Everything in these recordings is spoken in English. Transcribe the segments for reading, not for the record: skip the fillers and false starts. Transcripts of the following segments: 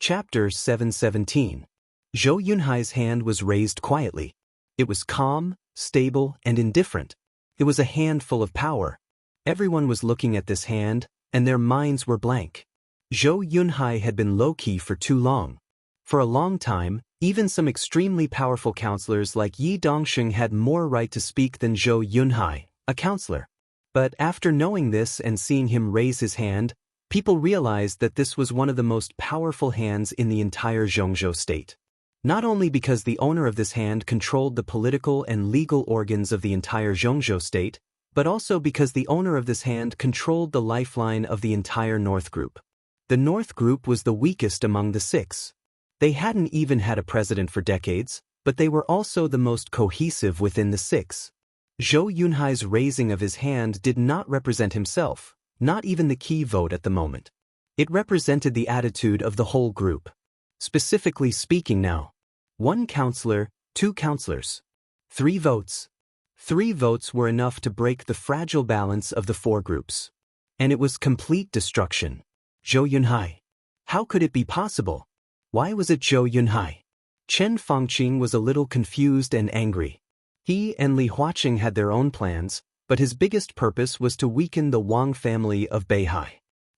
Chapter 717. Zhou Yunhai's hand was raised quietly. It was calm, stable, and indifferent. It was a hand full of power. Everyone was looking at this hand, and their minds were blank. Zhou Yunhai had been low-key for too long. For a long time, even some extremely powerful counselors like Yi Dongsheng had more right to speak than Zhou Yunhai, a counselor. But after knowing this and seeing him raise his hand, people realized that this was one of the most powerful hands in the entire Zhongzhou state. Not only because the owner of this hand controlled the political and legal organs of the entire Zhongzhou state, but also because the owner of this hand controlled the lifeline of the entire North Group. The North Group was the weakest among the six. They hadn't even had a president for decades, but they were also the most cohesive within the six. Zhou Yunhai's raising of his hand did not represent himself, not even the key vote at the moment. It represented the attitude of the whole group. Specifically speaking now, 1 counselor, 2 counselors. 3 votes. 3 votes were enough to break the fragile balance of the 4 groups. And it was complete destruction. Zhou Yunhai. How could it be possible? Why was it Zhou Yunhai? Chen Fangqing was a little confused and angry. He and Li Huaqing had their own plans, but his biggest purpose was to weaken the Wang family of Beihai.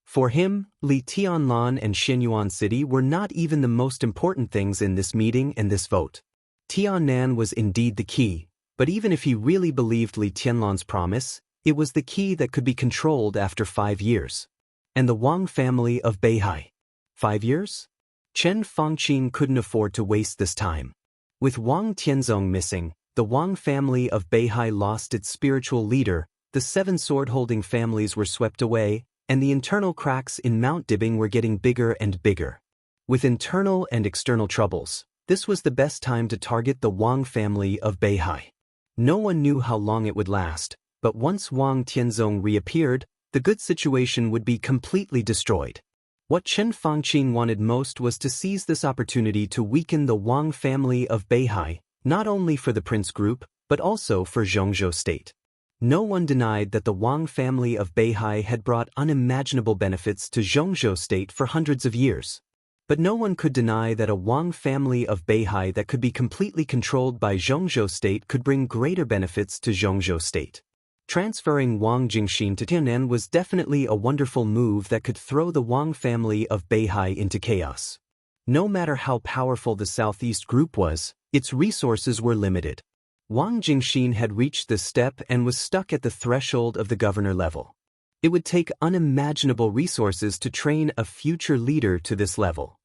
For him, Li Tianlan and Xinyuan City were not even the most important things in this meeting and this vote. Tiannan was indeed the key, but even if he really believed Li Tianlan's promise, it was the key that could be controlled after 5 years. And the Wang family of Beihai. 5 years? Chen Fangqing couldn't afford to waste this time. With Wang Tianzong missing, the Wang family of Beihai lost its spiritual leader, the 7 sword-holding families were swept away, and the internal cracks in Mount Dibing were getting bigger and bigger. With internal and external troubles, this was the best time to target the Wang family of Beihai. No one knew how long it would last, but once Wang Tianzong reappeared, the good situation would be completely destroyed. What Chen Fangqing wanted most was to seize this opportunity to weaken the Wang family of Beihai, not only for the Prince Group, but also for Zhongzhou State. No one denied that the Wang family of Beihai had brought unimaginable benefits to Zhongzhou State for hundreds of years. But no one could deny that a Wang family of Beihai that could be completely controlled by Zhongzhou State could bring greater benefits to Zhongzhou State. Transferring Wang Jingxin to Tiannan was definitely a wonderful move that could throw the Wang family of Beihai into chaos. No matter how powerful the Southeast Group was, its resources were limited. Wang Jingxin had reached this step and was stuck at the threshold of the governor level. It would take unimaginable resources to train a future leader to this level.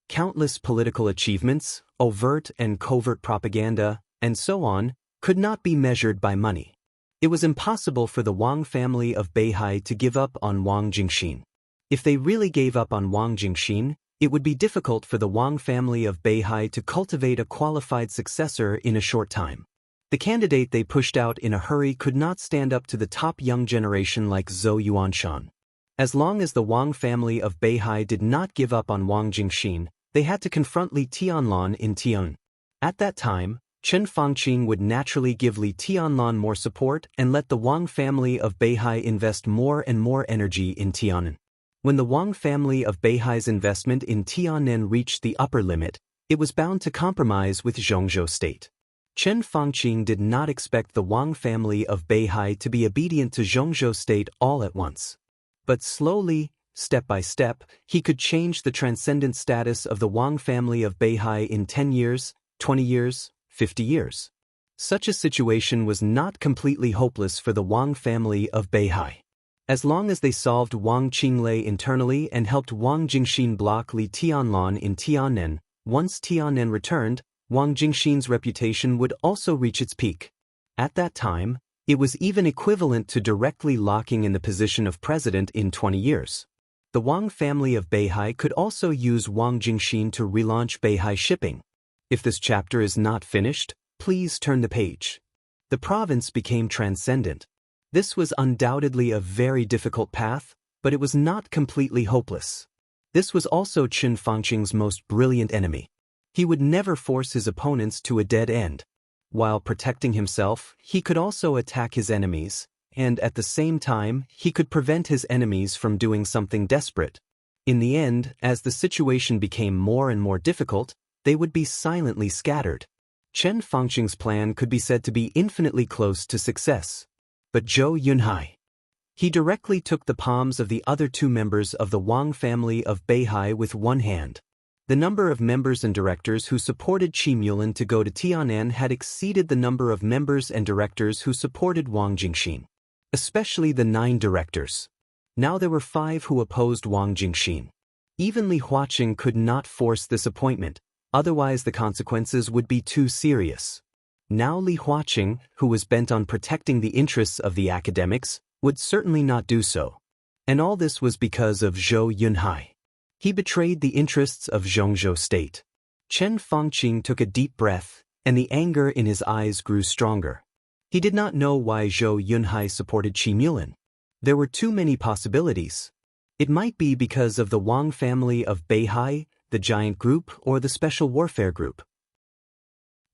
Countless political achievements, overt and covert propaganda, and so on, could not be measured by money. It was impossible for the Wang family of Beihai to give up on Wang Jingxin. If they really gave up on Wang Jingxin, it would be difficult for the Wang family of Beihai to cultivate a qualified successor in a short time. The candidate they pushed out in a hurry could not stand up to the top young generation like Zhou Yuanshan. As long as the Wang family of Beihai did not give up on Wang Jingxin, they had to confront Li Tianlan in Tian. At that time, Chen Fangqing would naturally give Li Tianlan more support and let the Wang family of Beihai invest more and more energy in Tiannan. When the Wang family of Beihai's investment in Tiannan reached the upper limit, it was bound to compromise with Zhongzhou State. Chen Fangqing did not expect the Wang family of Beihai to be obedient to Zhongzhou State all at once. But slowly, step by step, he could change the transcendent status of the Wang family of Beihai in 10 years, 20 years, 50 years. Such a situation was not completely hopeless for the Wang family of Beihai. As long as they solved Wang Qinglei internally and helped Wang Jingxin block Li Tianlan in Tiannan, once Tiannan returned, Wang Jingxin's reputation would also reach its peak. At that time, it was even equivalent to directly locking in the position of president in 20 years. The Wang family of Beihai could also use Wang Jingxin to relaunch Beihai shipping. If this chapter is not finished, please turn the page. The province became transcendent. This was undoubtedly a very difficult path, but it was not completely hopeless. This was also Chen Fangqing's most brilliant enemy. He would never force his opponents to a dead end. While protecting himself, he could also attack his enemies, and at the same time, he could prevent his enemies from doing something desperate. In the end, as the situation became more and more difficult, they would be silently scattered. Chen Fangqing's plan could be said to be infinitely close to success. But Zhou Yunhai. He directly took the palms of the other two members of the Wang family of Beihai with one hand. The number of members and directors who supported Qi Mulin to go to Tianan had exceeded the number of members and directors who supported Wang Jingxin, especially the 9 directors. Now there were 5 who opposed Wang Jingxin. Even Li Huaqing could not force this appointment, otherwise the consequences would be too serious. Now Li Huaqing, who was bent on protecting the interests of the academics, would certainly not do so. And all this was because of Zhou Yunhai. He betrayed the interests of Zhongzhou state. Chen Fangqing took a deep breath, and the anger in his eyes grew stronger. He did not know why Zhou Yunhai supported Qi Mulin. There were too many possibilities. It might be because of the Wang family of Beihai, the giant group, or the special warfare group.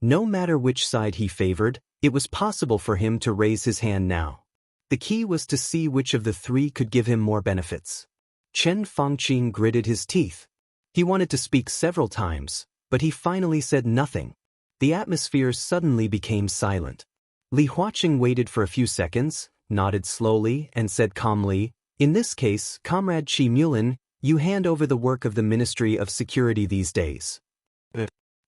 No matter which side he favored, it was possible for him to raise his hand now. The key was to see which of the 3 could give him more benefits. Chen Fangqing gritted his teeth. He wanted to speak several times, but he finally said nothing. The atmosphere suddenly became silent. Li Huaqing waited for a few seconds, nodded slowly, and said calmly, "In this case, Comrade Qi Mulin, you hand over the work of the Ministry of Security these days."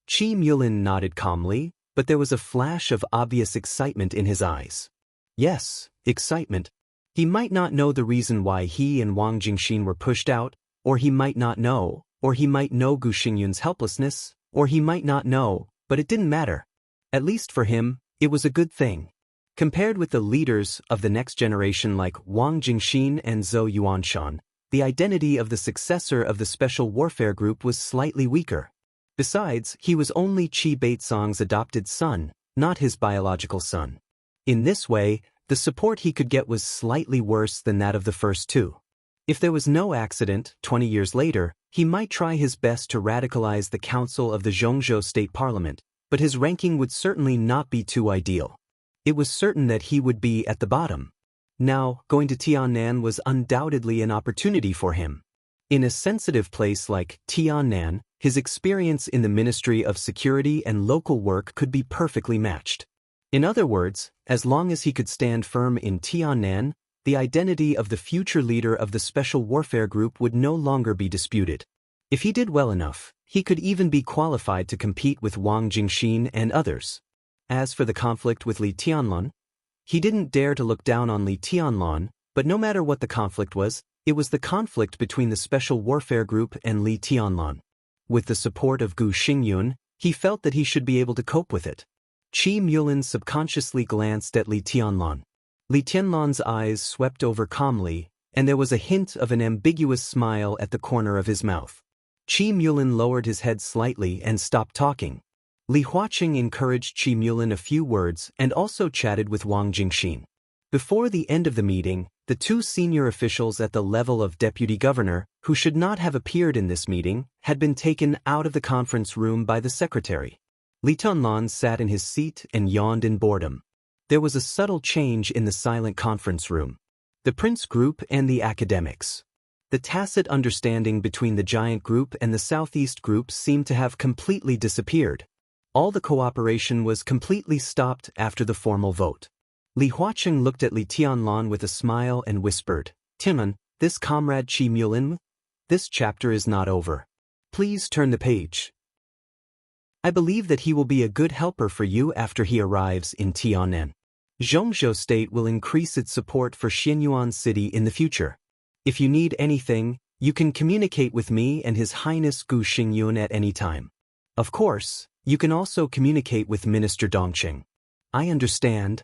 Qi Mulin nodded calmly, but there was a flash of obvious excitement in his eyes. Yes, excitement. He might not know the reason why he and Wang Jingxin were pushed out, or he might not know, or he might know Gu Xingyun's helplessness, or he might not know, but it didn't matter. At least for him, it was a good thing. Compared with the leaders of the next generation like Wang Jingxin and Zhou Yuanshan, the identity of the successor of the Special Warfare Group was slightly weaker. Besides, he was only Qi Baizong's adopted son, not his biological son. In this way, the support he could get was slightly worse than that of the first 2. If there was no accident, 20 years later, he might try his best to radicalize the council of the Zhongzhou State Parliament, but his ranking would certainly not be too ideal. It was certain that he would be at the bottom. Now, going to Tianan was undoubtedly an opportunity for him. In a sensitive place like Tianan, his experience in the Ministry of Security and local work could be perfectly matched. In other words, as long as he could stand firm in Tianan, the identity of the future leader of the Special Warfare Group would no longer be disputed. If he did well enough, he could even be qualified to compete with Wang Jingxin and others. As for the conflict with Li Tianlan, he didn't dare to look down on Li Tianlan, but no matter what the conflict was, it was the conflict between the Special Warfare Group and Li Tianlan. With the support of Gu Xingyun, he felt that he should be able to cope with it. Qi Mulin subconsciously glanced at Li Tianlan. Li Tianlan's eyes swept over calmly, and there was a hint of an ambiguous smile at the corner of his mouth. Qi Mulin lowered his head slightly and stopped talking. Li Huaqing encouraged Qi Mulin a few words and also chatted with Wang Jingxin. Before the end of the meeting, the 2 senior officials at the level of deputy governor, who should not have appeared in this meeting, had been taken out of the conference room by the secretary. Li Tianlan sat in his seat and yawned in boredom. There was a subtle change in the silent conference room. The Prince Group and the academics. The tacit understanding between the Giant Group and the Southeast Group seemed to have completely disappeared. All the cooperation was completely stopped after the formal vote. Li Huaqing looked at Li Tianlan with a smile and whispered, "Tianlan, this Comrade Qi Mulin, this chapter is not over. Please turn the page. I believe that he will be a good helper for you after he arrives in Tianan. Zhongzhou State will increase its support for Xianyuan City in the future. If you need anything, you can communicate with me and His Highness Gu Xingyun at any time. Of course, you can also communicate with Minister Dongqing." "I understand."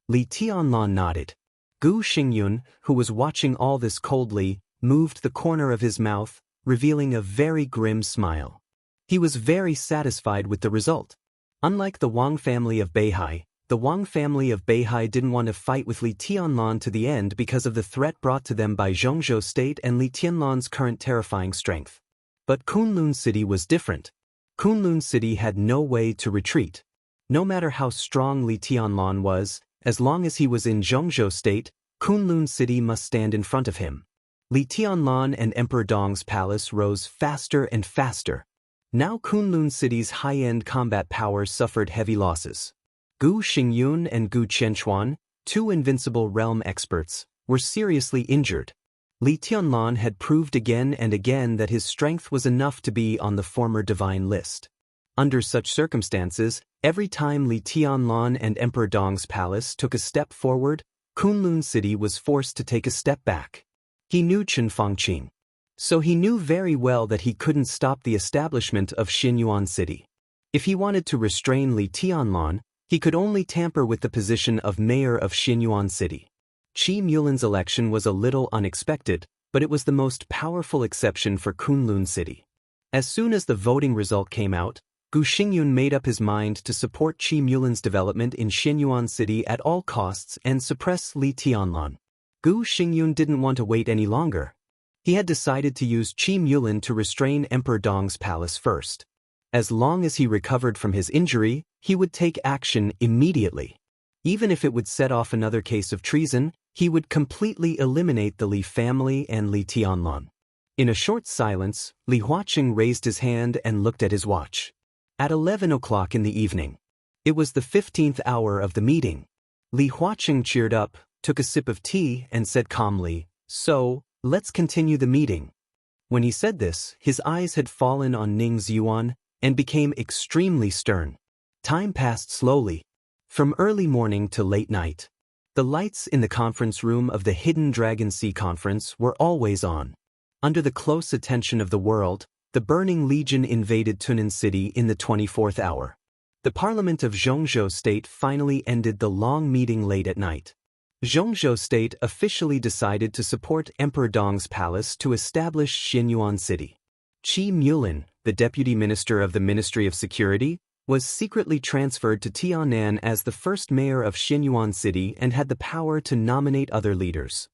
Li Tianlan nodded. Gu Xingyun, who was watching all this coldly, moved the corner of his mouth, revealing a very grim smile. He was very satisfied with the result. Unlike the Wang family of Beihai, the Wang family of Beihai didn't want to fight with Li Tianlan to the end because of the threat brought to them by Zhongzhou State and Li Tianlan's current terrifying strength. But Kunlun City was different. Kunlun City had no way to retreat. No matter how strong Li Tianlan was, as long as he was in Zhongzhou State, Kunlun City must stand in front of him. Li Tianlan and Emperor Dong's palace rose faster and faster. Now Kunlun City's high-end combat power suffered heavy losses. Gu Xingyun and Gu Qianquan, two invincible realm experts, were seriously injured. Li Tianlan had proved again and again that his strength was enough to be on the former divine list. Under such circumstances, every time Li Tianlan and Emperor Dong's palace took a step forward, Kunlun City was forced to take a step back. He knew Chen Fangqin. So he knew very well that he couldn't stop the establishment of Xinyuan City. If he wanted to restrain Li Tianlan, he could only tamper with the position of mayor of Xinyuan City. Qi Mulin's election was a little unexpected, but it was the most powerful exception for Kunlun City. As soon as the voting result came out, Gu Xingyun made up his mind to support Qi Mulin's development in Xinyuan City at all costs and suppress Li Tianlan. Gu Xingyun didn't want to wait any longer. He had decided to use Qi Mulin to restrain Emperor Dong's palace first. As long as he recovered from his injury, he would take action immediately. Even if it would set off another case of treason, he would completely eliminate the Li family and Li Tianlan. In a short silence, Li Huaqing raised his hand and looked at his watch. At 11 o'clock in the evening. It was the 15th hour of the meeting. Li Huaqing cheered up, took a sip of tea, and said calmly, "So, let's continue the meeting." When he said this, his eyes had fallen on Ning Ziyuan and became extremely stern. Time passed slowly. From early morning to late night. The lights in the conference room of the Hidden Dragon Sea Conference were always on. Under the close attention of the world, the Burning Legion invaded Tunan City in the 24th hour. The Parliament of Zhongzhou State finally ended the long meeting late at night. Zhongzhou State officially decided to support Emperor Dong's palace to establish Xinyuan City. Qi Mulin, the deputy minister of the Ministry of Security, was secretly transferred to Tianan as the first mayor of Xinyuan City and had the power to nominate other leaders.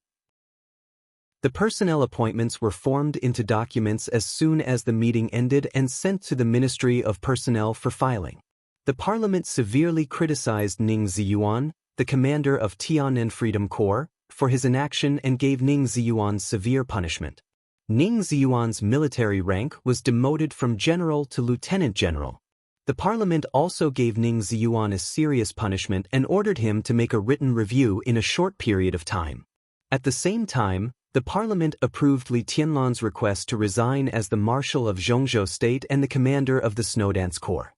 The personnel appointments were formed into documents as soon as the meeting ended and sent to the Ministry of Personnel for filing. The parliament severely criticized Ning Ziyuan, the commander of Tianan Freedom Corps, for his inaction and gave Ning Ziyuan severe punishment. Ning Ziyuan's military rank was demoted from general to lieutenant general. The parliament also gave Ning Ziyuan a serious punishment and ordered him to make a written review in a short period of time. At the same time, the parliament approved Li Tianlan's request to resign as the marshal of Zhongzhou State and the commander of the Snowdance Corps.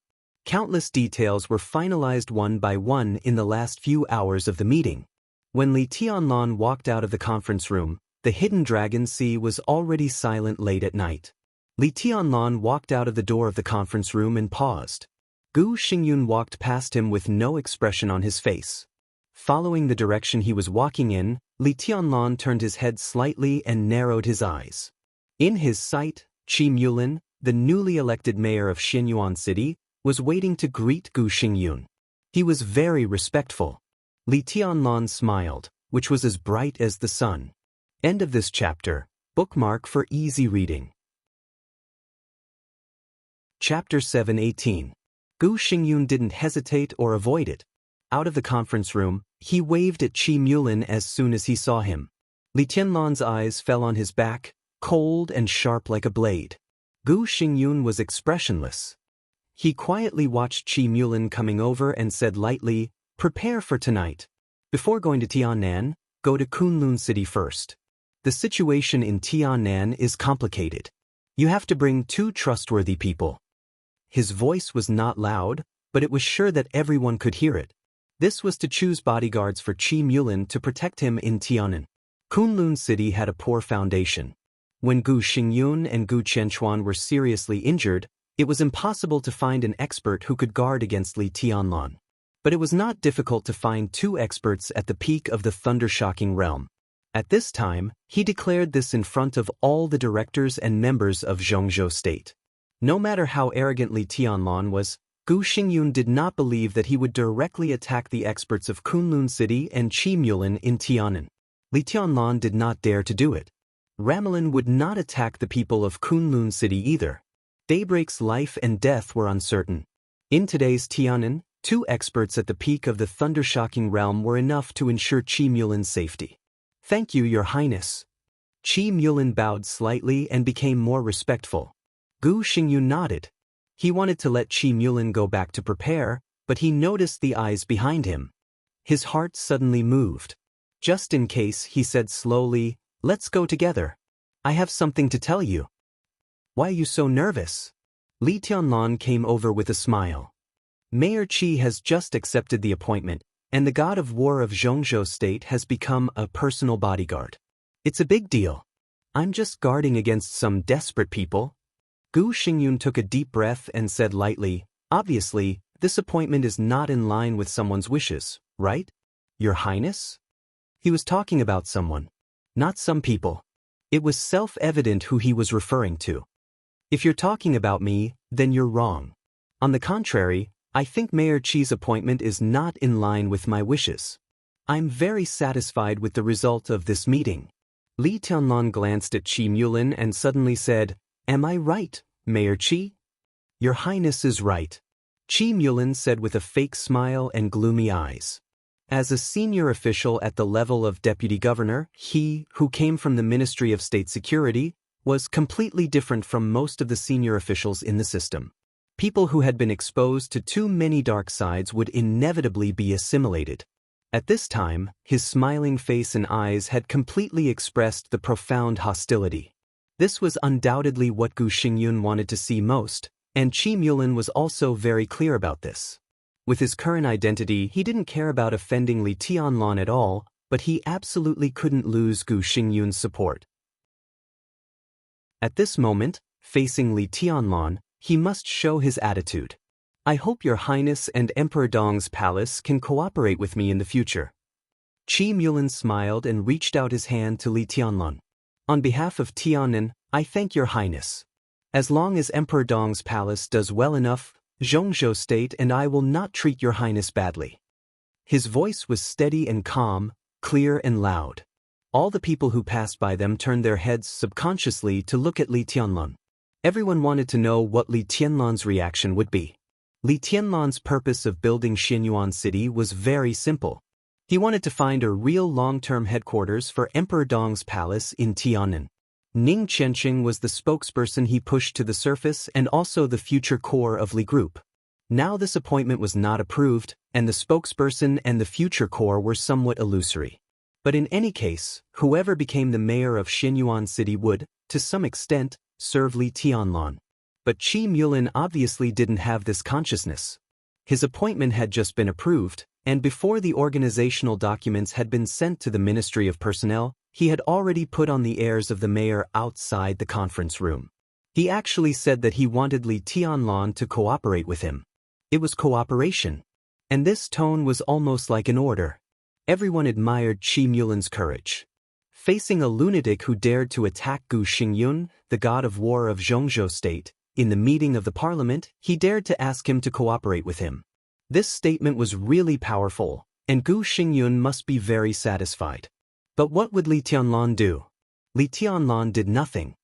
Countless details were finalized one by one in the last few hours of the meeting. When Li Tianlan walked out of the conference room, the Hidden Dragon Sea was already silent late at night. Li Tianlan walked out of the door of the conference room and paused. Gu Xingyun walked past him with no expression on his face. Following the direction he was walking in, Li Tianlan turned his head slightly and narrowed his eyes. In his sight, Qi Mulin, the newly elected mayor of Xinyuan City, was waiting to greet Gu Xingyun. He was very respectful. Li Tianlan smiled, which was as bright as the sun. End of this chapter. Bookmark for easy reading. Chapter 7:18. Gu Xingyun didn't hesitate or avoid it. Out of the conference room, he waved at Qi Mulin as soon as he saw him. Li Tianlan's eyes fell on his back, cold and sharp like a blade. Gu Xingyun was expressionless. He quietly watched Qi Mulin coming over and said lightly, "Prepare for tonight. Before going to Tianan, go to Kunlun City first. The situation in Tianan is complicated. You have to bring 2 trustworthy people." His voice was not loud, but it was sure that everyone could hear it. This was to choose bodyguards for Qi Mulin to protect him in Tianan. Kunlun City had a poor foundation. When Gu Xingyun and Gu Qianquan were seriously injured, it was impossible to find an expert who could guard against Li Tianlan. But it was not difficult to find 2 experts at the peak of the thunder-shocking realm. At this time, he declared this in front of all the directors and members of Zhongzhou State. No matter how arrogant Li Tianlan was, Gu Xingyun did not believe that he would directly attack the experts of Kunlun City and Qi Mulin in Tianan. Li Tianlan did not dare to do it. Ramelin would not attack the people of Kunlun City either. Daybreak's life and death were uncertain. In today's Tianan, 2 experts at the peak of the thunder-shocking realm were enough to ensure Qi Mulin's safety. "Thank you, Your Highness." Qi Mulin bowed slightly and became more respectful. Gu Xingyun nodded. He wanted to let Qi Mulin go back to prepare, but he noticed the eyes behind him. His heart suddenly moved. Just in case, he said slowly, "Let's go together. I have something to tell you." "Why are you so nervous?" Li Tianlan came over with a smile. "Mayor Qi has just accepted the appointment, and the god of war of Zhongzhou State has become a personal bodyguard. It's a big deal. I'm just guarding against some desperate people." Gu Xingyun took a deep breath and said lightly, "Obviously, this appointment is not in line with someone's wishes, right? Your Highness?" He was talking about someone, not some people. It was self-evident who he was referring to. "If you're talking about me, then you're wrong. On the contrary, I think Mayor Qi's appointment is not in line with my wishes. I'm very satisfied with the result of this meeting." Li Tianlan glanced at Qi Mulin and suddenly said, "Am I right, Mayor Qi?" "Your Highness is right," Qi Mulin said with a fake smile and gloomy eyes. As a senior official at the level of deputy governor, he, who came from the Ministry of State Security, was completely different from most of the senior officials in the system. People who had been exposed to too many dark sides would inevitably be assimilated. At this time, his smiling face and eyes had completely expressed the profound hostility. This was undoubtedly what Gu Xingyun wanted to see most, and Qi Mulin was also very clear about this. With his current identity, he didn't care about offending Li Tianlan at all, but he absolutely couldn't lose Gu Xingyun's support. At this moment, facing Li Tianlan, he must show his attitude. "I hope Your Highness and Emperor Dong's palace can cooperate with me in the future." Qi Mulin smiled and reached out his hand to Li Tianlan. "On behalf of Tiannan, I thank Your Highness. As long as Emperor Dong's palace does well enough, Zhongzhou State and I will not treat Your Highness badly." His voice was steady and calm, clear and loud. All the people who passed by them turned their heads subconsciously to look at Li Tianlan. Everyone wanted to know what Li Tianlan's reaction would be. Li Tianlan's purpose of building Xianyuan City was very simple. He wanted to find a real long-term headquarters for Emperor Dong's palace in Tiannan. Ning Qianqing was the spokesperson he pushed to the surface and also the future core of Li Group. Now this appointment was not approved, and the spokesperson and the future core were somewhat illusory. But in any case, whoever became the mayor of Xianyuan City would, to some extent, serve Li Tianlan. But Qi Mulin obviously didn't have this consciousness. His appointment had just been approved, and before the organizational documents had been sent to the Ministry of Personnel, he had already put on the airs of the mayor outside the conference room. He actually said that he wanted Li Tianlan to cooperate with him. It was cooperation. And this tone was almost like an order. Everyone admired Qi Mulin's courage. Facing a lunatic who dared to attack Gu Xingyun, the god of war of Zhongzhou State, in the meeting of the parliament, he dared to ask him to cooperate with him. This statement was really powerful, and Gu Xingyun must be very satisfied. But what would Li Tianlan do? Li Tianlan did nothing.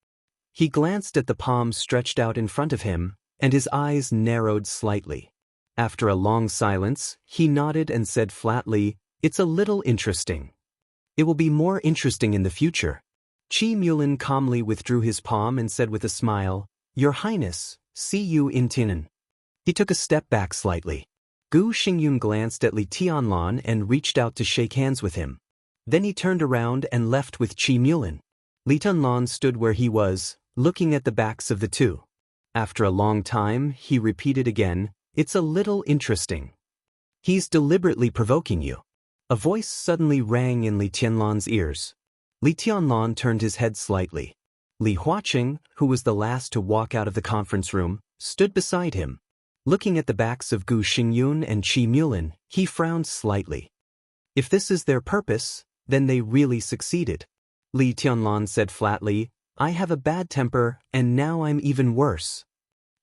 He glanced at the palms stretched out in front of him, and his eyes narrowed slightly. After a long silence, he nodded and said flatly, "It's a little interesting. It will be more interesting in the future." Qi Mulin calmly withdrew his palm and said with a smile, "Your Highness, see you in Tiannan." He took a step back slightly. Gu Xingyun glanced at Li Tianlan and reached out to shake hands with him. Then he turned around and left with Qi Mulin. Li Tianlan stood where he was, looking at the backs of the two. After a long time, he repeated again, "It's a little interesting. He's deliberately provoking you." A voice suddenly rang in Li Tianlan's ears. Li Tianlan turned his head slightly. Li Huaqing, who was the last to walk out of the conference room, stood beside him. Looking at the backs of Gu Xingyun and Qi Mulin, he frowned slightly. If this is their purpose, then they really succeeded. Li Tianlan said flatly, "I have a bad temper, and now I'm even worse.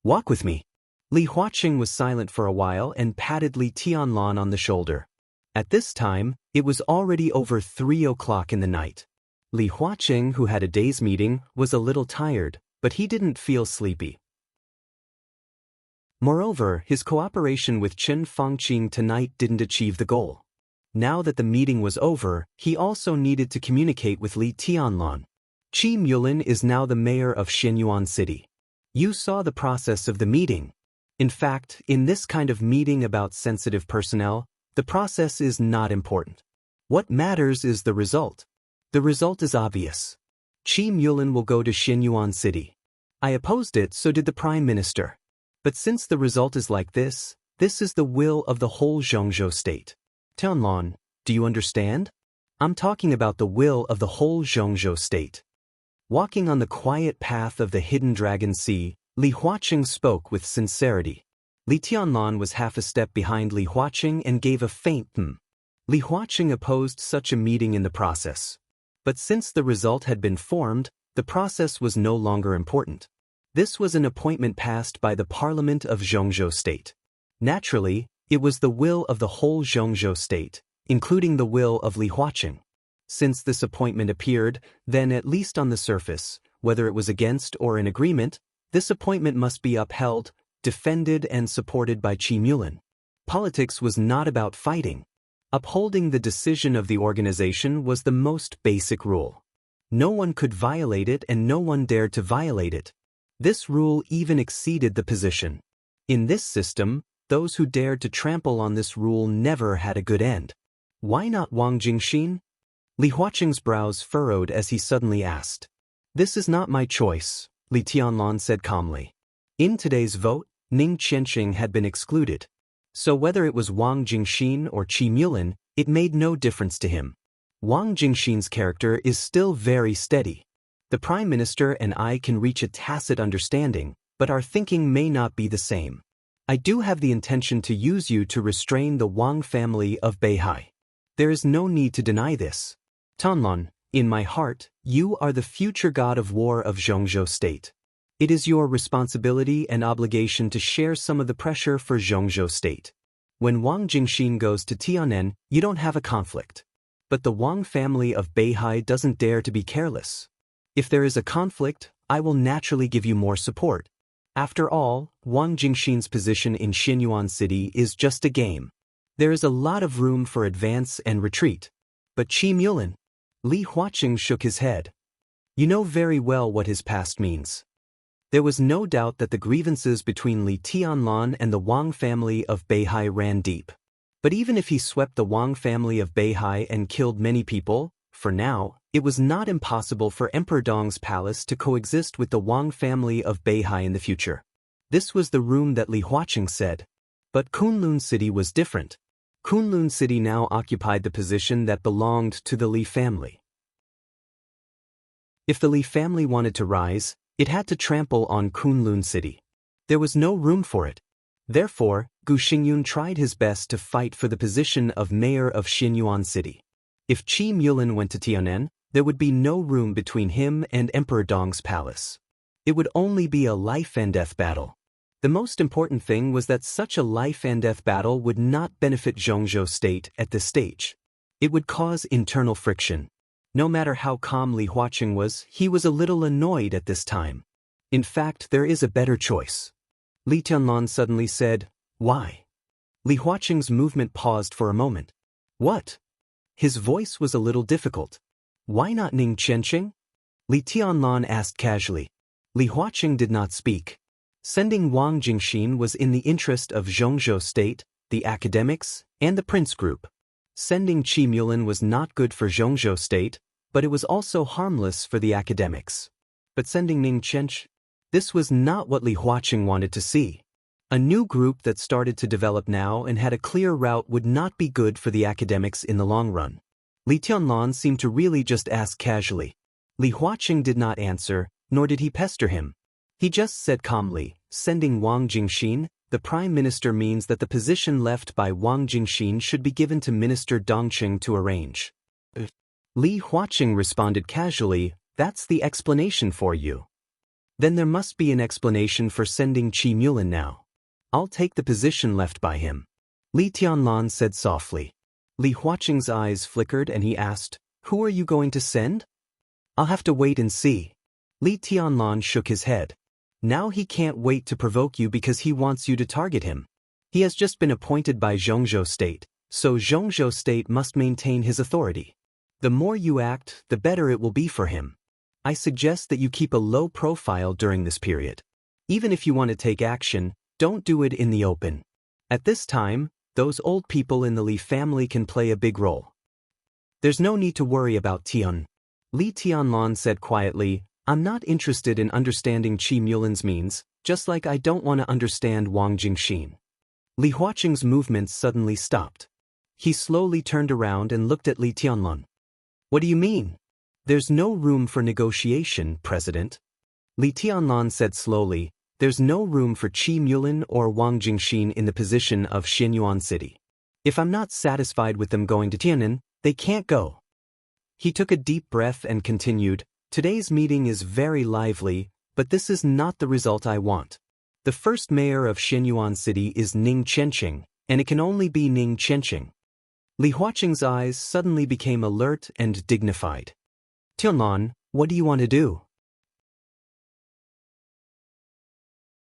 Walk with me." Li Huaqing was silent for a while and patted Li Tianlan on the shoulder. At this time, it was already over 3 o'clock in the night. Li Huaqing, who had a day's meeting, was a little tired, but he didn't feel sleepy. Moreover, his cooperation with Chen Fangqing tonight didn't achieve the goal. Now that the meeting was over, he also needed to communicate with Li Tianlan. Qi Mulin is now the mayor of Xianyuan City. You saw the process of the meeting. In fact, in this kind of meeting about sensitive personnel, the process is not important. What matters is the result. The result is obvious. Qi Mulin will go to Xianyuan City. I opposed it, so did the Prime Minister. But since the result is like this is the will of the whole Zhongzhou state. Tianlan, do you understand? I'm talking about the will of the whole Zhongzhou state. Walking on the quiet path of the hidden dragon sea, Li Huaqing spoke with sincerity. Li Tianlan was half a step behind Li Huaqing and gave a faint "hm." Li Huaqing opposed such a meeting in the process. But since the result had been formed, the process was no longer important. This was an appointment passed by the Parliament of Zhongzhou State. Naturally, it was the will of the whole Zhongzhou State, including the will of Li Huaqing. Since this appointment appeared, then at least on the surface, whether it was against or in agreement, this appointment must be upheld, defended and supported by Qi Mulin. Politics was not about fighting. Upholding the decision of the organization was the most basic rule. No one could violate it and no one dared to violate it. This rule even exceeded the position. In this system, those who dared to trample on this rule never had a good end. Why not Wang Jingxin? Li Huaqing's brows furrowed as he suddenly asked. This is not my choice, Li Tianlan said calmly. In today's vote, Ning Qianxing had been excluded. So whether it was Wang Jingxin or Qi Mulin, it made no difference to him. Wang Jingxin's character is still very steady. The Prime Minister and I can reach a tacit understanding, but our thinking may not be the same. I do have the intention to use you to restrain the Wang family of Beihai. There is no need to deny this. Tianlan, in my heart, you are the future god of war of Zhongzhou State. It is your responsibility and obligation to share some of the pressure for Zhongzhou State. When Wang Jingxin goes to Tianan, you don't have a conflict. But the Wang family of Beihai doesn't dare to be careless. If there is a conflict, I will naturally give you more support. After all, Wang Jingxin's position in Xianyuan City is just a game. There is a lot of room for advance and retreat. But Qi Mulin? Li Huaqing shook his head. You know very well what his past means. There was no doubt that the grievances between Li Tianlan and the Wang family of Beihai ran deep. But even if he swept the Wang family of Beihai and killed many people, for now, it was not impossible for Emperor Dong's palace to coexist with the Wang family of Beihai in the future. This was the room that Li Huaqing said. But Kunlun City was different. Kunlun City now occupied the position that belonged to the Li family. If the Li family wanted to rise, it had to trample on Kunlun City. There was no room for it. Therefore, Gu Xingyun tried his best to fight for the position of mayor of Xianyuan City. If Qi Mulin went to Tianan, there would be no room between him and Emperor Dong's palace. It would only be a life-and-death battle. The most important thing was that such a life-and-death battle would not benefit Zhongzhou State at this stage. It would cause internal friction. No matter how calm Li Huaqing was, he was a little annoyed at this time. In fact, there is a better choice. Li Tianlan suddenly said, Why? Li Huaqing's movement paused for a moment. What? His voice was a little difficult. Why not Ning Qianxing? Li Tianlan asked casually. Li Huaqing did not speak. Sending Wang Jingxin was in the interest of Zhongzhou State, the academics, and the Prince Group. Sending Qi Mulin was not good for Zhongzhou State, but it was also harmless for the academics. But sending Ning Qianxing? This was not what Li Huaqing wanted to see. A new group that started to develop now and had a clear route would not be good for the academics in the long run. Li Tianlan seemed to really just ask casually. Li Huaqing did not answer, nor did he pester him. He just said calmly, sending Wang Jingxin, the Prime Minister means that the position left by Wang Jingxin should be given to Minister Dongqing to arrange. Li Huaqing responded casually, that's the explanation for you. Then there must be an explanation for sending Qi Mulin now. I'll take the position left by him. Li Tianlan said softly. Li Huaqing's eyes flickered and he asked, Who are you going to send? I'll have to wait and see. Li Tianlan shook his head. Now he can't wait to provoke you because he wants you to target him. He has just been appointed by Zhongzhou State, so Zhongzhou State must maintain his authority. The more you act, the better it will be for him. I suggest that you keep a low profile during this period. Even if you want to take action, don't do it in the open. At this time, those old people in the Li family can play a big role. There's no need to worry about Tian. Li Tianlan said quietly, I'm not interested in understanding Qi Mulin's means, just like I don't want to understand Wang Jingxin. Li Huaqing's movements suddenly stopped. He slowly turned around and looked at Li Tianlan. What do you mean? There's no room for negotiation, President. Li Tianlan said slowly, there's no room for Qi Mulin or Wang Jingxin in the position of Xinyuan City. If I'm not satisfied with them going to Tiannan, they can't go. He took a deep breath and continued, today's meeting is very lively, but this is not the result I want. The first mayor of Xinyuan City is Ning Qianqing, and it can only be Ning Qianqing. Li Huaqing's eyes suddenly became alert and dignified. Tianlan, what do you want to do?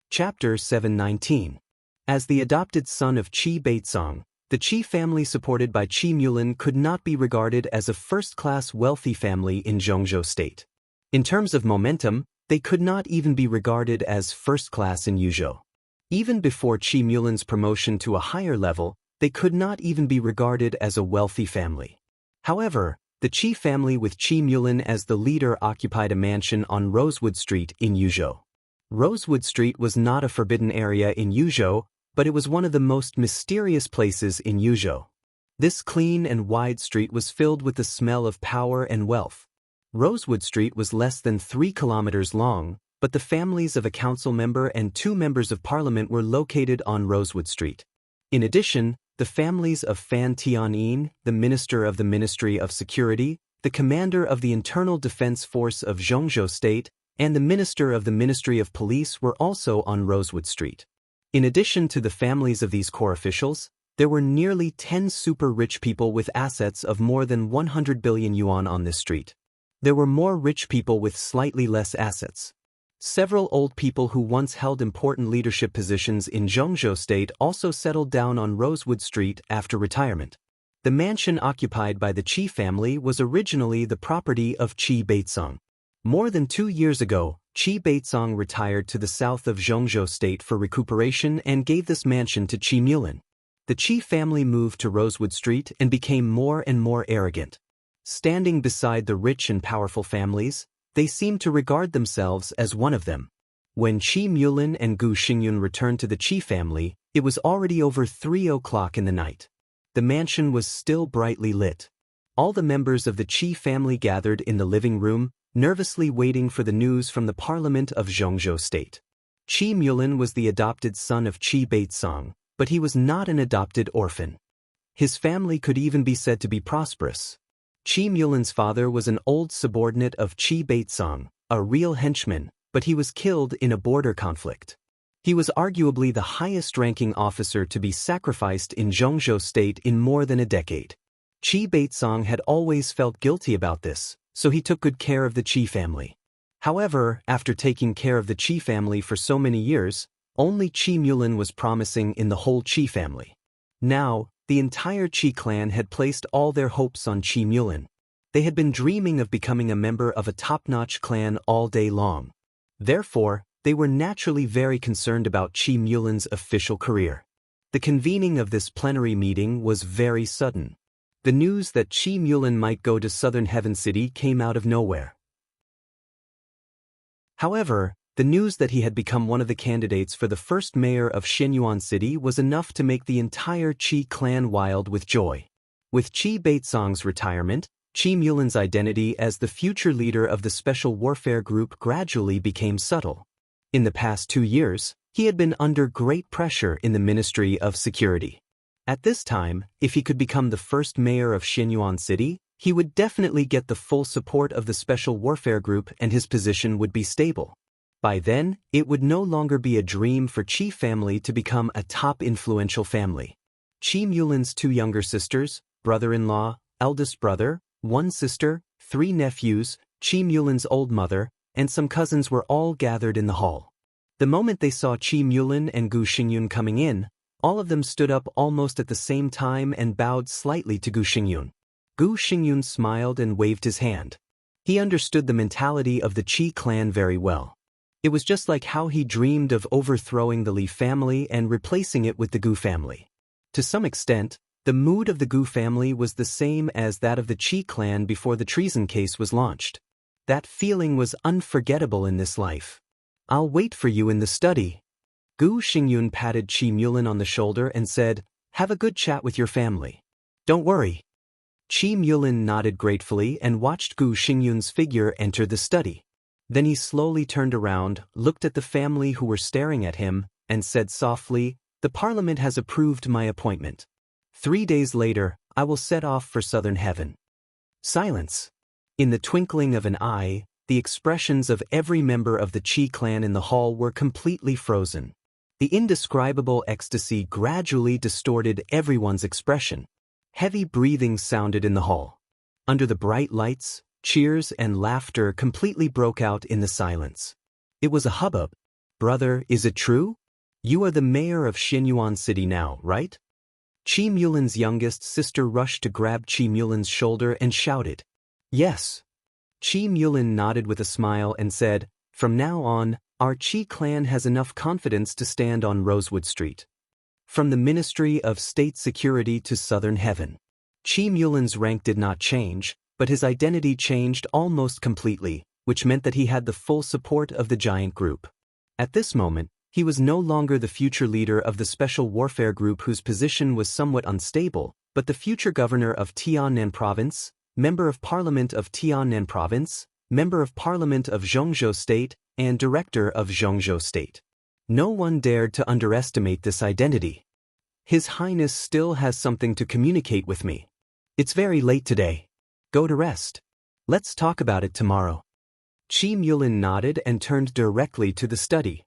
Chapter 719. As the adopted son of Qi Beizong, the Qi family supported by Qi Mulin could not be regarded as a first-class wealthy family in Zhongzhou State. In terms of momentum, they could not even be regarded as first-class in Yuzhou. Even before Qi Mulin's promotion to a higher level, they could not even be regarded as a wealthy family. However, the Qi family with Qi Mulin as the leader occupied a mansion on Rosewood Street in Yuzhou. Rosewood Street was not a forbidden area in Yuzhou, but it was one of the most mysterious places in Yuzhou. This clean and wide street was filled with the smell of power and wealth. Rosewood Street was less than 3 kilometers long, but the families of a council member and 2 members of parliament were located on Rosewood Street. In addition, the families of Fan Tianyin, the minister of the Ministry of Security, the commander of the Internal Defense Force of Zhongzhou State, and the minister of the Ministry of Police were also on Rosewood Street. In addition to the families of these core officials, there were nearly 10 super-rich people with assets of more than 100 billion yuan on this street. There were more rich people with slightly less assets. Several old people who once held important leadership positions in Zhongzhou State also settled down on Rosewood Street after retirement. The mansion occupied by the Qi family was originally the property of Qi Beizong. More than 2 years ago, Qi Beizong retired to the south of Zhongzhou State for recuperation and gave this mansion to Qi Mulin. The Qi family moved to Rosewood Street and became more and more arrogant. Standing beside the rich and powerful families, they seemed to regard themselves as one of them. When Qi Mulin and Gu Xingyun returned to the Qi family, it was already over 3 o'clock in the night. The mansion was still brightly lit. All the members of the Qi family gathered in the living room, nervously waiting for the news from the parliament of Zhongzhou State. Qi Mulin was the adopted son of Qi Beizong, but he was not an adopted orphan. His family could even be said to be prosperous. Qi Mulin's father was an old subordinate of Qi Beizong, a real henchman, but he was killed in a border conflict. He was arguably the highest-ranking officer to be sacrificed in Zhongzhou State in more than a decade. Qi Beizong had always felt guilty about this, so he took good care of the Qi family. However, after taking care of the Qi family for so many years, only Qi Mulin was promising in the whole Qi family. Now, the entire Qi clan had placed all their hopes on Qi Mulin. They had been dreaming of becoming a member of a top-notch clan all day long. Therefore, they were naturally very concerned about Qi Mulin's official career. The convening of this plenary meeting was very sudden. The news that Qi Mulin might go to Southern Heaven City came out of nowhere. However, the news that he had become one of the candidates for the first mayor of Xinyuan City was enough to make the entire Qi clan wild with joy. With Qi Beizong's retirement, Qi Mulin's identity as the future leader of the Special Warfare Group gradually became subtle. In the past 2 years, he had been under great pressure in the Ministry of Security. At this time, if he could become the first mayor of Xinyuan City, he would definitely get the full support of the Special Warfare Group and his position would be stable. By then, it would no longer be a dream for Qi family to become a top influential family. Qi Mulin's 2 younger sisters, brother-in-law, eldest brother, 1 sister, 3 nephews, Qi Mulin's old mother, and some cousins were all gathered in the hall. The moment they saw Qi Mulin and Gu Xingyun coming in, all of them stood up almost at the same time and bowed slightly to Gu Xingyun. Gu Xingyun smiled and waved his hand. He understood the mentality of the Qi clan very well. It was just like how he dreamed of overthrowing the Li family and replacing it with the Gu family. To some extent, the mood of the Gu family was the same as that of the Qi clan before the treason case was launched. That feeling was unforgettable in this life. "I'll wait for you in the study." Gu Xingyun patted Qi Mulin on the shoulder and said, "Have a good chat with your family. Don't worry." Qi Mulin nodded gratefully and watched Gu Xingyun's figure enter the study. Then he slowly turned around, looked at the family who were staring at him, and said softly, "The Parliament has approved my appointment. 3 days later, I will set off for Southern Heaven." Silence. In the twinkling of an eye, the expressions of every member of the Qi clan in the hall were completely frozen. The indescribable ecstasy gradually distorted everyone's expression. Heavy breathing sounded in the hall. Under the bright lights, cheers and laughter completely broke out in the silence. It was a hubbub. "Brother, is it true? You are the mayor of Xinyuan City now, right?" Qi Mulin's youngest sister rushed to grab Qi Mulin's shoulder and shouted, "Yes." Qi Mulin nodded with a smile and said, "From now on, our Qi clan has enough confidence to stand on Rosewood Street. From the Ministry of State Security to Southern Heaven." Qi Mulin's rank did not change, but his identity changed almost completely, which meant that he had the full support of the giant group. At this moment, he was no longer the future leader of the Special Warfare Group whose position was somewhat unstable, but the future governor of Tiannan Province, member of Parliament of Tiannan Province, member of Parliament of Zhongzhou State, and director of Zhongzhou State. No one dared to underestimate this identity. "His Highness still has something to communicate with me. It's very late today. Go to rest. Let's talk about it tomorrow." Qi Mulin nodded and turned directly to the study.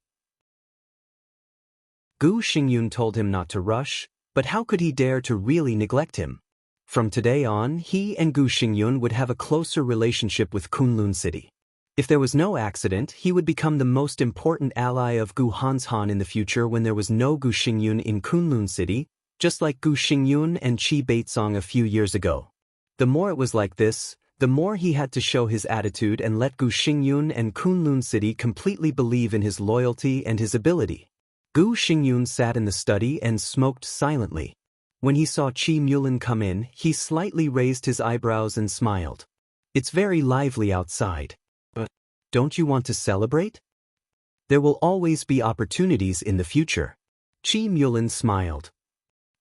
Gu Xingyun told him not to rush, but how could he dare to really neglect him? From today on, he and Gu Xingyun would have a closer relationship with Kunlun City. If there was no accident, he would become the most important ally of Gu Hanshan in the future when there was no Gu Xingyun in Kunlun City, just like Gu Xingyun and Qi Baitsong a few years ago. The more it was like this, the more he had to show his attitude and let Gu Xingyun and Kunlun City completely believe in his loyalty and his ability. Gu Xingyun sat in the study and smoked silently. When he saw Qi Mulin come in, he slightly raised his eyebrows and smiled. "It's very lively outside. But don't you want to celebrate? There will always be opportunities in the future." Qi Mulin smiled.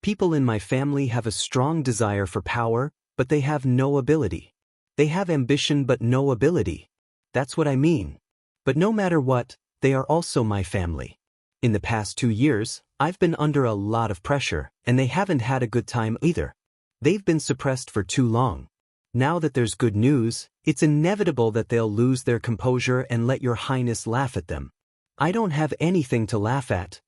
"People in my family have a strong desire for power, but they have no ability. They have ambition but no ability. That's what I mean. But no matter what, they are also my family. In the past 2 years, I've been under a lot of pressure, and they haven't had a good time either. They've been suppressed for too long. Now that there's good news, it's inevitable that they'll lose their composure and let your highness laugh at them. I don't have anything to laugh at."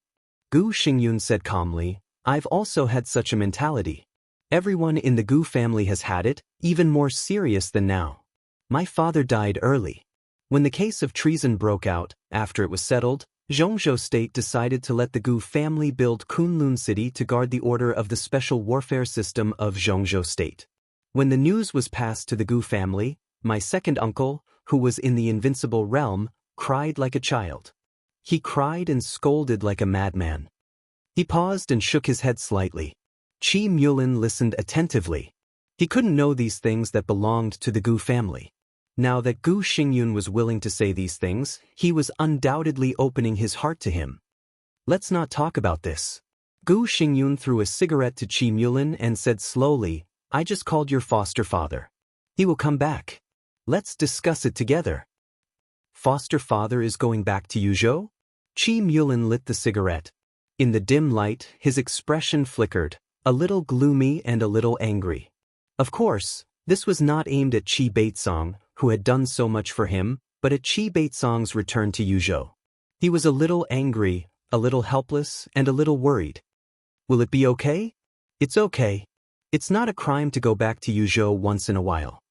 Gu Xingyun said calmly, "I've also had such a mentality. Everyone in the Gu family has had it, even more serious than now. My father died early. When the case of treason broke out, after it was settled, Zhongzhou State decided to let the Gu family build Kunlun City to guard the order of the special warfare system of Zhongzhou State. When the news was passed to the Gu family, my second uncle, who was in the invincible realm, cried like a child. He cried and scolded like a madman." He paused and shook his head slightly. Qi Mulin listened attentively. He couldn't know these things that belonged to the Gu family. Now that Gu Xingyun was willing to say these things, he was undoubtedly opening his heart to him. "Let's not talk about this." Gu Xingyun threw a cigarette to Qi Mulin and said slowly, "I just called your foster father. He will come back. Let's discuss it together." "Foster father is going back to Yuzhou?" Qi Mulin lit the cigarette. In the dim light, his expression flickered, a little gloomy and a little angry. Of course, this was not aimed at Qi Baitsong, who had done so much for him, but at Qi Baitsong's return to Yuzhou. He was a little angry, a little helpless, and a little worried. "Will it be okay?" "It's okay. It's not a crime to go back to Yuzhou once in a while,"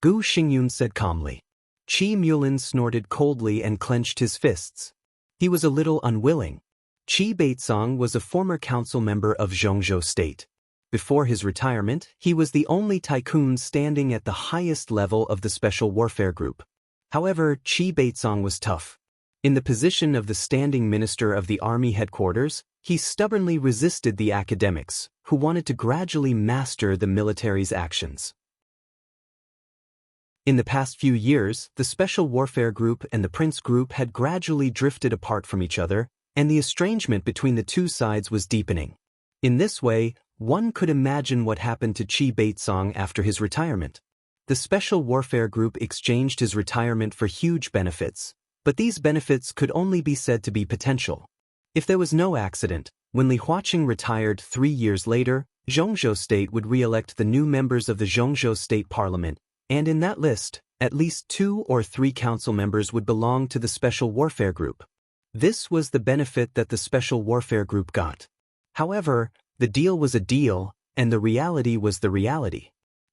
Gu Xingyun said calmly. Qi Mulin snorted coldly and clenched his fists. He was a little unwilling. Qi Baitsong was a former council member of Zhongzhou State. Before his retirement, he was the only tycoon standing at the highest level of the Special Warfare Group. However, Qi Beizong was tough. In the position of the standing minister of the army headquarters, he stubbornly resisted the academics, who wanted to gradually master the military's actions. In the past few years, the Special Warfare Group and the Prince Group had gradually drifted apart from each other, and the estrangement between the two sides was deepening. In this way, one could imagine what happened to Qi Beizong after his retirement. The Special Warfare Group exchanged his retirement for huge benefits, but these benefits could only be said to be potential. If there was no accident, when Li Huaqing retired 3 years later, Zhongzhou State would re-elect the new members of the Zhongzhou State Parliament, and in that list, at least 2 or 3 council members would belong to the Special Warfare Group. This was the benefit that the Special Warfare Group got. However, the deal was a deal, and the reality was the reality.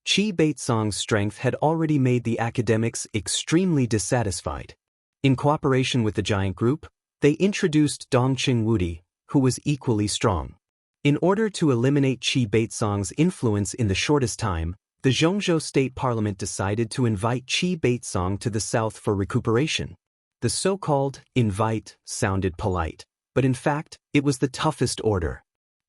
Qi Beizong's strength had already made the academics extremely dissatisfied. In cooperation with the giant group, they introduced Dongqing Wudi, who was equally strong. In order to eliminate Qi Beizong's influence in the shortest time, the Zhongzhou State Parliament decided to invite Qi Beizong to the south for recuperation. The so-called invite sounded polite, but in fact, it was the toughest order.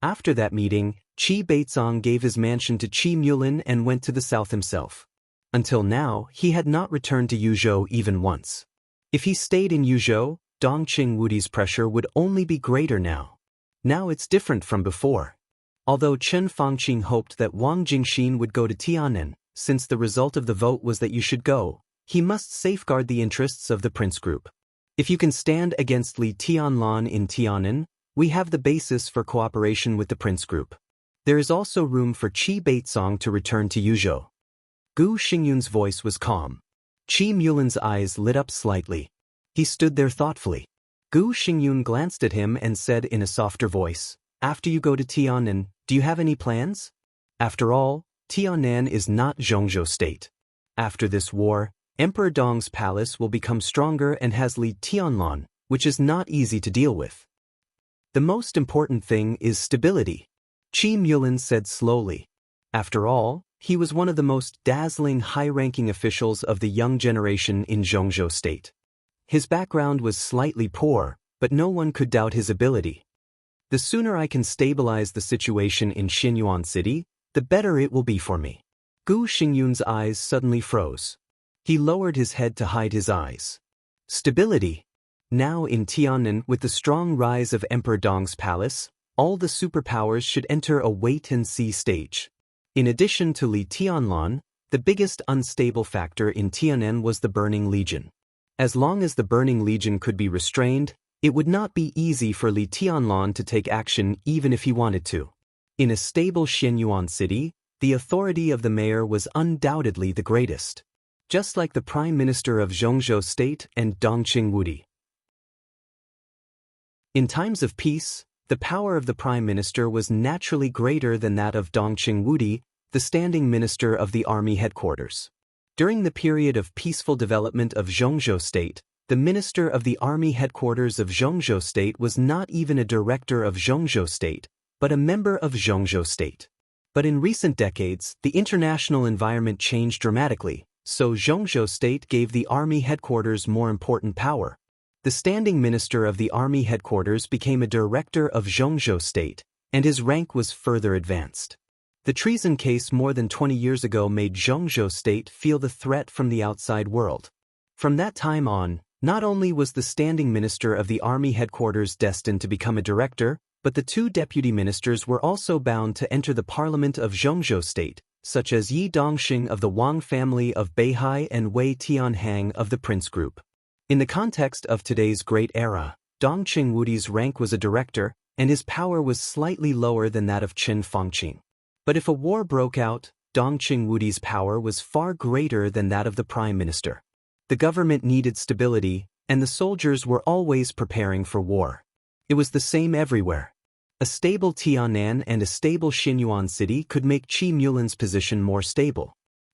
After that meeting, Qi Beizong gave his mansion to Qi Mulin and went to the south himself. Until now, he had not returned to Yuzhou even once. If he stayed in Yuzhou, Dongqing Wudi's pressure would only be greater now. Now it's different from before. Although Chen Fangqing hoped that Wang Jingxin would go to Tianan, since the result of the vote was that you should go, he must safeguard the interests of the Prince Group. If you can stand against Li Tianlan in Tianan, we have the basis for cooperation with the Prince Group. There is also room for Qi Beizong to return to Yuzhou. Gu Xingyun's voice was calm. Qi Mulin's eyes lit up slightly. He stood there thoughtfully. Gu Xingyun glanced at him and said in a softer voice, "After you go to Tianan, do you have any plans? After all, Tianan is not Zhongzhou State. After this war, Emperor Dong's palace will become stronger and has Li Tianlan, which is not easy to deal with. The most important thing is stability," Qi Mulin said slowly. After all, he was one of the most dazzling high-ranking officials of the young generation in Zhongzhou State. His background was slightly poor, but no one could doubt his ability. The sooner I can stabilize the situation in Xinyuan City, the better it will be for me. Gu Xingyun's eyes suddenly froze. He lowered his head to hide his eyes. Stability. Now in Tianan, with the strong rise of Emperor Dong's palace, all the superpowers should enter a wait-and-see stage. In addition to Li Tianlan, the biggest unstable factor in Tianan was the Burning Legion. As long as the Burning Legion could be restrained, it would not be easy for Li Tianlan to take action even if he wanted to. In a stable Xinyuan City, the authority of the mayor was undoubtedly the greatest. Just like the Prime Minister of Zhongzhou State and Dongqing Wudi. In times of peace, the power of the Prime Minister was naturally greater than that of Dongqing Wudi, the standing minister of the army headquarters. During the period of peaceful development of Zhongzhou State, the minister of the army headquarters of Zhongzhou State was not even a director of Zhongzhou State, but a member of Zhongzhou State. But in recent decades, the international environment changed dramatically, so Zhongzhou State gave the army headquarters more important power. The standing minister of the army headquarters became a director of Zhongzhou State, and his rank was further advanced. The treason case more than 20 years ago made Zhongzhou State feel the threat from the outside world. From that time on, not only was the standing minister of the army headquarters destined to become a director, but the 2 deputy ministers were also bound to enter the parliament of Zhongzhou State, such as Yi Dongxing of the Wang family of Beihai and Wei Tianhang of the Prince Group. In the context of today's great era, Dongqing Wudi's rank was a director, and his power was slightly lower than that of Chen Fangqing. But if a war broke out, Dongqing Wudi's power was far greater than that of the prime minister. The government needed stability, and the soldiers were always preparing for war. It was the same everywhere. A stable Tianan and a stable Xinyuan City could make Qi Mulin's position more stable.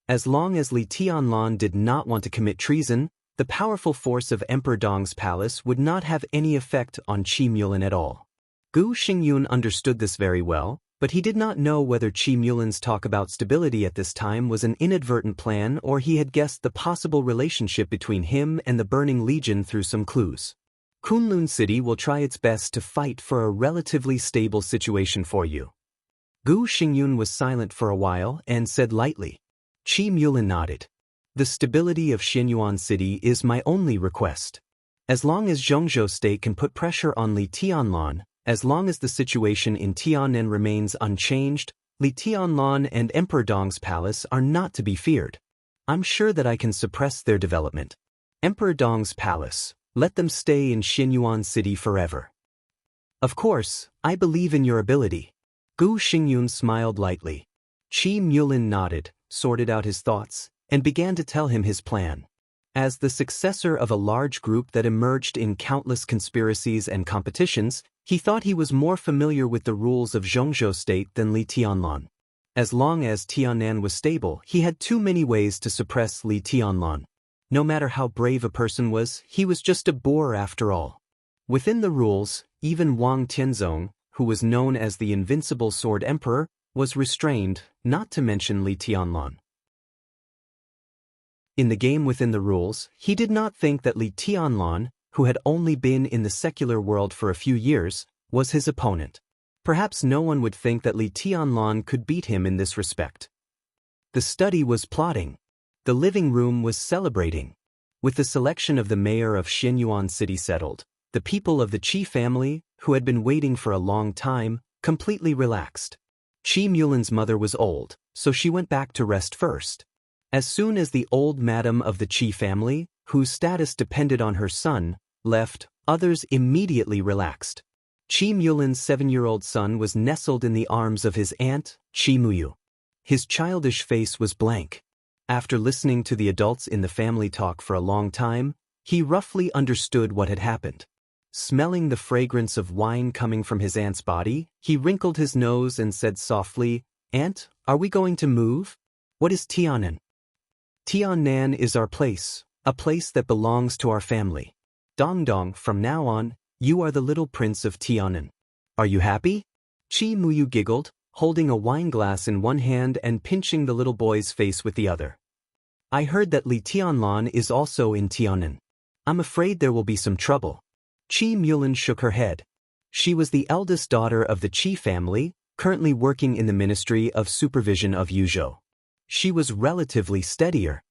As long as Li Tianlan did not want to commit treason, the powerful force of Emperor Dong's palace would not have any effect on Qi Mulin at all. Gu Xingyun understood this very well, But he did not know whether Qi Mulin's talk about stability at this time was an inadvertent plan or he had guessed the possible relationship between him and the Burning Legion through some clues. Kunlun City will try its best to fight for a relatively stable situation for you. Gu Xingyun was silent for a while and said lightly. Qi Mulin nodded. The stability of Xinyuan City is my only request. As long as Zhongzhou State can put pressure on Li Tianlan, as long as the situation in Tianan remains unchanged, Li Tianlan and Emperor Dong's palace are not to be feared. I'm sure that I can suppress their development. Emperor Dong's palace, let them stay in Xinyuan City forever. Of course, I believe in your ability. Gu Xingyun smiled lightly. Qi Mulin nodded, sorted out his thoughts, and began to tell him his plan. As the successor of a large group that emerged in countless conspiracies and competitions, he thought he was more familiar with the rules of Zhongzhou State than Li Tianlan. As long as Tianan was stable, he had too many ways to suppress Li Tianlan. No matter how brave a person was, he was just a boor after all. Within the rules, even Wang Tianzong, who was known as the Invincible Sword Emperor, was restrained, not to mention Li Tianlan. In the game within the rules, he did not think that Li Tianlan, who had only been in the secular world for a few years, was his opponent. Perhaps no one would think that Li Tianlan could beat him in this respect. The study was plotting. The living room was celebrating. With the selection of the mayor of Xinyuan City settled, the people of the Qi family, who had been waiting for a long time, completely relaxed. Qi Mulin's mother was old, so she went back to rest first. As soon as the old madam of the Qi family, whose status depended on her son, left, others immediately relaxed. Qi Mulin's 7-year-old son was nestled in the arms of his aunt, Qi Muyu. His childish face was blank. After listening to the adults in the family talk for a long time, he roughly understood what had happened. Smelling the fragrance of wine coming from his aunt's body, he wrinkled his nose and said softly, "Aunt, are we going to move? What is Tianan?" Tianan is our place, a place that belongs to our family. Dongdong, from now on, you are the little prince of Tianan. Are you happy? Qi Muyu giggled, holding a wine glass in one hand and pinching the little boy's face with the other. I heard that Li Tianlan is also in Tianan. I'm afraid there will be some trouble. Qi Mulin shook her head. She was the eldest daughter of the Qi family, currently working in the Ministry of Supervision of Yuzhou. She was relatively steadier.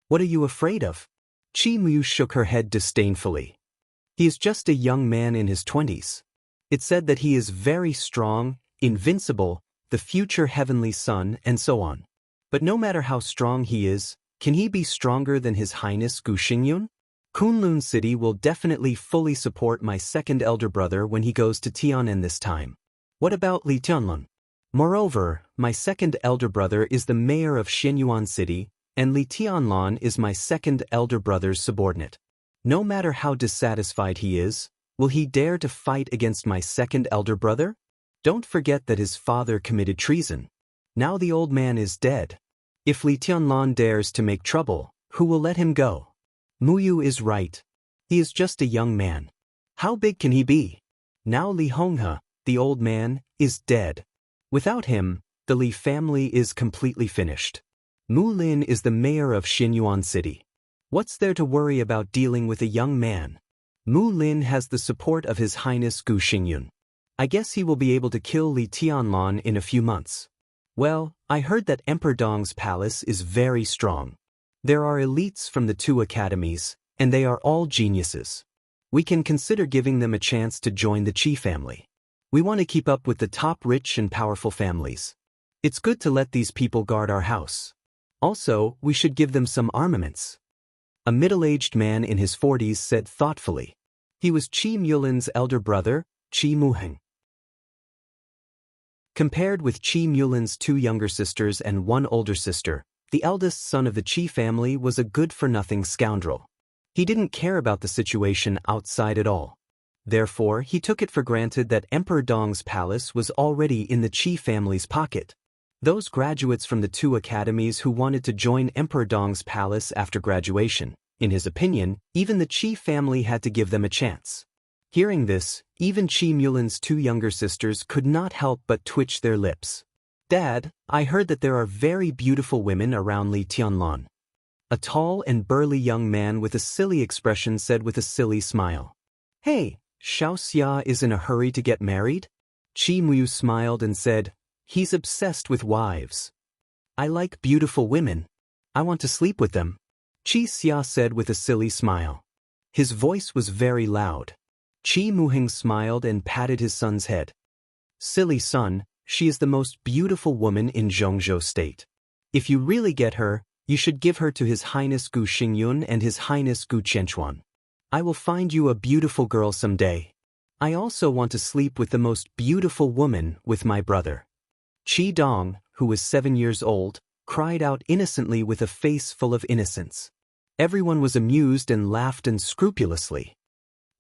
What are you afraid of? Qi Muyu shook her head disdainfully. He is just a young man in his 20s. It said that he is very strong, invincible, the future heavenly son, and so on. But no matter how strong he is, can he be stronger than His Highness Gu Xingyun? Kunlun City will definitely fully support my second elder brother when he goes to Tianan this time. What about Li Tianlan? Moreover, my second elder brother is the mayor of Xinyuan City, and Li Tianlan is my second elder brother's subordinate. No matter how dissatisfied he is, will he dare to fight against my second elder brother? Don't forget that his father committed treason. Now the old man is dead. If Li Tianlan dares to make trouble, who will let him go? Muyu is right. He is just a young man. How big can he be? Now Li Honghe, the old man, is dead. Without him, the Li family is completely finished. Mu Lin is the mayor of Xinyuan City. What's there to worry about dealing with a young man? Mu Lin has the support of His Highness Gu Xingyun. I guess he will be able to kill Li Tianlan in a few months. Well, I heard that Emperor Dong's palace is very strong. There are elites from the 2 academies, and they are all geniuses. We can consider giving them a chance to join the Qi family. We want to keep up with the top rich and powerful families. It's good to let these people guard our house. Also, we should give them some armaments. A middle-aged man in his 40s said thoughtfully. He was Qi Mulin's elder brother, Qi Muheng. Compared with Qi Mulin's 2 younger sisters and 1 older sister, the eldest son of the Qi family was a good-for-nothing scoundrel. He didn't care about the situation outside at all. Therefore, he took it for granted that Emperor Dong's palace was already in the Qi family's pocket. Those graduates from the 2 academies who wanted to join Emperor Dong's palace after graduation, in his opinion, even the Qi family had to give them a chance. Hearing this, even Qi Mulin's two younger sisters could not help but twitch their lips. Dad, I heard that there are very beautiful women around Li Tianlan. A tall and burly young man with a silly expression said with a silly smile. Hey, Xiaoxia is in a hurry to get married? Qi Muyu smiled and said, he's obsessed with wives. I like beautiful women. I want to sleep with them. Qi Xia said with a silly smile. His voice was very loud. Qi Muheng smiled and patted his son's head. Silly son, she is the most beautiful woman in Zhongzhou State. If you really get her, you should give her to His Highness Gu Xingyun and His Highness Gu Qianchuan. I will find you a beautiful girl someday. I also want to sleep with the most beautiful woman with my brother. Qi Dong, who was 7 years old, cried out innocently with a face full of innocence. Everyone was amused and laughed unscrupulously.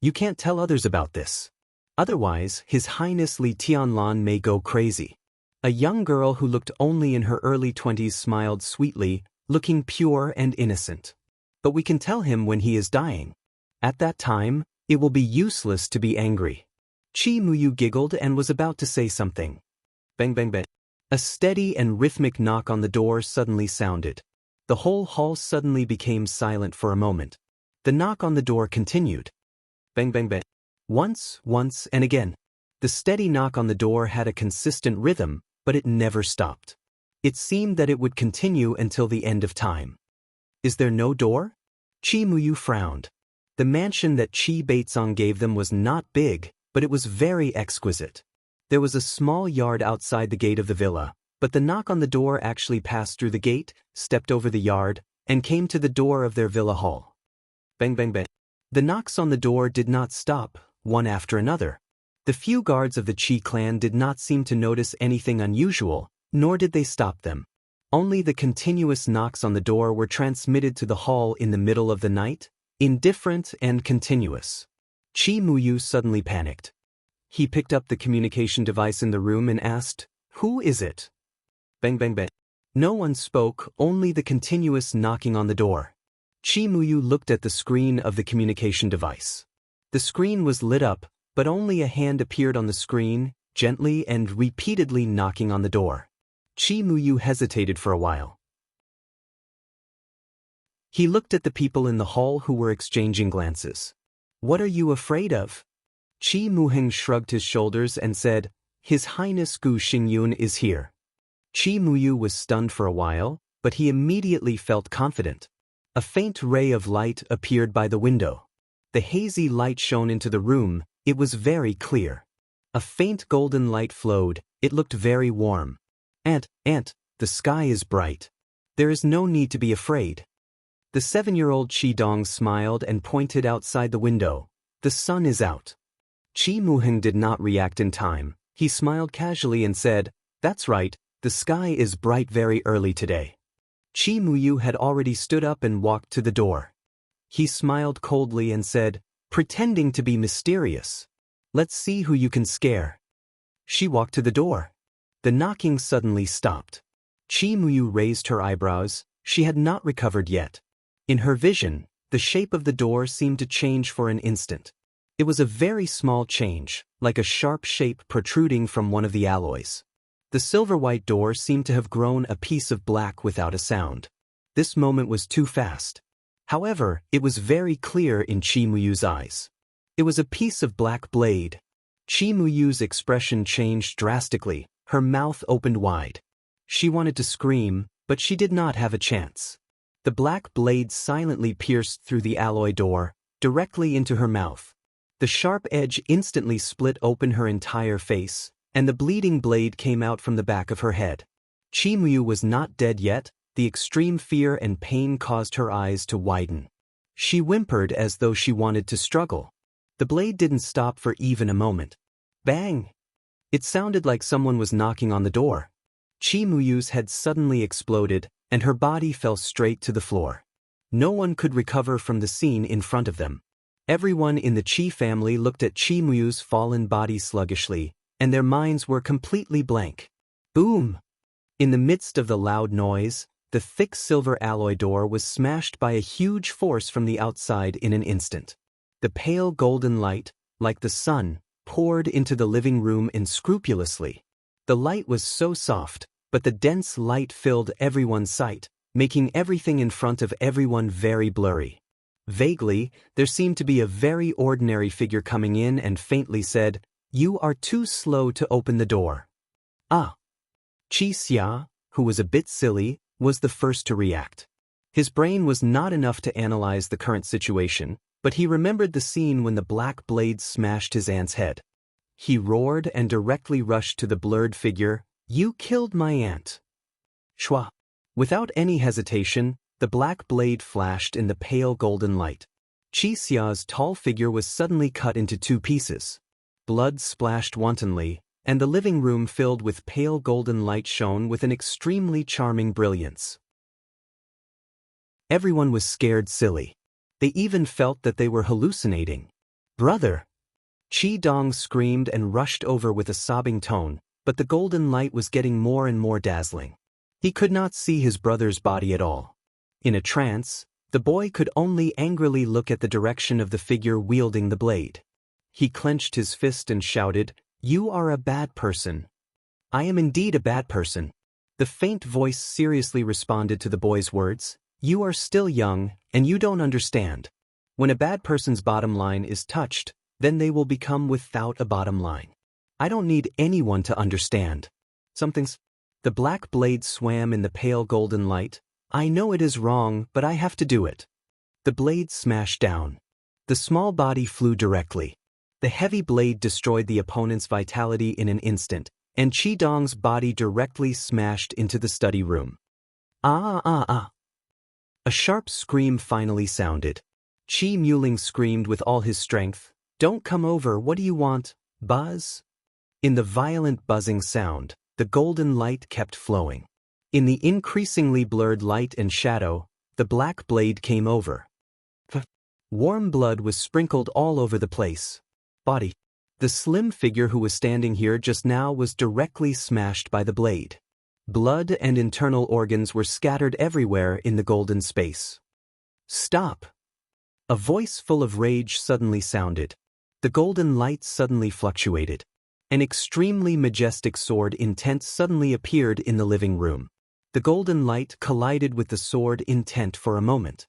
You can't tell others about this. Otherwise, His Highness Li Tianlan may go crazy. A young girl who looked only in her early 20s smiled sweetly, looking pure and innocent. But we can tell him when he is dying. At that time, it will be useless to be angry. Qi Muyu giggled and was about to say something. Bang bang bang. A steady and rhythmic knock on the door suddenly sounded. The whole hall suddenly became silent for a moment. The knock on the door continued. Bang bang bang. Once, and again. The steady knock on the door had a consistent rhythm, but it never stopped. It seemed that it would continue until the end of time. Is there no door? Qi Muyu frowned. The mansion that Qi Baizong gave them was not big, but it was very exquisite. There was a small yard outside the gate of the villa, but the knock on the door actually passed through the gate, stepped over the yard, and came to the door of their villa hall. Bang bang bang. The knocks on the door did not stop, one after another. The few guards of the Qi clan did not seem to notice anything unusual, nor did they stop them. Only the continuous knocks on the door were transmitted to the hall in the middle of the night, indifferent and continuous. Qi Muyu suddenly panicked. He picked up the communication device in the room and asked, "Who is it?" Bang bang bang. No one spoke, only the continuous knocking on the door. Qi Muyu looked at the screen of the communication device. The screen was lit up, but only a hand appeared on the screen, gently and repeatedly knocking on the door. Qi Muyu hesitated for a while. He looked at the people in the hall who were exchanging glances. What are you afraid of? Qi Muheng shrugged his shoulders and said, His Highness Gu Xingyun is here. Qi Muyu was stunned for a while, but he immediately felt confident. A faint ray of light appeared by the window. The hazy light shone into the room. It was very clear. A faint golden light flowed. It looked very warm. Aunt, the sky is bright. There is no need to be afraid. The 7-year-old Qi Dong smiled and pointed outside the window. The sun is out. Qi Muheng did not react in time. He smiled casually and said, That's right, the sky is bright very early today. Qi Muyu had already stood up and walked to the door. He smiled coldly and said, pretending to be mysterious. Let's see who you can scare. She walked to the door. The knocking suddenly stopped. Qi Muyu raised her eyebrows. She had not recovered yet. In her vision, the shape of the door seemed to change for an instant. It was a very small change, like a sharp shape protruding from one of the alloys. The silver-white door seemed to have grown a piece of black without a sound. This moment was too fast. However, it was very clear in Qi Muyu's eyes. It was a piece of black blade. Qi Muyu's expression changed drastically. Her mouth opened wide. She wanted to scream, but she did not have a chance. The black blade silently pierced through the alloy door, directly into her mouth. The sharp edge instantly split open her entire face, and the bleeding blade came out from the back of her head. Qi Muyu was not dead yet. The extreme fear and pain caused her eyes to widen. She whimpered as though she wanted to struggle. The blade didn't stop for even a moment. Bang! It sounded like someone was knocking on the door. Qi Muyu's head suddenly exploded, and her body fell straight to the floor. No one could recover from the scene in front of them. Everyone in the Qi family looked at Qi Muyu's fallen body sluggishly, and their minds were completely blank. Boom! In the midst of the loud noise, the thick silver alloy door was smashed by a huge force from the outside in an instant. The pale golden light, like the sun, poured into the living room unscrupulously. The light was so soft, but the dense light filled everyone's sight, making everything in front of everyone very blurry. Vaguely, there seemed to be a very ordinary figure coming in and faintly said, "You are too slow to open the door." Ah! Xianxia, who was a bit silly, was the first to react. His brain was not enough to analyze the current situation, but he remembered the scene when the black blade smashed his aunt's head. He roared and directly rushed to the blurred figure. "You killed my aunt." Shwa! Without any hesitation, the black blade flashed in the pale golden light. Xiaxia's tall figure was suddenly cut into two pieces. Blood splashed wantonly, and the living room filled with pale golden light shone with an extremely charming brilliance. Everyone was scared silly. They even felt that they were hallucinating. "Brother!" Qi Dong screamed and rushed over with a sobbing tone, but the golden light was getting more and more dazzling. He could not see his brother's body at all. In a trance, the boy could only angrily look at the direction of the figure wielding the blade. He clenched his fist and shouted, "You are a bad person." "I am indeed a bad person." The faint voice seriously responded to the boy's words. "You are still young, and you don't understand. When a bad person's bottom line is touched, then they will become without a bottom line. I don't need anyone to understand. Something's..." The black blade swam in the pale golden light. "I know it is wrong, but I have to do it." The blade smashed down. The small body flew directly. The heavy blade destroyed the opponent's vitality in an instant, and Qi Dong's body directly smashed into the study room. "Ah ah ah!" A sharp scream finally sounded. Qi Muling screamed with all his strength, "Don't come over, what do you want? Buzz?" In the violent buzzing sound, the golden light kept flowing. In the increasingly blurred light and shadow, the black blade came over. Warm blood was sprinkled all over the place. Body. The slim figure who was standing here just now was directly smashed by the blade. Blood and internal organs were scattered everywhere in the golden space. "Stop!" A voice full of rage suddenly sounded. The golden light suddenly fluctuated. An extremely majestic sword intent suddenly appeared in the living room. The golden light collided with the sword intent for a moment.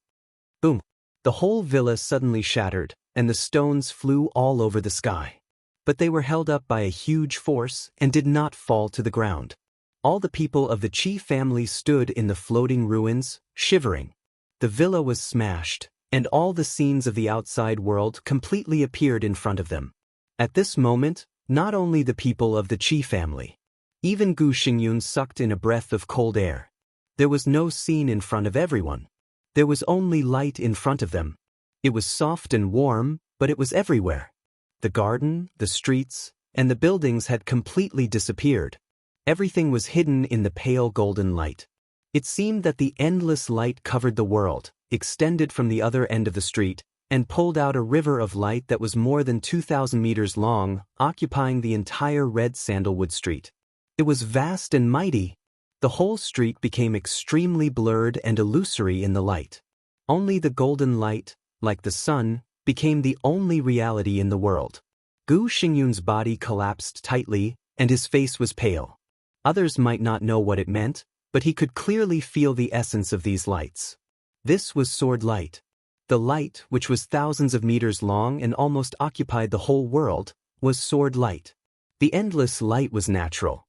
Boom! The whole villa suddenly shattered, and the stones flew all over the sky. But they were held up by a huge force and did not fall to the ground. All the people of the Qi family stood in the floating ruins, shivering. The villa was smashed, and all the scenes of the outside world completely appeared in front of them. At this moment, not only the people of the Qi family, even Gu Xingyun sucked in a breath of cold air. There was no scene in front of everyone. There was only light in front of them. It was soft and warm, but it was everywhere. The garden, the streets, and the buildings had completely disappeared. Everything was hidden in the pale golden light. It seemed that the endless light covered the world, extended from the other end of the street, and pulled out a river of light that was more than 2,000 meters long, occupying the entire red sandalwood street. It was vast and mighty. The whole street became extremely blurred and illusory in the light. Only the golden light, like the sun, became the only reality in the world. Gu Xingyun's body collapsed tightly, and his face was pale. Others might not know what it meant, but he could clearly feel the essence of these lights. This was sword light. The light, which was thousands of meters long and almost occupied the whole world, was sword light. The endless light was natural.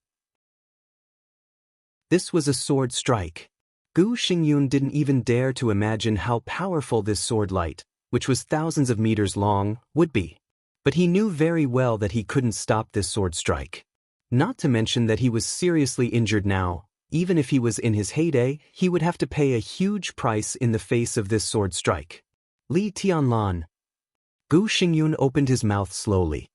This was a sword strike. Gu Xingyun didn't even dare to imagine how powerful this sword light, which was thousands of meters long, would be. But he knew very well that he couldn't stop this sword strike. Not to mention that he was seriously injured now. Even if he was in his heyday, he would have to pay a huge price in the face of this sword strike. Li Tianlan. Gu Xingyun opened his mouth slowly.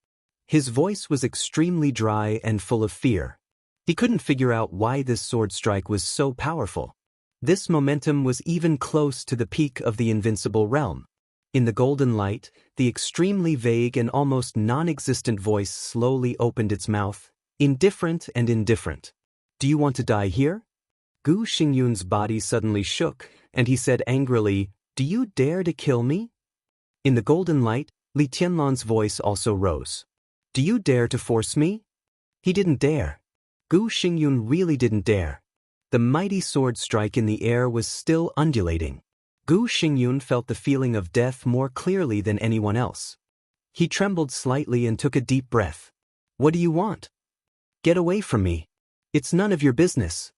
His voice was extremely dry and full of fear. He couldn't figure out why this sword strike was so powerful. This momentum was even close to the peak of the invincible realm. In the golden light, the extremely vague and almost non-existent voice slowly opened its mouth, indifferent and indifferent. "Do you want to die here?" Gu Xingyun's body suddenly shook, and he said angrily, "Do you dare to kill me?" In the golden light, Li Tianlan's voice also rose. Do you dare to force me? He didn't dare. Gu Xingyun really didn't dare. The mighty sword strike in the air was still undulating. Gu Xingyun felt the feeling of death more clearly than anyone else. He trembled slightly and took a deep breath. What do you want? Get away from me. It's none of your business.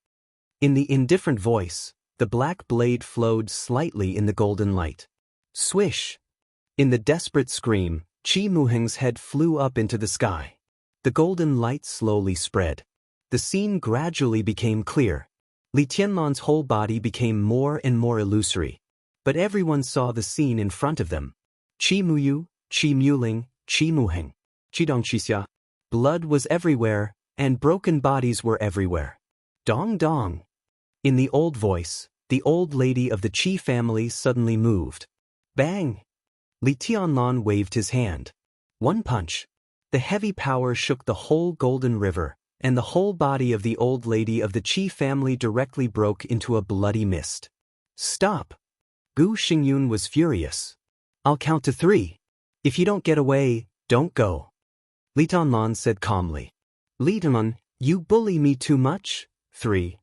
In the indifferent voice, the black blade flowed slightly in the golden light. Swish! In the desperate scream, Qi Muheng's head flew up into the sky. The golden light slowly spread. The scene gradually became clear. Li Tianlan's whole body became more and more illusory. But everyone saw the scene in front of them. Qi Muyu, Qi Muling, Qi Muheng, Qi Dongxixia. Blood was everywhere, and broken bodies were everywhere. Dong dong. In the old voice, the old lady of the Qi family suddenly moved. Bang! Li Tianlan waved his hand. One punch. The heavy power shook the whole golden river, and the whole body of the old lady of the Qi family directly broke into a bloody mist. Stop! Gu Xingyun was furious. I'll count to 3. If you don't get away, don't go. Li Tianlan said calmly. Li Tianlan, you bully me too much? 3.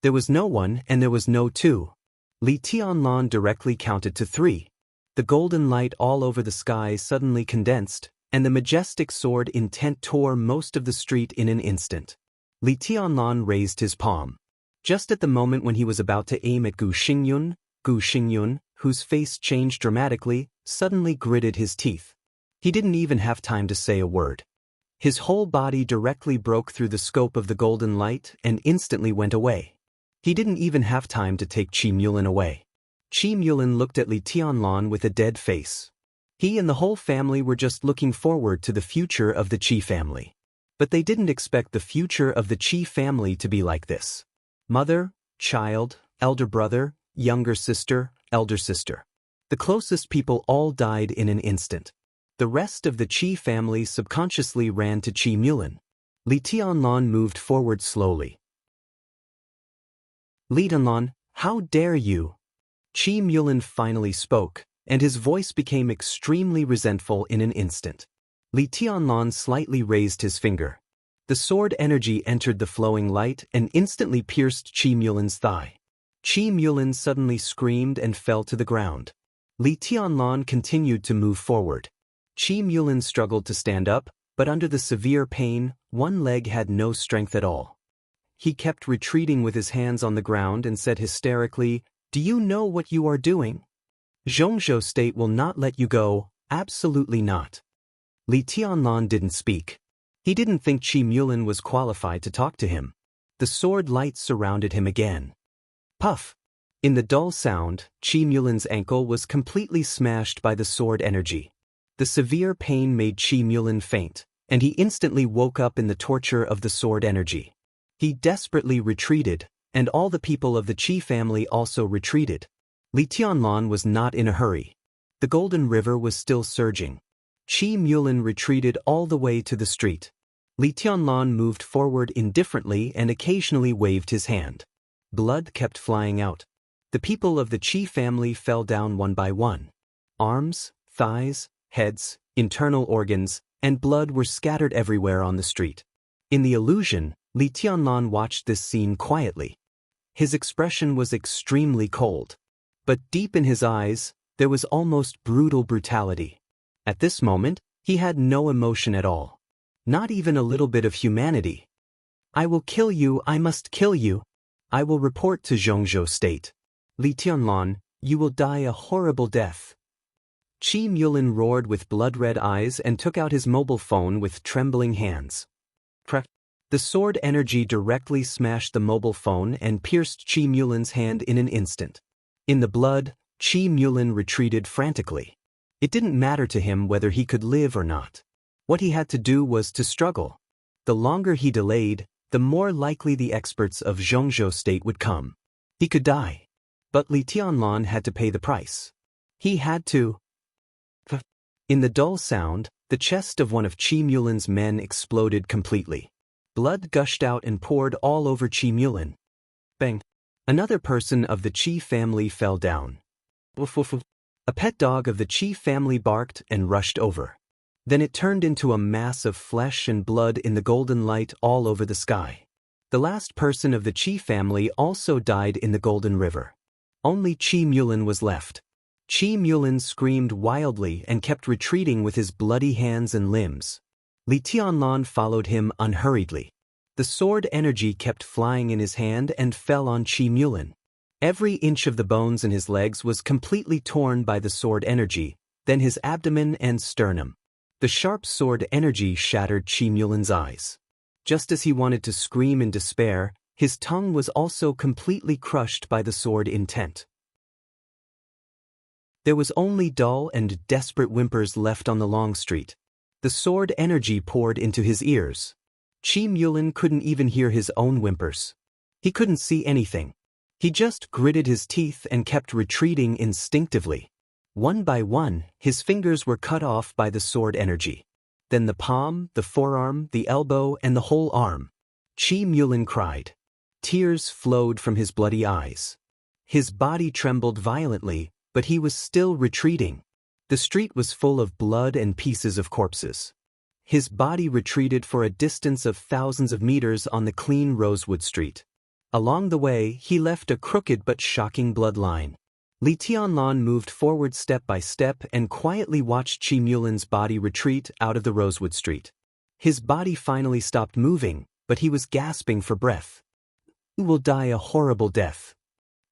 There was no 1 and there was no 2. Li Tianlan directly counted to 3. The golden light all over the sky suddenly condensed, and the majestic sword intent tore most of the street in an instant. Li Tianlan raised his palm. Just at the moment when he was about to aim at Gu Xingyun, whose face changed dramatically, suddenly gritted his teeth. He didn't even have time to say a word. His whole body directly broke through the scope of the golden light and instantly went away. He didn't even have time to take Qi Mulan away. Qi Mulan looked at Li Tianlan with a dead face. He and the whole family were just looking forward to the future of the Qi family. But they didn't expect the future of the Qi family to be like this. Mother, child, elder brother, younger sister, elder sister. The closest people all died in an instant. The rest of the Qi family subconsciously ran to Qi Mulan. Li Tianlan moved forward slowly. Li Tianlan, how dare you? Qi Mulan finally spoke, and his voice became extremely resentful in an instant. Li Tianlan slightly raised his finger. The sword energy entered the flowing light and instantly pierced Qi Mulan's thigh. Qi Mulan suddenly screamed and fell to the ground. Li Tianlan continued to move forward. Qi Mulan struggled to stand up, but under the severe pain, one leg had no strength at all. He kept retreating with his hands on the ground and said hysterically, "Do you know what you are doing? Zhongzhou State will not let you go, absolutely not." Li Tianlan didn't speak. He didn't think Qi Mulan was qualified to talk to him. The sword light surrounded him again. Puff! In the dull sound, Qi Mulan's ankle was completely smashed by the sword energy. The severe pain made Qi Mulan faint, and he instantly woke up in the torture of the sword energy. He desperately retreated, and all the people of the Qi family also retreated. Li Tianlan was not in a hurry. The Golden River was still surging. Qi Mulan retreated all the way to the street. Li Tianlan moved forward indifferently and occasionally waved his hand. Blood kept flying out. The people of the Qi family fell down one by one. Arms, thighs, heads, internal organs, and blood were scattered everywhere on the street. In the illusion, Li Tianlan watched this scene quietly. His expression was extremely cold. But deep in his eyes, there was almost brutal brutality. At this moment, he had no emotion at all. Not even a little bit of humanity. "I will kill you, I must kill you. I will report to Zhongzhou State. Li Tianlan, you will die a horrible death." Qi Mulan roared with blood-red eyes and took out his mobile phone with trembling hands. The sword energy directly smashed the mobile phone and pierced Qi Mulan's hand in an instant. In the blood, Qi Mulan retreated frantically. It didn't matter to him whether he could live or not. What he had to do was to struggle. The longer he delayed, the more likely the experts of Zhongzhou State would come. He could die. But Li Tianlan had to pay the price. He had to. In the dull sound, the chest of one of Qi Mulan's men exploded completely. Blood gushed out and poured all over Qi Mulan. Bang! Another person of the Qi family fell down. A pet dog of the Qi family barked and rushed over. Then it turned into a mass of flesh and blood in the golden light all over the sky. The last person of the Qi family also died in the Golden River. Only Qi Mulin was left. Qi Mulin screamed wildly and kept retreating with his bloody hands and limbs. Li Tianlan followed him unhurriedly. The sword energy kept flying in his hand and fell on Qi Mulin. Every inch of the bones in his legs was completely torn by the sword energy, then his abdomen and sternum. The sharp sword energy shattered Qi Mulin's eyes. Just as he wanted to scream in despair, his tongue was also completely crushed by the sword intent. There was only dull and desperate whimpers left on the long street. The sword energy poured into his ears. Qi Mulin couldn't even hear his own whimpers. He couldn't see anything. He just gritted his teeth and kept retreating instinctively. One by one, his fingers were cut off by the sword energy. Then the palm, the forearm, the elbow, and the whole arm. Qi Mulin cried. Tears flowed from his bloody eyes. His body trembled violently, but he was still retreating. The street was full of blood and pieces of corpses. His body retreated for a distance of thousands of meters on the clean rosewood street. Along the way, he left a crooked but shocking bloodline. Li Tianlan moved forward step by step and quietly watched Qi Mulin's body retreat out of the rosewood street. His body finally stopped moving, but he was gasping for breath. "You will die a horrible death."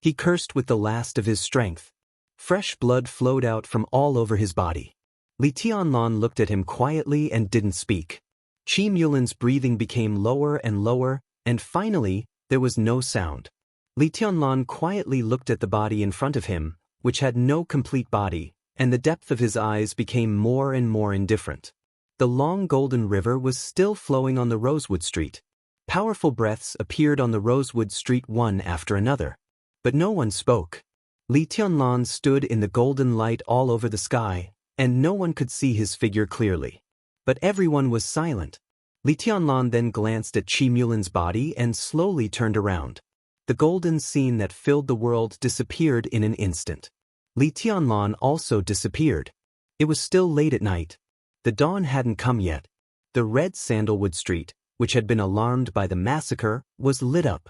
He cursed with the last of his strength. Fresh blood flowed out from all over his body. Li Tianlan looked at him quietly and didn't speak. Qi Mulin's breathing became lower and lower, and finally, there was no sound. Li Tianlan quietly looked at the body in front of him, which had no complete body, and the depth of his eyes became more and more indifferent. The long golden river was still flowing on the rosewood street. Powerful breaths appeared on the rosewood street one after another. But no one spoke. Li Tianlan stood in the golden light all over the sky, and no one could see his figure clearly. But everyone was silent. Li Tianlan then glanced at Qi Mulin's body and slowly turned around. The golden scene that filled the world disappeared in an instant. Li Tianlan also disappeared. It was still late at night. The dawn hadn't come yet. The red sandalwood street, which had been alarmed by the massacre, was lit up.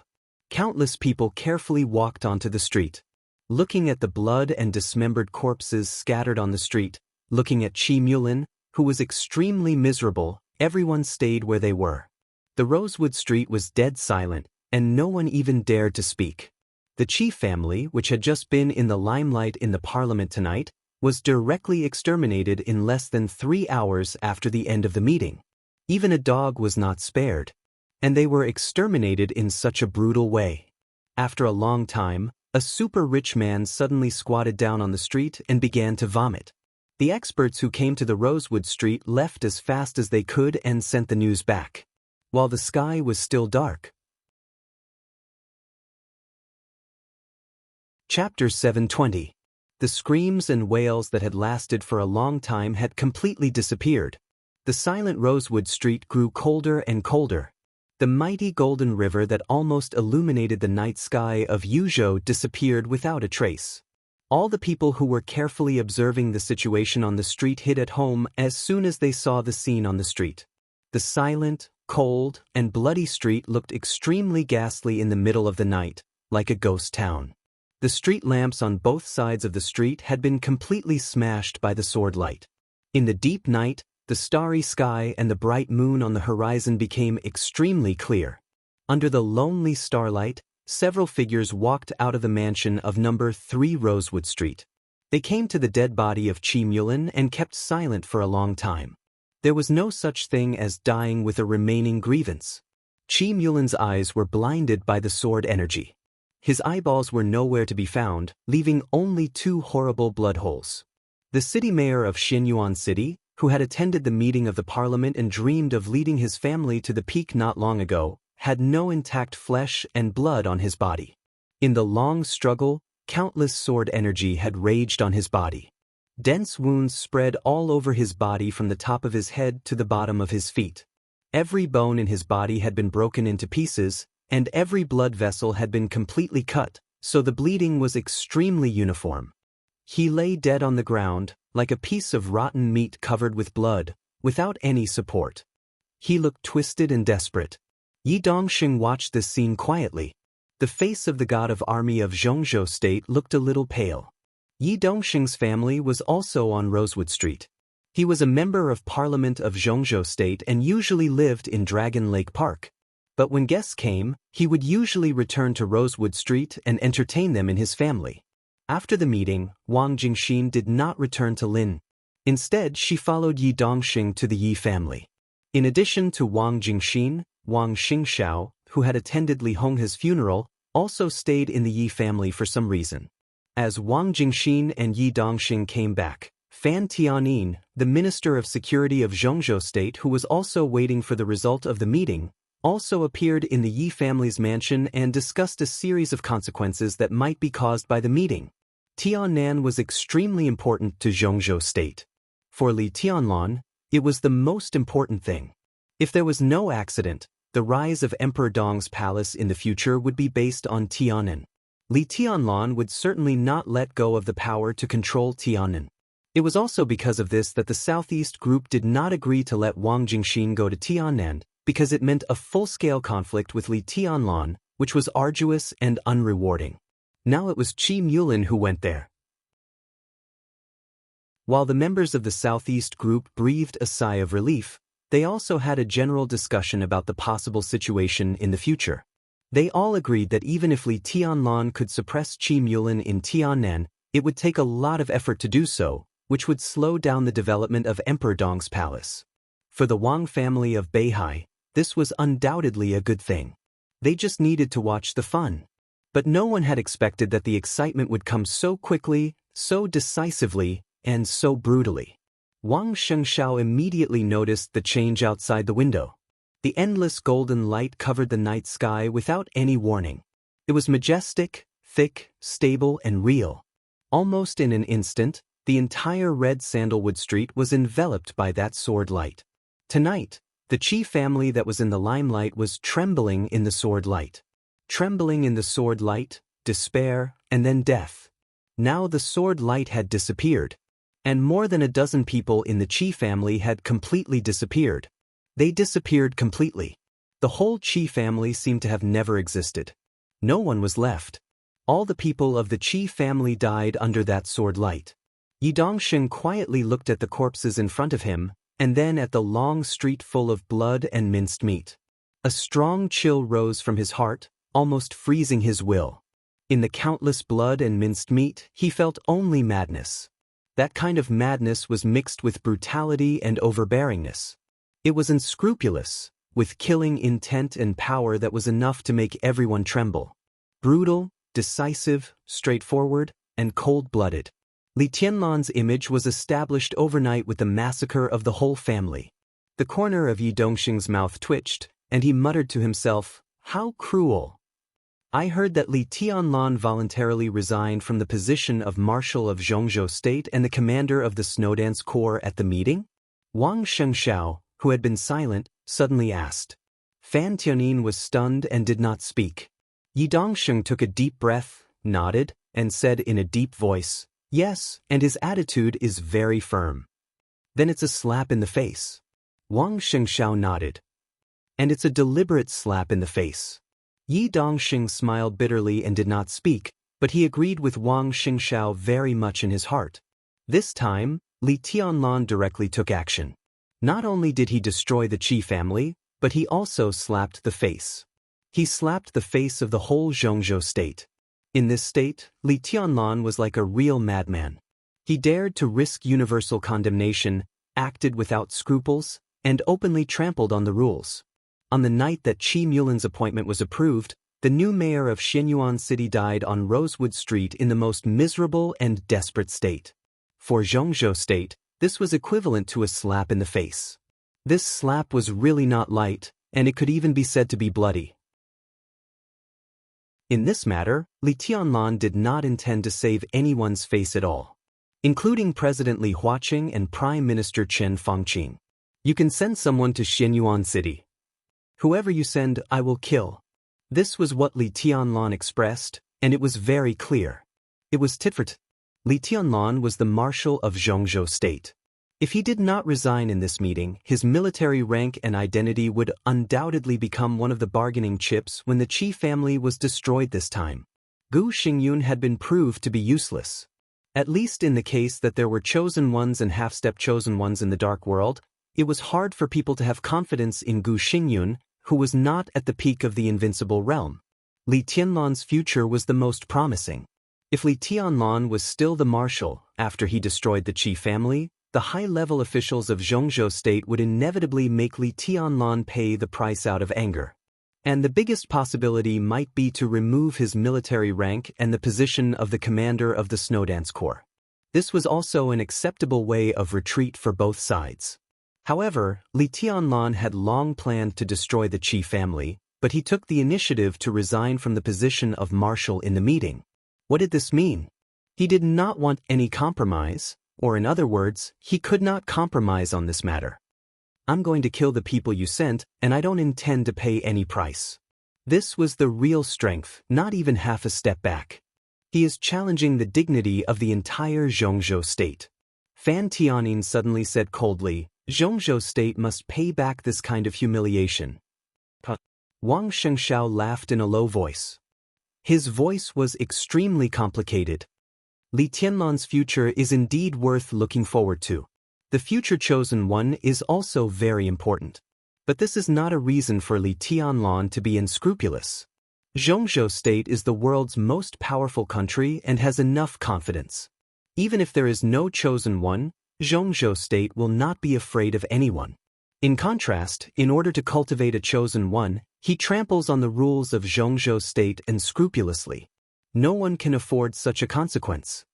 Countless people carefully walked onto the street. Looking at the blood and dismembered corpses scattered on the street, looking at Qi Mulin, who was extremely miserable, everyone stayed where they were. The rosewood street was dead silent, and no one even dared to speak. The Qi family, which had just been in the limelight in the parliament tonight, was directly exterminated in less than 3 hours after the end of the meeting. Even a dog was not spared. And they were exterminated in such a brutal way. After a long time, a super rich man suddenly squatted down on the street and began to vomit. The experts who came to the rosewood street left as fast as they could and sent the news back. While the sky was still dark. Chapter 720. The screams and wails that had lasted for a long time had completely disappeared. The silent rosewood street grew colder and colder. The mighty golden river that almost illuminated the night sky of Yuzhou disappeared without a trace. All the people who were carefully observing the situation on the street hid at home as soon as they saw the scene on the street. The silent, cold, and bloody street looked extremely ghastly in the middle of the night, like a ghost town. The street lamps on both sides of the street had been completely smashed by the sword light. In the deep night, the starry sky and the bright moon on the horizon became extremely clear. Under the lonely starlight, several figures walked out of the mansion of number 3 Rosewood Street. They came to the dead body of Qi Mulin and kept silent for a long time. There was no such thing as dying with a remaining grievance. Qi Mulin's eyes were blinded by the sword energy. His eyeballs were nowhere to be found, leaving only 2 horrible blood holes. The city mayor of Xinyuan City, who had attended the meeting of the parliament and dreamed of leading his family to the peak not long ago, had no intact flesh and blood on his body. In the long struggle, countless sword energy had raged on his body. Dense wounds spread all over his body from the top of his head to the bottom of his feet. Every bone in his body had been broken into pieces, and every blood vessel had been completely cut, so the bleeding was extremely uniform. He lay dead on the ground, like a piece of rotten meat covered with blood, without any support. He looked twisted and desperate. Yi Dongxing watched this scene quietly. The face of the god of army of Zhongzhou State looked a little pale. Yi Dongxing's family was also on Rosewood Street. He was a member of Parliament of Zhongzhou State and usually lived in Dragon Lake Park. But when guests came, he would usually return to Rosewood Street and entertain them in his family. After the meeting, Wang Jingxin did not return to Lin. Instead, she followed Yi Dongxing to the Yi family. In addition to Wang Jingxin, Wang Xingxiao, who had attended Li Honghe's funeral, also stayed in the Yi family for some reason. As Wang Jingxin and Yi Dongxing came back, Fan Tianin, the Minister of Security of Zhongzhou State who was also waiting for the result of the meeting, also appeared in the Yi family's mansion and discussed a series of consequences that might be caused by the meeting. Tiannan was extremely important to Zhongzhou State. For Li Tianlan, it was the most important thing. If there was no accident, the rise of Emperor Dong's palace in the future would be based on Tiannan. Li Tianlan would certainly not let go of the power to control Tiannan. It was also because of this that the Southeast group did not agree to let Wang Jingxin go to Tiannan, because it meant a full-scale conflict with Li Tianlan, which was arduous and unrewarding. Now it was Qi Mulin who went there. While the members of the Southeast group breathed a sigh of relief, they also had a general discussion about the possible situation in the future. They all agreed that even if Li Tianlan could suppress Qi Mulin in Tiannan, it would take a lot of effort to do so, which would slow down the development of Emperor Dong's palace. For the Wang family of Beihai, this was undoubtedly a good thing. They just needed to watch the fun. But no one had expected that the excitement would come so quickly, so decisively, and so brutally. Wang Shengxiao immediately noticed the change outside the window. The endless golden light covered the night sky without any warning. It was majestic, thick, stable, and real. Almost in an instant, the entire red sandalwood street was enveloped by that sword light. Tonight, the Qi family that was in the limelight was trembling in the sword light. Trembling in the sword light, despair, and then death. Now the sword light had disappeared. And more than a dozen people in the Qi family had completely disappeared. They disappeared completely. The whole Qi family seemed to have never existed. No one was left. All the people of the Qi family died under that sword light. Yi Dongxing quietly looked at the corpses in front of him, and then at the long street full of blood and minced meat. A strong chill rose from his heart, almost freezing his will. In the countless blood and minced meat, he felt only madness. That kind of madness was mixed with brutality and overbearingness. It was unscrupulous, with killing intent and power that was enough to make everyone tremble. Brutal, decisive, straightforward, and cold-blooded. Li Tianlan's image was established overnight with the massacre of the whole family. The corner of Yi Dongxing's mouth twitched, and he muttered to himself, "How cruel." I heard that Li Tianlan voluntarily resigned from the position of Marshal of Zhongzhou State and the commander of the Snowdance Corps at the meeting? Wang Shengxiao, who had been silent, suddenly asked. Fan Tianin was stunned and did not speak. Yi Dongxing took a deep breath, nodded, and said in a deep voice, "Yes, and his attitude is very firm." "Then it's a slap in the face." Wang Shengxiao nodded. "And it's a deliberate slap in the face." Yi Dongxing smiled bitterly and did not speak, but he agreed with Wang Xingxiao very much in his heart. This time, Li Tianlan directly took action. Not only did he destroy the Qi family, but he also slapped the face. He slapped the face of the whole Zhongzhou state. In this state, Li Tianlan was like a real madman. He dared to risk universal condemnation, acted without scruples, and openly trampled on the rules. On the night that Qi Mulin's appointment was approved, the new mayor of Xianyuan City died on Rosewood Street in the most miserable and desperate state. For Zhongzhou State, this was equivalent to a slap in the face. This slap was really not light, and it could even be said to be bloody. In this matter, Li Tianlan did not intend to save anyone's face at all, including President Li Huaqing and Prime Minister Chen Fangqing. "You can send someone to Xianyuan City. Whoever you send, I will kill." This was what Li Tianlan expressed, and it was very clear. It was tit for tat. Li Tianlan was the marshal of Zhongzhou state. If he did not resign in this meeting, his military rank and identity would undoubtedly become one of the bargaining chips when the Qi family was destroyed this time. Gu Xingyun had been proved to be useless. At least in the case that there were chosen ones and half-step chosen ones in the dark world, it was hard for people to have confidence in Gu Xingyun, who was not at the peak of the invincible realm. Li Tianlan's future was the most promising. If Li Tianlan was still the marshal after he destroyed the Qi family, the high-level officials of Zhongzhou state would inevitably make Li Tianlan pay the price out of anger. And the biggest possibility might be to remove his military rank and the position of the commander of the Snowdance Corps. This was also an acceptable way of retreat for both sides. However, Li Tianlan had long planned to destroy the Qi family, but he took the initiative to resign from the position of marshal in the meeting. What did this mean? He did not want any compromise. Or in other words, he could not compromise on this matter. I'm going to kill the people you sent, and I don't intend to pay any price. This was the real strength, not even half a step back. He is challenging the dignity of the entire Zhongzhou state. Fan Tianyin suddenly said coldly, Zhongzhou state must pay back this kind of humiliation. Wang Xianxia laughed in a low voice. His voice was extremely complicated. Li Tianlan's future is indeed worth looking forward to. The future chosen one is also very important. But this is not a reason for Li Tianlan to be unscrupulous. Zhongzhou state is the world's most powerful country and has enough confidence. Even if there is no chosen one, Zhongzhou state will not be afraid of anyone. In contrast, in order to cultivate a chosen one, he tramples on the rules of Zhongzhou state unscrupulously. No one can afford such a consequence.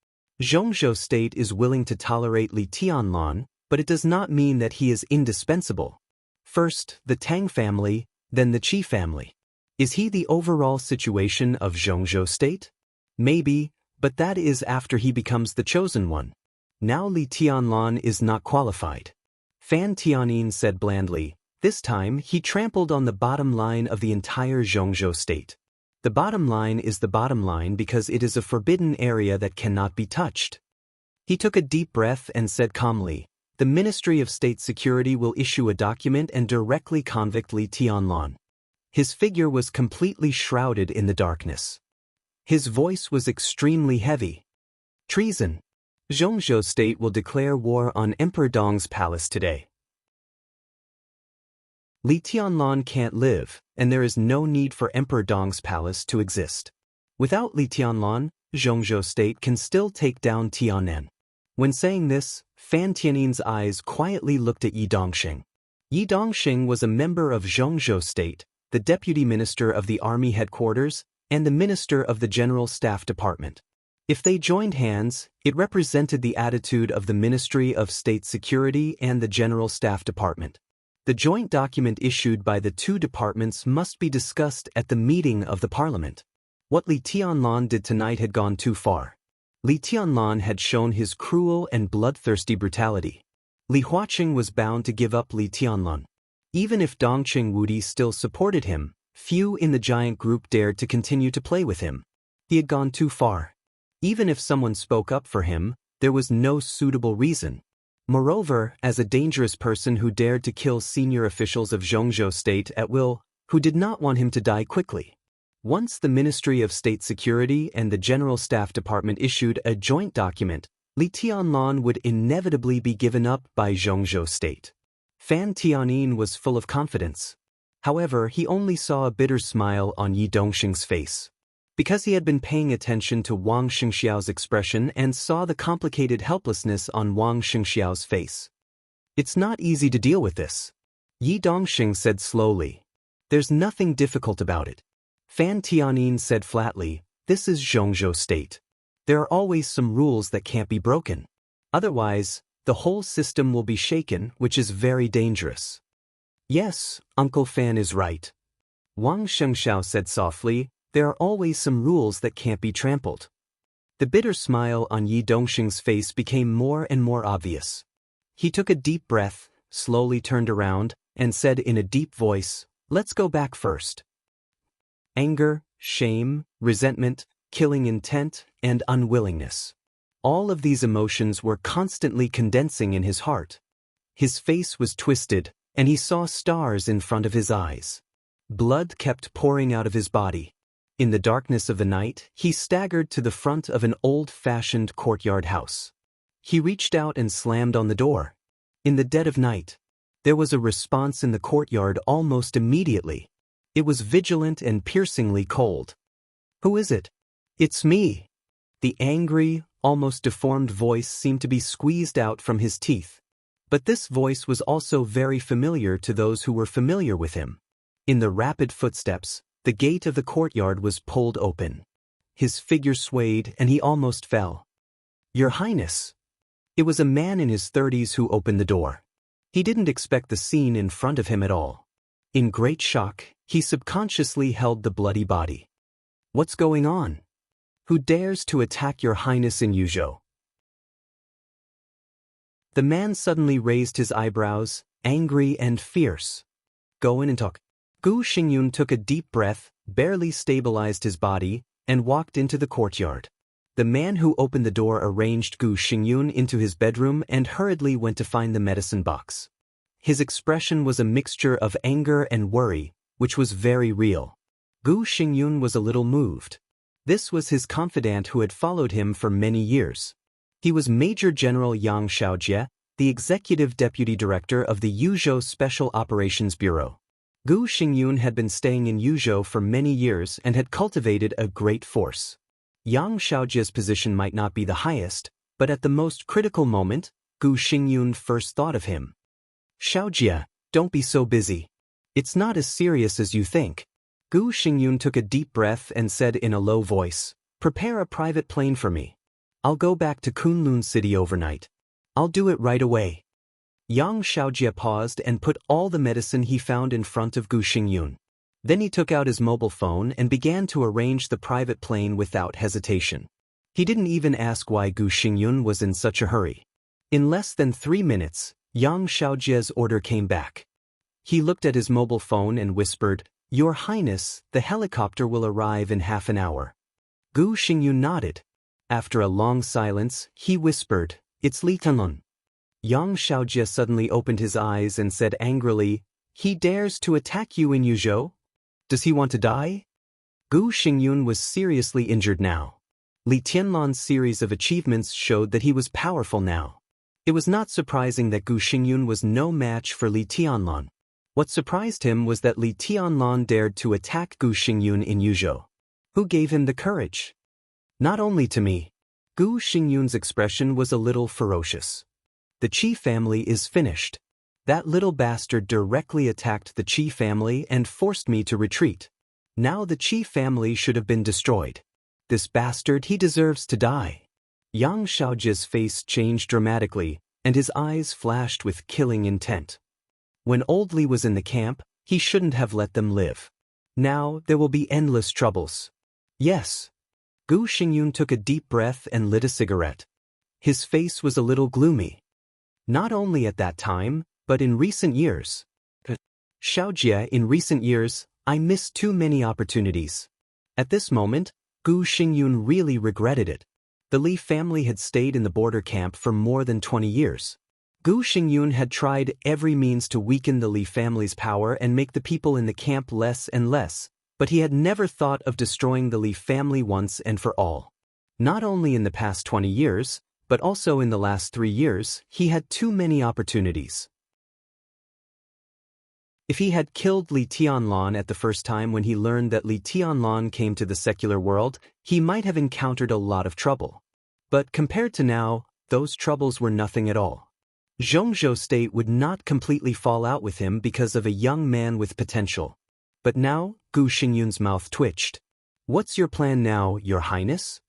Zhongzhou state is willing to tolerate Li Tianlan, but it does not mean that he is indispensable. First, the Tang family, then the Qi family. Is he the overall situation of Zhongzhou state? Maybe, but that is after he becomes the chosen one. Now Li Tianlan is not qualified. Fan Tianyin said blandly, this time he trampled on the bottom line of the entire Zhongzhou state. The bottom line is the bottom line because it is a forbidden area that cannot be touched. He took a deep breath and said calmly, the Ministry of State Security will issue a document and directly convict Li Tianlan. His figure was completely shrouded in the darkness. His voice was extremely heavy. Treason. Zhongzhou state will declare war on Emperor Dong's palace today. Li Tianlan can't live, and there is no need for Emperor Dong's palace to exist. Without Li Tianlan, Zhongzhou state can still take down Tianan. When saying this, Fan Tianyin's eyes quietly looked at Yi Dongxing. Yi Dongxing was a member of Zhongzhou state, the deputy minister of the army headquarters, and the minister of the General Staff Department. If they joined hands, it represented the attitude of the Ministry of State Security and the General Staff Department. The joint document issued by the two departments must be discussed at the meeting of the parliament. What Li Tianlan did tonight had gone too far. Li Tianlan had shown his cruel and bloodthirsty brutality. Li Huaqing was bound to give up Li Tianlan. Even if Dongqing Wudi still supported him, few in the giant group dared to continue to play with him. He had gone too far. Even if someone spoke up for him, there was no suitable reason. Moreover, as a dangerous person who dared to kill senior officials of Zhongzhou state at will, who did not want him to die quickly. Once the Ministry of State Security and the General Staff Department issued a joint document, Li Tianlan would inevitably be given up by Zhongzhou state. Fan Tianyin was full of confidence. However, he only saw a bitter smile on Yi Dongxing's face. Because he had been paying attention to Wang Xingxiao's expression and saw the complicated helplessness on Wang Xingxiao's face. It's not easy to deal with this. Yi Dongxing said slowly. There's nothing difficult about it. Fan Tianyin said flatly, this is Zhongzhou state. There are always some rules that can't be broken. Otherwise, the whole system will be shaken, which is very dangerous. Yes, Uncle Fan is right. Wang Xiangxiao said softly, there are always some rules that can't be trampled. The bitter smile on Yi Dongxing's face became more and more obvious. He took a deep breath, slowly turned around, and said in a deep voice, let's go back first. Anger, shame, resentment, killing intent, and unwillingness. All of these emotions were constantly condensing in his heart. His face was twisted, and he saw stars in front of his eyes. Blood kept pouring out of his body. In the darkness of the night, he staggered to the front of an old-fashioned courtyard house. He reached out and slammed on the door. In the dead of night, there was a response in the courtyard almost immediately. It was vigilant and piercingly cold. "Who is it?" "It's me." The angry, almost deformed voice seemed to be squeezed out from his teeth. But this voice was also very familiar to those who were familiar with him. In the rapid footsteps, the gate of the courtyard was pulled open. His figure swayed and he almost fell. "Your Highness." It was a man in his 30s who opened the door. He didn't expect the scene in front of him at all. In great shock, he subconsciously held the bloody body. "What's going on? Who dares to attack Your Highness in Yuzhou?" The man suddenly raised his eyebrows, angry and fierce. "Go in and talk." Gu Xingyun took a deep breath, barely stabilized his body, and walked into the courtyard. The man who opened the door arranged Gu Xingyun into his bedroom and hurriedly went to find the medicine box. His expression was a mixture of anger and worry, which was very real. Gu Xingyun was a little moved. This was his confidant who had followed him for many years. He was Major General Yang Xianxia, the Executive Deputy Director of the Yuzhou Special Operations Bureau. Gu Xingyun had been staying in Yuzhou for many years and had cultivated a great force. Yang Xiaojia's position might not be the highest, but at the most critical moment, Gu Xingyun first thought of him. "Xiaojia, don't be so busy. It's not as serious as you think." Gu Xingyun took a deep breath and said in a low voice, "Prepare a private plane for me. I'll go back to Kunlun City overnight. I'll do it right away." Yang Xiaojia paused and put all the medicine he found in front of Gu Xingyun. Then he took out his mobile phone and began to arrange the private plane without hesitation. He didn't even ask why Gu Xingyun was in such a hurry. In less than 3 minutes, Yang Xiaojia's order came back. He looked at his mobile phone and whispered, "Your Highness, the helicopter will arrive in half an hour." Gu Xingyun nodded. After a long silence, he whispered, "It's Li Tenlun." Yang Xiaojia suddenly opened his eyes and said angrily, "He dares to attack you in Yuzhou? Does he want to die?" Gu Xingyun was seriously injured now. Li Tianlan's series of achievements showed that he was powerful now. It was not surprising that Gu Xingyun was no match for Li Tianlan. What surprised him was that Li Tianlan dared to attack Gu Xingyun in Yuzhou. Who gave him the courage? "Not only to me." Gu Xingyun's expression was a little ferocious. "The Qi family is finished. That little bastard directly attacked the Qi family and forced me to retreat. Now the Qi family should have been destroyed. This bastard, he deserves to die." Yang Xiaojia's face changed dramatically, and his eyes flashed with killing intent. When Old Li was in the camp, he shouldn't have let them live. Now there will be endless troubles. "Yes." Gu Xingyun took a deep breath and lit a cigarette. His face was a little gloomy. Not only at that time, but in recent years. "Xiaojia, in recent years, I missed too many opportunities." At this moment, Gu Xingyun really regretted it. The Li family had stayed in the border camp for more than 20 years. Gu Xingyun had tried every means to weaken the Li family's power and make the people in the camp less and less, but he had never thought of destroying the Li family once and for all. Not only in the past 20 years, but also in the last 3 years, he had too many opportunities. If he had killed Li Tianlan at the first time when he learned that Li Tianlan came to the secular world, he might have encountered a lot of trouble. But compared to now, those troubles were nothing at all. Zhongzhou State would not completely fall out with him because of a young man with potential. But now, Gu Xingyun's mouth twitched. "What's your plan now, Your Highness?"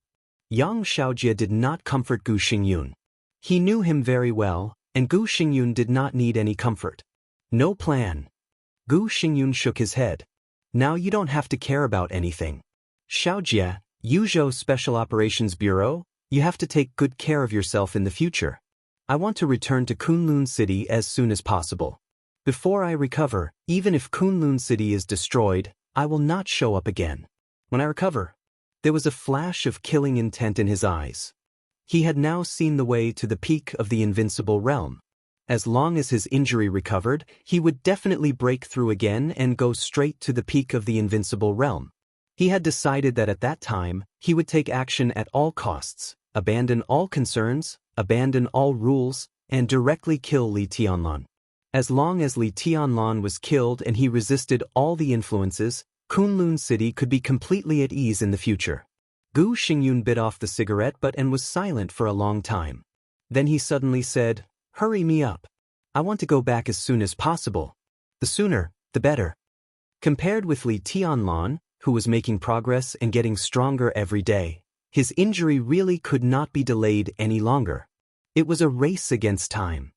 Yang Xiaojia did not comfort Gu Xingyun. He knew him very well, and Gu Xingyun did not need any comfort. "No plan." Gu Xingyun shook his head. "Now you don't have to care about anything. Xiaojia, Yuzhou Special Operations Bureau, you have to take good care of yourself in the future. I want to return to Kunlun City as soon as possible. Before I recover, even if Kunlun City is destroyed, I will not show up again. When I recover." There was a flash of killing intent in his eyes. He had now seen the way to the peak of the invincible realm. As long as his injury recovered, he would definitely break through again and go straight to the peak of the invincible realm. He had decided that at that time, he would take action at all costs, abandon all concerns, abandon all rules, and directly kill Li Tianlan. As long as Li Tianlan was killed and he resisted all the influences, Kunlun City could be completely at ease in the future. Gu Xingyun bit off the cigarette butt and was silent for a long time. Then he suddenly said, "Hurry me up. I want to go back as soon as possible. The sooner, the better." Compared with Li Tianlan, who was making progress and getting stronger every day, his injury really could not be delayed any longer. It was a race against time.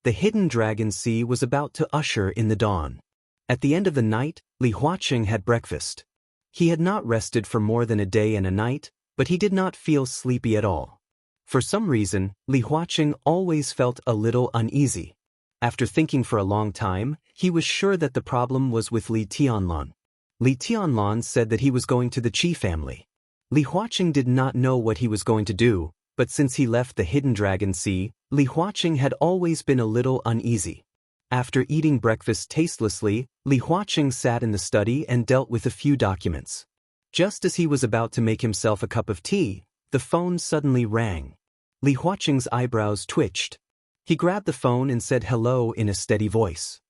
The hidden dragon sea was about to usher in the dawn. At the end of the night, Li Huaqing had breakfast. He had not rested for more than a day and a night, but he did not feel sleepy at all. For some reason, Li Huaqing always felt a little uneasy. After thinking for a long time, he was sure that the problem was with Li Tianlan. Li Tianlan said that he was going to the Qi family. Li Huaqing did not know what he was going to do, but since he left the hidden dragon sea, Li Huaqing had always been a little uneasy. After eating breakfast tastelessly, Li Huaqing sat in the study and dealt with a few documents. Just as he was about to make himself a cup of tea, the phone suddenly rang. Li Huaqing's eyebrows twitched. He grabbed the phone and said hello in a steady voice.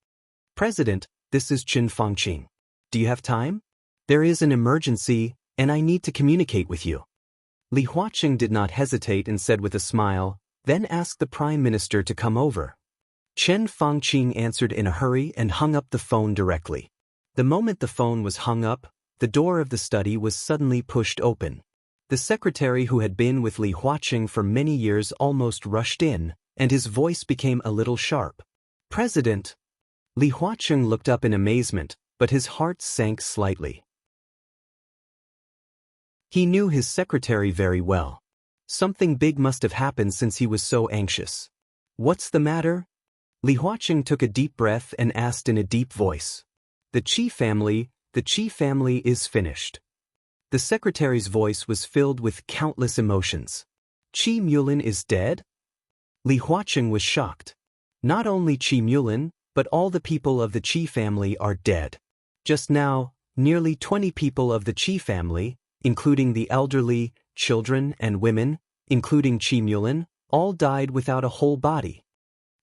"President, this is Qin Fangqing. Do you have time? There is an emergency, and I need to communicate with you." Li Huaqing did not hesitate and said with a smile, then asked the Prime Minister to come over. Chen Fangqing answered in a hurry and hung up the phone directly. The moment the phone was hung up, the door of the study was suddenly pushed open. The secretary who had been with Li Huaqing for many years almost rushed in, and his voice became a little sharp. "President!" Li Huaqing looked up in amazement, but his heart sank slightly. He knew his secretary very well. Something big must have happened since he was so anxious. "What's the matter?" Li Huaqing took a deep breath and asked in a deep voice. The Qi family is finished." The secretary's voice was filled with countless emotions. "Qi Mulin is dead?" Li Huaqing was shocked. Not only Qi Mulin, but all the people of the Qi family are dead. Just now, nearly 20 people of the Qi family, including the elderly, children, and women, including Qi Mulin, all died without a whole body.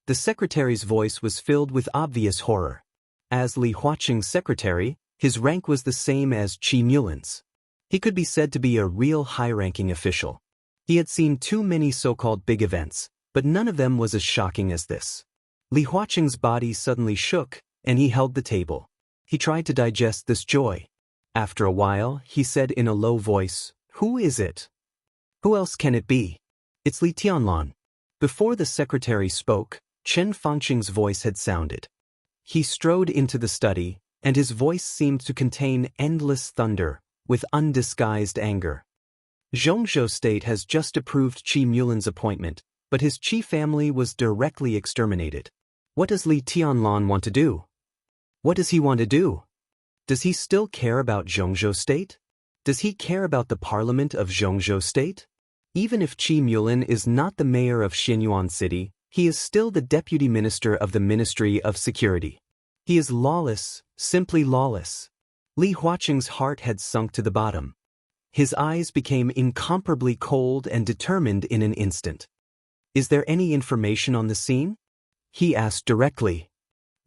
The secretary's voice was filled with obvious horror. As Li Huaqing's secretary, his rank was the same as Qi Mulin's. He could be said to be a real high-ranking official. He had seen too many so-called big events, but none of them was as shocking as this. Li Huaqing's body suddenly shook, and he held the table. He tried to digest this joy. After a while, he said in a low voice, "Who is it? Who else can it be? It's Li Tianlan." Before the secretary spoke, Chen Fangqing's voice had sounded. He strode into the study, and his voice seemed to contain endless thunder, with undisguised anger. "Zhongzhou State has just approved Qi Mulin's appointment, but his Qi family was directly exterminated. What does Li Tianlan want to do? What does he want to do? Does he still care about Zhongzhou State? Does he care about the parliament of Zhongzhou State? Even if Qi Mulin is not the mayor of Xianyuan City, he is still the deputy minister of the Ministry of Security. He is lawless, simply lawless." Li Huaqing's heart had sunk to the bottom. His eyes became incomparably cold and determined in an instant. "Is there any information on the scene?" he asked directly.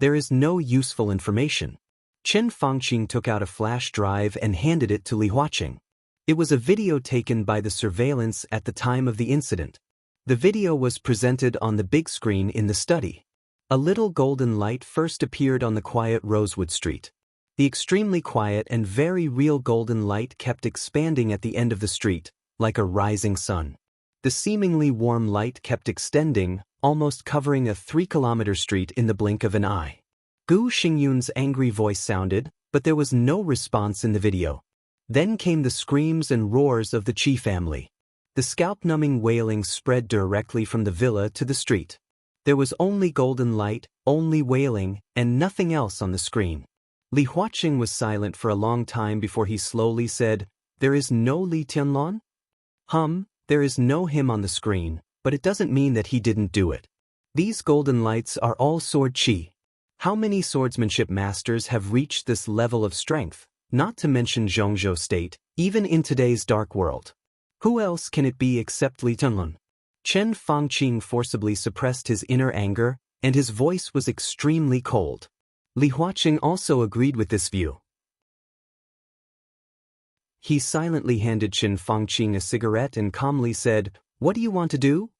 "There is no useful information." Chen Fangqing took out a flash drive and handed it to Li Huaqing. It was a video taken by the surveillance at the time of the incident. The video was presented on the big screen in the study. A little golden light first appeared on the quiet Rosewood Street. The extremely quiet and very real golden light kept expanding at the end of the street, like a rising sun. The seemingly warm light kept extending, almost covering a 3-kilometer street in the blink of an eye. Gu Xingyun's angry voice sounded, but there was no response in the video. Then came the screams and roars of the Qi family. The scalp-numbing wailing spread directly from the villa to the street. There was only golden light, only wailing, and nothing else on the screen. Li Huaqing was silent for a long time before he slowly said, "There is no Li Tianlan?" There is no him on the screen, but it doesn't mean that he didn't do it. These golden lights are all sword chi. How many swordsmanship masters have reached this level of strength, not to mention Zhongzhou State, even in today's dark world? Who else can it be except Li Tianlun? Chen Fangqing forcibly suppressed his inner anger, and his voice was extremely cold. Li Huaqing also agreed with this view. He silently handed Chen Fangqing a cigarette and calmly said, "What do you want to do?"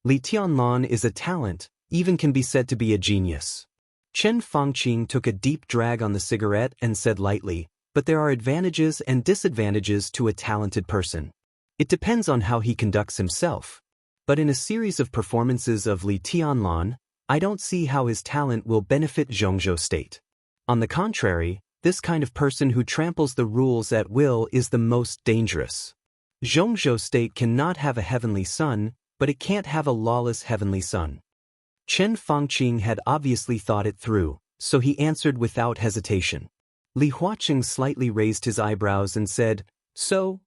Li Tianlun is a talent, even can be said to be a genius. Chen Fangqing took a deep drag on the cigarette and said lightly, "But there are advantages and disadvantages to a talented person. It depends on how he conducts himself. But in a series of performances of Li Tianlun, I don't see how his talent will benefit Zhongzhou State. On the contrary, this kind of person who tramples the rules at will is the most dangerous. Zhongzhou State cannot have a heavenly son, but it can't have a lawless heavenly son." Chen Fangqing had obviously thought it through, so he answered without hesitation. Li Huaqing slightly raised his eyebrows and said, "So?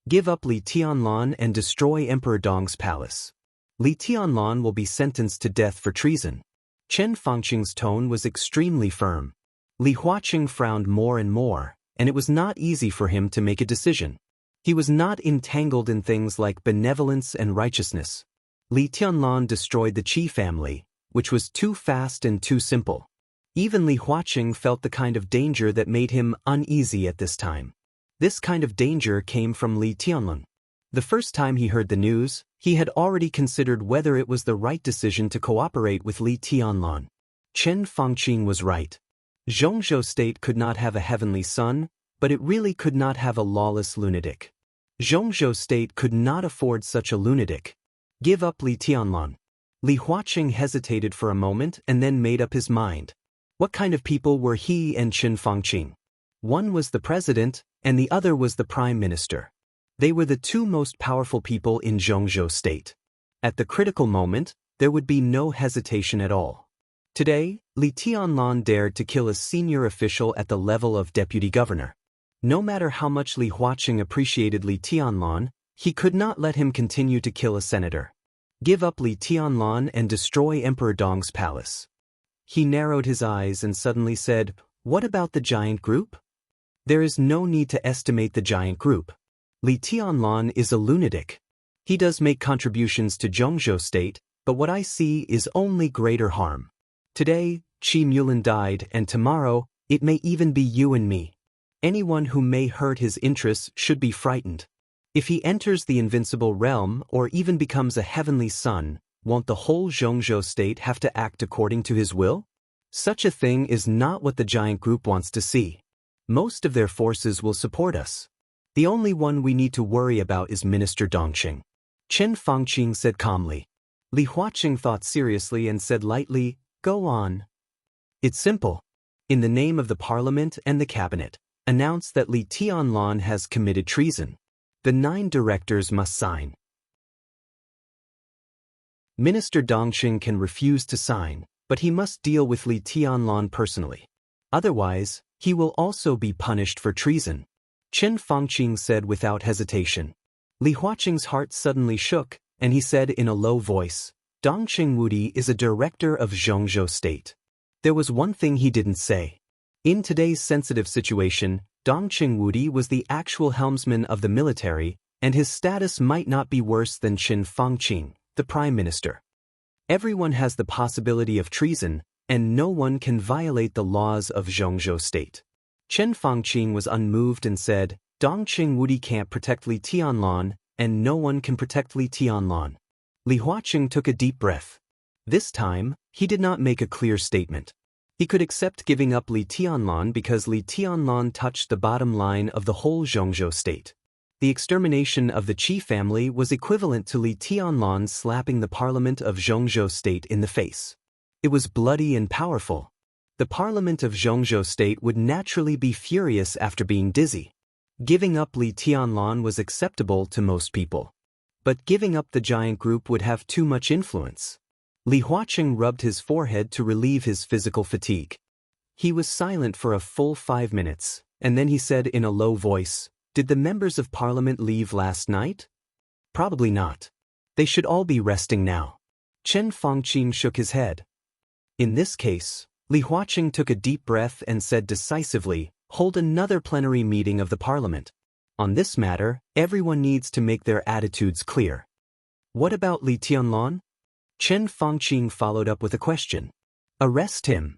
Give up Li Tianlun and destroy Emperor Dong's palace. Li Tianlun will be sentenced to death for treason." Chen Fangqing's tone was extremely firm. Li Huaqing frowned more and more, and it was not easy for him to make a decision. He was not entangled in things like benevolence and righteousness. Li Tianlun destroyed the Qi family, which was too fast and too simple. Even Li Huaqing felt the kind of danger that made him uneasy at this time. This kind of danger came from Li Tianlun. The first time he heard the news, he had already considered whether it was the right decision to cooperate with Li Tianlun. Chen Fangqing was right. Zhongzhou State could not have a heavenly son, but it really could not have a lawless lunatic. Zhongzhou State could not afford such a lunatic. Give up Li Tianlun. Li Huaqing hesitated for a moment and then made up his mind. What kind of people were he and Chen Fangqing? One was the president, and the other was the prime minister. They were the two most powerful people in Zhongzhou State. At the critical moment, there would be no hesitation at all. Today, Li Tianlun dared to kill a senior official at the level of deputy governor. No matter how much Li Huaqing appreciated Li Tianlun, he could not let him continue to kill a senator. Give up Li Tianlun and destroy Emperor Dong's palace. He narrowed his eyes and suddenly said, "What about the giant group?" There is no need to estimate the giant group. Li Tianlun is a lunatic. He does make contributions to Zhongzhou State, but what I see is only greater harm. Today, Qi Mulin died, and tomorrow, it may even be you and me. Anyone who may hurt his interests should be frightened. If he enters the invincible realm or even becomes a heavenly son, won't the whole Zhongzhou State have to act according to his will? Such a thing is not what the giant group wants to see. Most of their forces will support us. The only one we need to worry about is Minister Dongqing. Chen Fangqing said calmly. Li Huaqing thought seriously and said lightly, "Go on." It's simple. In the name of the parliament and the cabinet, announce that Li Tianlun has committed treason. The 9 directors must sign. Minister Dongqing can refuse to sign, but he must deal with Li Tianlun personally. Otherwise, he will also be punished for treason. Chen Fangqing said without hesitation. Li Huaqing's heart suddenly shook, and he said in a low voice, "Dongqing Wudi is a director of Zhongzhou State." There was one thing he didn't say. In today's sensitive situation, Dongqing Wudi was the actual helmsman of the military, and his status might not be worse than Chen Fangqing, the prime minister. Everyone has the possibility of treason, and no one can violate the laws of Zhongzhou State. Chen Fangqing was unmoved and said, "Dongqing Wudi can't protect Li Tianlun, and no one can protect Li Tianlun." Li Huaqing took a deep breath. This time, he did not make a clear statement. He could accept giving up Li Tianlun because Li Tianlun touched the bottom line of the whole Zhongzhou State. The extermination of the Qi family was equivalent to Li Tianlun slapping the parliament of Zhongzhou State in the face. It was bloody and powerful. The parliament of Zhongzhou State would naturally be furious after being dizzy. Giving up Li Tianlun was acceptable to most people. But giving up the giant group would have too much influence. Li Huaqing rubbed his forehead to relieve his physical fatigue. He was silent for a full 5 minutes, and then he said in a low voice, "Did the members of parliament leave last night?" Probably not. They should all be resting now. Chen Fangqing shook his head. In this case, Li Huaqing took a deep breath and said decisively, hold another plenary meeting of the parliament. On this matter, everyone needs to make their attitudes clear. What about Li Tianlan? Chen Fangqing followed up with a question. Arrest him.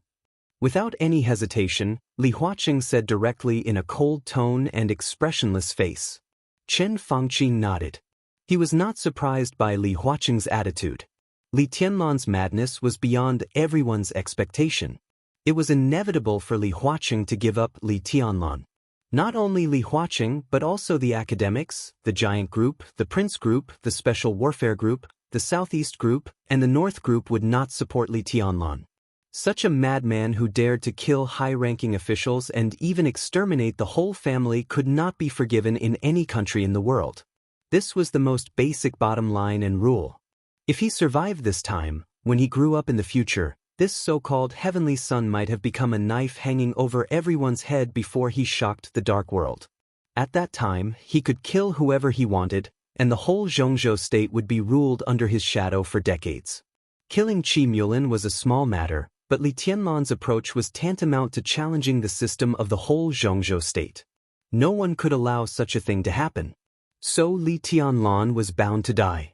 Without any hesitation, Li Huaqing said directly in a cold tone and expressionless face. Chen Fangqing nodded. He was not surprised by Li Huaqing's attitude. Li Tianlan's madness was beyond everyone's expectation. It was inevitable for Li Huaqing to give up Li Tianlan. Not only Li Huaqing but also the academics, the Giant Group, the Prince Group, the Special Warfare Group, the Southeast Group, and the North Group would not support Li Tianlan. Such a madman who dared to kill high-ranking officials and even exterminate the whole family could not be forgiven in any country in the world. This was the most basic bottom line and rule. If he survived this time, when he grew up in the future, this so-called heavenly sun might have become a knife hanging over everyone's head before he shocked the dark world. At that time, he could kill whoever he wanted, and the whole Zhongzhou state would be ruled under his shadow for decades. Killing Qi Mulin was a small matter, but Li Tianlan's approach was tantamount to challenging the system of the whole Zhongzhou state. No one could allow such a thing to happen. So Li Tianlan was bound to die.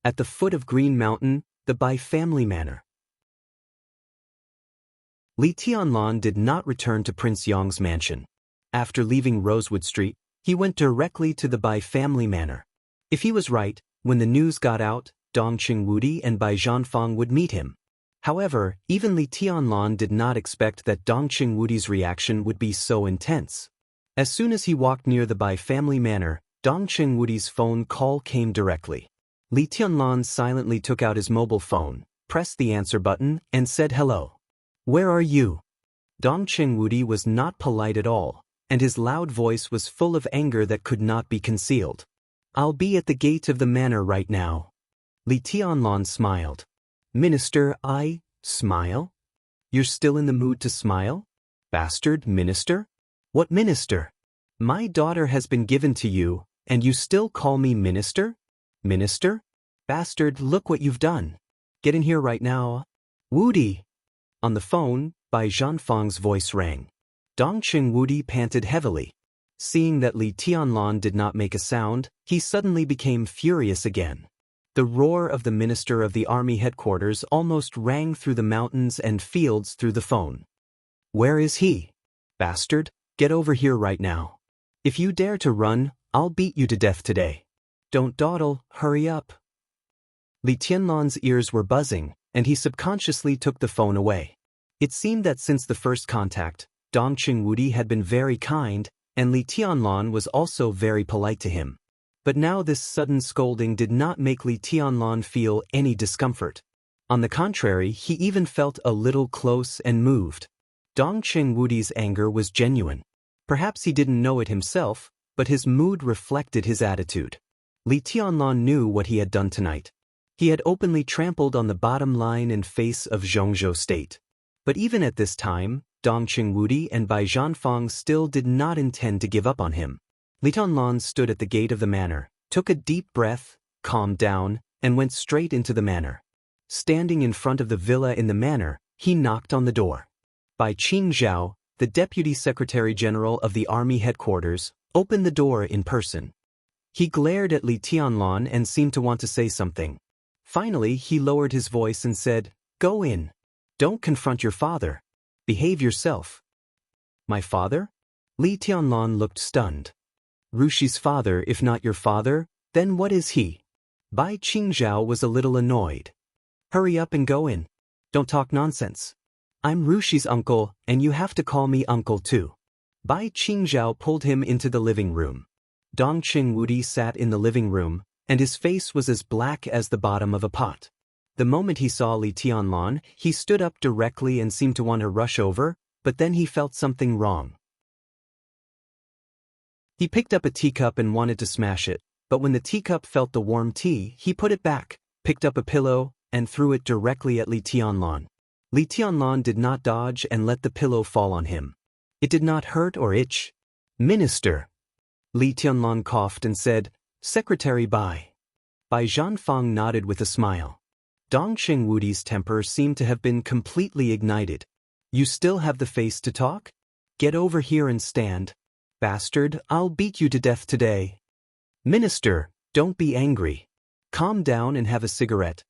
At the foot of Green Mountain, the Bai family manor. Li Tianlan did not return to Prince Yang's mansion. After leaving Rosewood Street, he went directly to the Bai family manor. If he was right, when the news got out, Dong Qingwudi and Bai Zhanfang would meet him. However, even Li Tianlan did not expect that Dong Qingwudi's reaction would be so intense. As soon as he walked near the Bai family manor, Dong Qingwudi's phone call came directly. Li Tianlan silently took out his mobile phone, pressed the answer button, and said hello. Where are you? Dong Qingwudi was not polite at all, and his loud voice was full of anger that could not be concealed. I'll be at the gate of the manor right now. Li Tianlan smiled. Minister, I smile? You're still in the mood to smile? Bastard minister? What minister? My daughter has been given to you, and you still call me minister? Minister? Bastard, look what you've done. Get in here right now. Wudi. On the phone, Bai Zhanfang's voice rang. Dong Qingwudi panted heavily. Seeing that Li Tianlan did not make a sound, he suddenly became furious again. The roar of the minister of the army headquarters almost rang through the mountains and fields through the phone. Where is he? Bastard, get over here right now. If you dare to run, I'll beat you to death today. Don't dawdle, hurry up. Li Tianlan's ears were buzzing, and he subconsciously took the phone away. It seemed that since the first contact, Dong Qingwudi had been very kind, and Li Tianlan was also very polite to him. But now this sudden scolding did not make Li Tianlan feel any discomfort. On the contrary, he even felt a little close and moved. Dong Qingwudi's anger was genuine. Perhaps he didn't know it himself, but his mood reflected his attitude. Li Tianlan knew what he had done tonight. He had openly trampled on the bottom line and face of Zhongzhou state. But even at this time, Dong Qingwudi and Bai Zhanfang still did not intend to give up on him. Li Tianlan stood at the gate of the manor, took a deep breath, calmed down, and went straight into the manor. Standing in front of the villa in the manor, he knocked on the door. Bai Qingzhao, the Deputy Secretary General of the Army Headquarters, opened the door in person. He glared at Li Tianlan and seemed to want to say something. Finally, he lowered his voice and said, "Go in. Don't confront your father. Behave yourself." My father? Li Tianlan looked stunned. Rushi's father, if not your father, then what is he? Bai Qingzhao was a little annoyed. Hurry up and go in. Don't talk nonsense. I'm Rushi's uncle, and you have to call me uncle too. Bai Qingzhao pulled him into the living room. Dong Qingwudi sat in the living room, and his face was as black as the bottom of a pot. The moment he saw Li Tianlan, he stood up directly and seemed to want to rush over, but then he felt something wrong. He picked up a teacup and wanted to smash it, but when the teacup felt the warm tea, he put it back, picked up a pillow, and threw it directly at Li Tianlan. Li Tianlan did not dodge and let the pillow fall on him. It did not hurt or itch. Minister. Li Tianlan coughed and said, Secretary Bai. Bai Zhanfang nodded with a smile. Dongqing Wudi's temper seemed to have been completely ignited. You still have the face to talk? Get over here and stand. Bastard, I'll beat you to death today. Minister, don't be angry. Calm down and have a cigarette.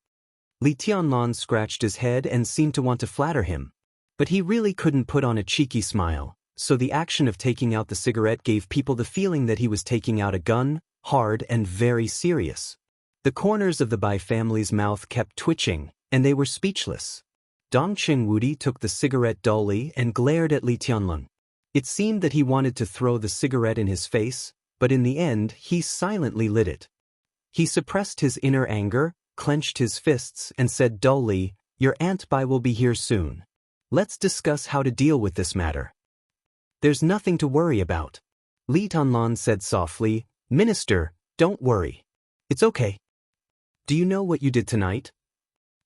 Li Tianlan scratched his head and seemed to want to flatter him. But he really couldn't put on a cheeky smile, so the action of taking out the cigarette gave people the feeling that he was taking out a gun, hard and very serious. The corners of the Bai family's mouth kept twitching, and they were speechless. Dongqing Wudi took the cigarette dully and glared at Li Tianlan. It seemed that he wanted to throw the cigarette in his face, but in the end he silently lit it. He suppressed his inner anger, clenched his fists, and said dully, "Your Aunt Bai will be here soon. Let's discuss how to deal with this matter." "There's nothing to worry about," Li Tianlan said softly. "Minister, don't worry. It's okay." "Do you know what you did tonight?"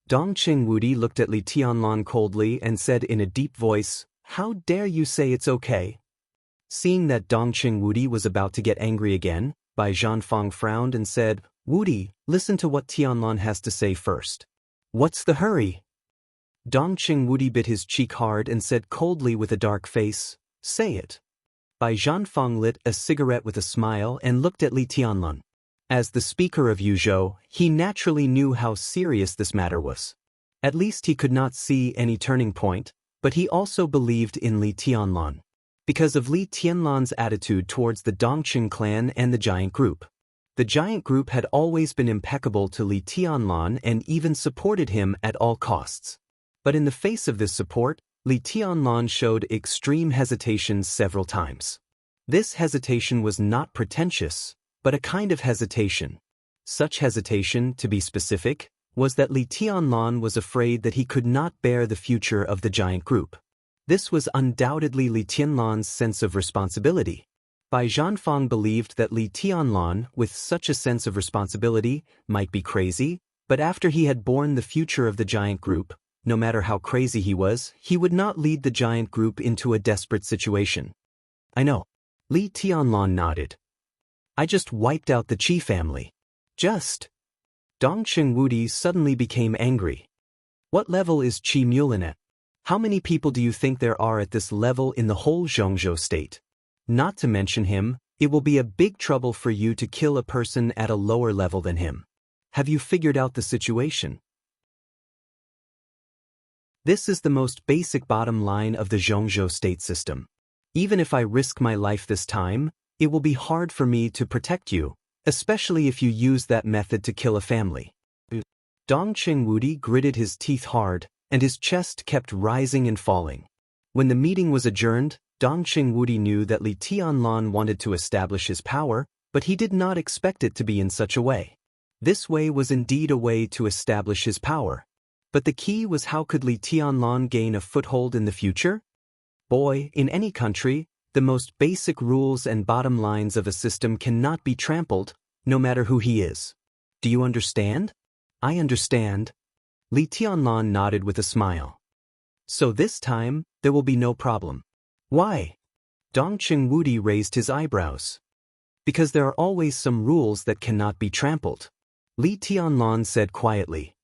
Dongqing Wudi looked at Li Tianlan coldly and said in a deep voice, "How dare you say it's okay?" Seeing that Dongqing Wudi was about to get angry again, Bai Zhanfang frowned and said, "Wudi, listen to what Tianlan has to say first." "What's the hurry?" Dongqing Wudi bit his cheek hard and said coldly with a dark face, "Say it." Bai Zhanfang lit a cigarette with a smile and looked at Li Tianlan. As the speaker of Yuzhou, he naturally knew how serious this matter was. At least he could not see any turning point, but he also believed in Li Tianlan. Because of Li Tianlan's attitude towards the Dongqing clan and the giant group. The giant group had always been impeccable to Li Tianlan and even supported him at all costs. But in the face of this support, Li Tianlan showed extreme hesitation several times. This hesitation was not pretentious, but a kind of hesitation. Such hesitation, to be specific, was that Li Tianlan was afraid that he could not bear the future of the giant group. This was undoubtedly Li Tianlan's sense of responsibility. Bai Zhanfang believed that Li Tianlan, with such a sense of responsibility, might be crazy, but after he had borne the future of the giant group, no matter how crazy he was, he would not lead the giant group into a desperate situation. "I know." Li Tianlan nodded. "I just wiped out the Qi family." "Just?" Dongqing Wudi suddenly became angry. "What level is Qi Mulin at? How many people do you think there are at this level in the whole Zhongzhou state? Not to mention him, it will be a big trouble for you to kill a person at a lower level than him. Have you figured out the situation? This is the most basic bottom line of the Zhongzhou state system. Even if I risk my life this time, it will be hard for me to protect you, especially if you use that method to kill a family." Dongqing Wudi gritted his teeth hard, and his chest kept rising and falling. When the meeting was adjourned, Dongqing Wudi knew that Li Tianlan wanted to establish his power, but he did not expect it to be in such a way. This way was indeed a way to establish his power. But the key was, how could Li Tianlan gain a foothold in the future? Boy, in any country, the most basic rules and bottom lines of a system cannot be trampled, no matter who he is. Do you understand? I understand. Li Tianlan nodded with a smile. So this time, there will be no problem. Why? Dongqing Wudi raised his eyebrows. Because there are always some rules that cannot be trampled. Li Tianlan said quietly.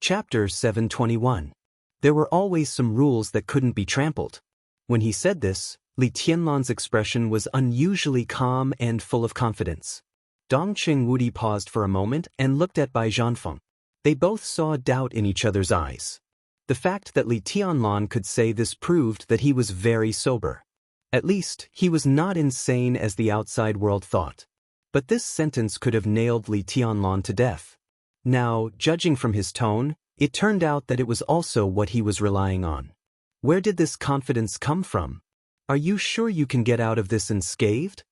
Chapter 721. There were always some rules that couldn't be trampled. When he said this, Li Tianlan's expression was unusually calm and full of confidence. Dongqing Wudi paused for a moment and looked at Bai Zhanfang. They both saw doubt in each other's eyes. The fact that Li Tianlan could say this proved that he was very sober. At least, he was not insane as the outside world thought. But this sentence could have nailed Li Tianlan to death. Now, judging from his tone, it turned out that it was also what he was relying on. Where did this confidence come from? Are you sure you can get out of this unscathed?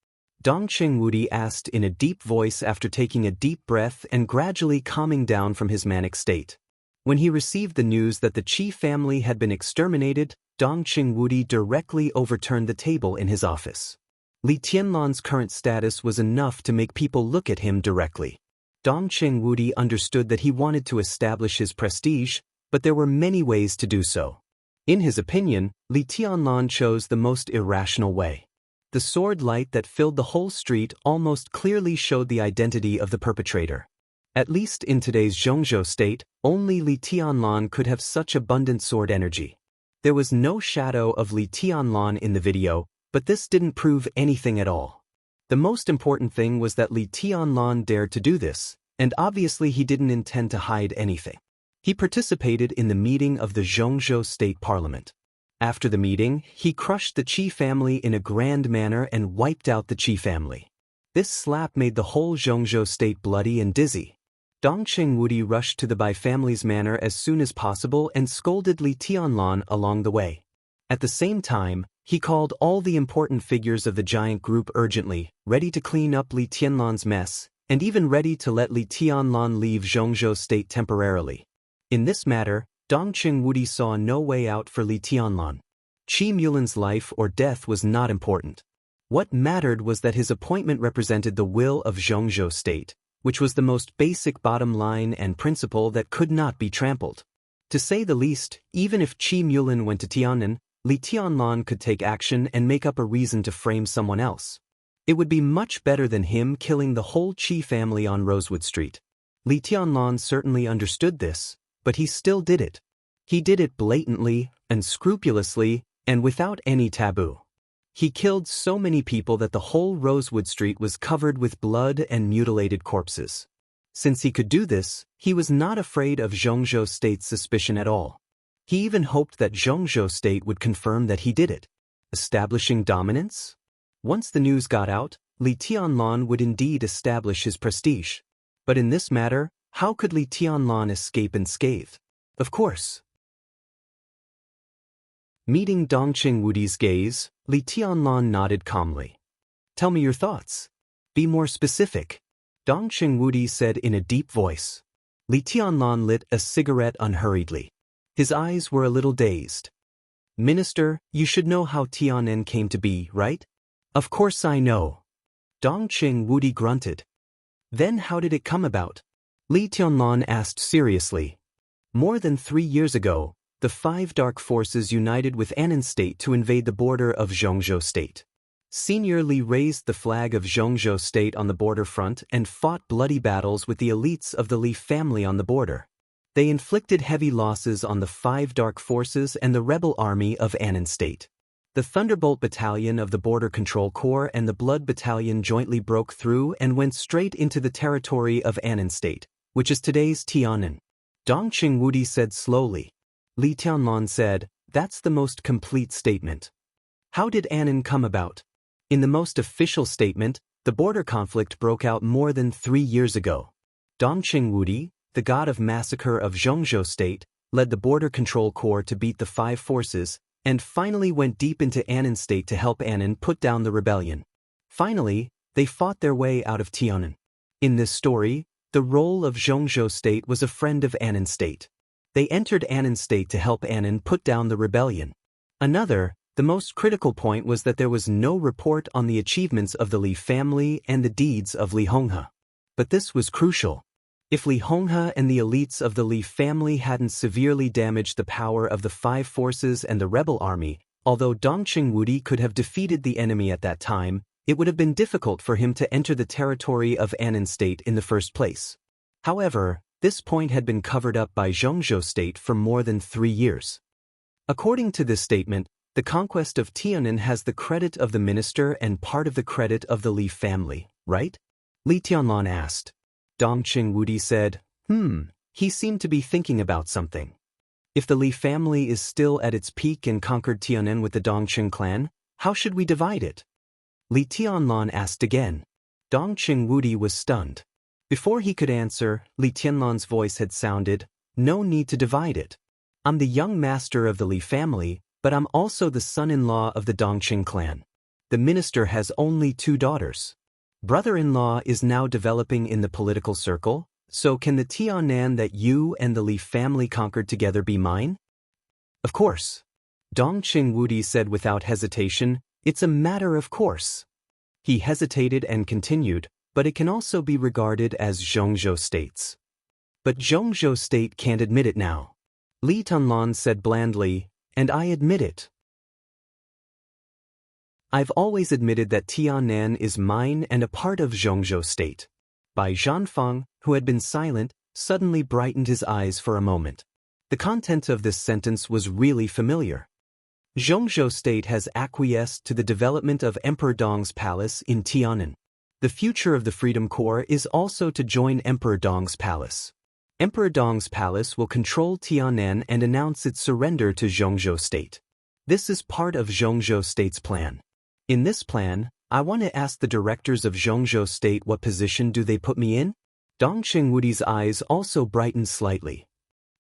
Dongqing Wudi asked in a deep voice after taking a deep breath and gradually calming down from his manic state. When he received the news that the Qi family had been exterminated, Dongqing Wudi directly overturned the table in his office. Li Tianlan's current status was enough to make people look at him directly. Dongqing Wudi understood that he wanted to establish his prestige, but there were many ways to do so. In his opinion, Li Tianlan chose the most irrational way. The sword light that filled the whole street almost clearly showed the identity of the perpetrator. At least in today's Zhongzhou state, only Li Tianlan could have such abundant sword energy. There was no shadow of Li Tianlan in the video, but this didn't prove anything at all. The most important thing was that Li Tianlan dared to do this, and obviously he didn't intend to hide anything. He participated in the meeting of the Zhongzhou State Parliament. After the meeting, he crushed the Qi family in a grand manner and wiped out the Qi family. This slap made the whole Zhongzhou state bloody and dizzy. Dongqing Wudi rushed to the Bai family's manor as soon as possible and scolded Li Tianlan along the way. At the same time, he called all the important figures of the giant group urgently, ready to clean up Li Tianlan's mess, and even ready to let Li Tianlan leave Zhongzhou state temporarily. In this matter, Dongqing Wudi saw no way out for Li Tianlan. Qi Mulan's life or death was not important. What mattered was that his appointment represented the will of Zhongzhou state, which was the most basic bottom line and principle that could not be trampled. To say the least, even if Qi Mulan went to Tianan, Li Tianlan could take action and make up a reason to frame someone else. It would be much better than him killing the whole Qi family on Rosewood Street. Li Tianlan certainly understood this, but he still did it. He did it blatantly, unscrupulously, and without any taboo. He killed so many people that the whole Rosewood Street was covered with blood and mutilated corpses. Since he could do this, he was not afraid of Zhongzhou State's suspicion at all. He even hoped that Zhongzhou State would confirm that he did it. Establishing dominance? Once the news got out, Li Tianlan would indeed establish his prestige. But in this matter, how could Li Tianlan escape unscathed? Of course. Meeting Dongqing Wudi's gaze, Li Tianlan nodded calmly. Tell me your thoughts. Be more specific. Dongqing Wudi said in a deep voice. Li Tianlan lit a cigarette unhurriedly. His eyes were a little dazed. Minister, you should know how Tianan came to be, right? Of course I know. Dongqing Wudi grunted. Then how did it come about? Li Tianlan asked seriously. More than 3 years ago, the 5 dark forces united with Annan State to invade the border of Zhongzhou State. Senior Li raised the flag of Zhongzhou State on the border front and fought bloody battles with the elites of the Li family on the border. They inflicted heavy losses on the 5 dark forces and the rebel army of Annan State. The Thunderbolt Battalion of the Border Control Corps and the Blood Battalion jointly broke through and went straight into the territory of Annan State, which is today's Tianan. Dongqing Wudi said slowly. Li Tianlan said, that's the most complete statement. How did Annan come about? In the most official statement, the border conflict broke out more than 3 years ago. Dongqing Wudi, the god of massacre of Zhongzhou State, led the Border Control Corps to beat the 5 forces, and finally went deep into Annan State to help Annan put down the rebellion. Finally, they fought their way out of Tianan. In this story, the role of Zhongzhou State was a friend of Annan State. They entered Annan State to help Annan put down the rebellion. The most critical point was that there was no report on the achievements of the Li family and the deeds of Li Honghe. But this was crucial. If Li Honghe and the elites of the Li family hadn't severely damaged the power of the 5 forces and the rebel army, although Dongqing Wudi could have defeated the enemy at that time, it would have been difficult for him to enter the territory of Annan State in the first place. However, this point had been covered up by Zhongzhou State for more than 3 years. According to this statement, the conquest of Tianan has the credit of the minister and part of the credit of the Li family, right? Li Tianlan asked. Dongqing Wudi said, he seemed to be thinking about something. If the Li family is still at its peak and conquered Tianan with the Dongqing clan, how should we divide it? Li Tianlan asked again. Dongqing Wudi was stunned. Before he could answer, Li Tianlan's voice had sounded, no need to divide it. I'm the young master of the Li family, but I'm also the son-in-law of the Dongqing clan. The minister has only 2 daughters. Brother-in-law is now developing in the political circle, so can the Tianan that you and the Li family conquered together be mine? Of course. Dongqing Wudi said without hesitation, it's a matter of course. He hesitated and continued, but it can also be regarded as Zhongzhou State's. But Zhongzhou State can't admit it now. Li Tianlan said blandly, and I admit it. I've always admitted that Tiannan is mine and a part of Zhongzhou state. Bai Zhanfang, who had been silent, suddenly brightened his eyes for a moment. The content of this sentence was really familiar. Zhongzhou state has acquiesced to the development of Emperor Dong's palace in Tiannan. The future of the Freedom Corps is also to join Emperor Dong's palace. Emperor Dong's palace will control Tiannan and announce its surrender to Zhongzhou state. This is part of Zhongzhou state's plan. In this plan, I want to ask the directors of Zhongzhou state what position do they put me in? Dong Chengwudi's eyes also brightened slightly.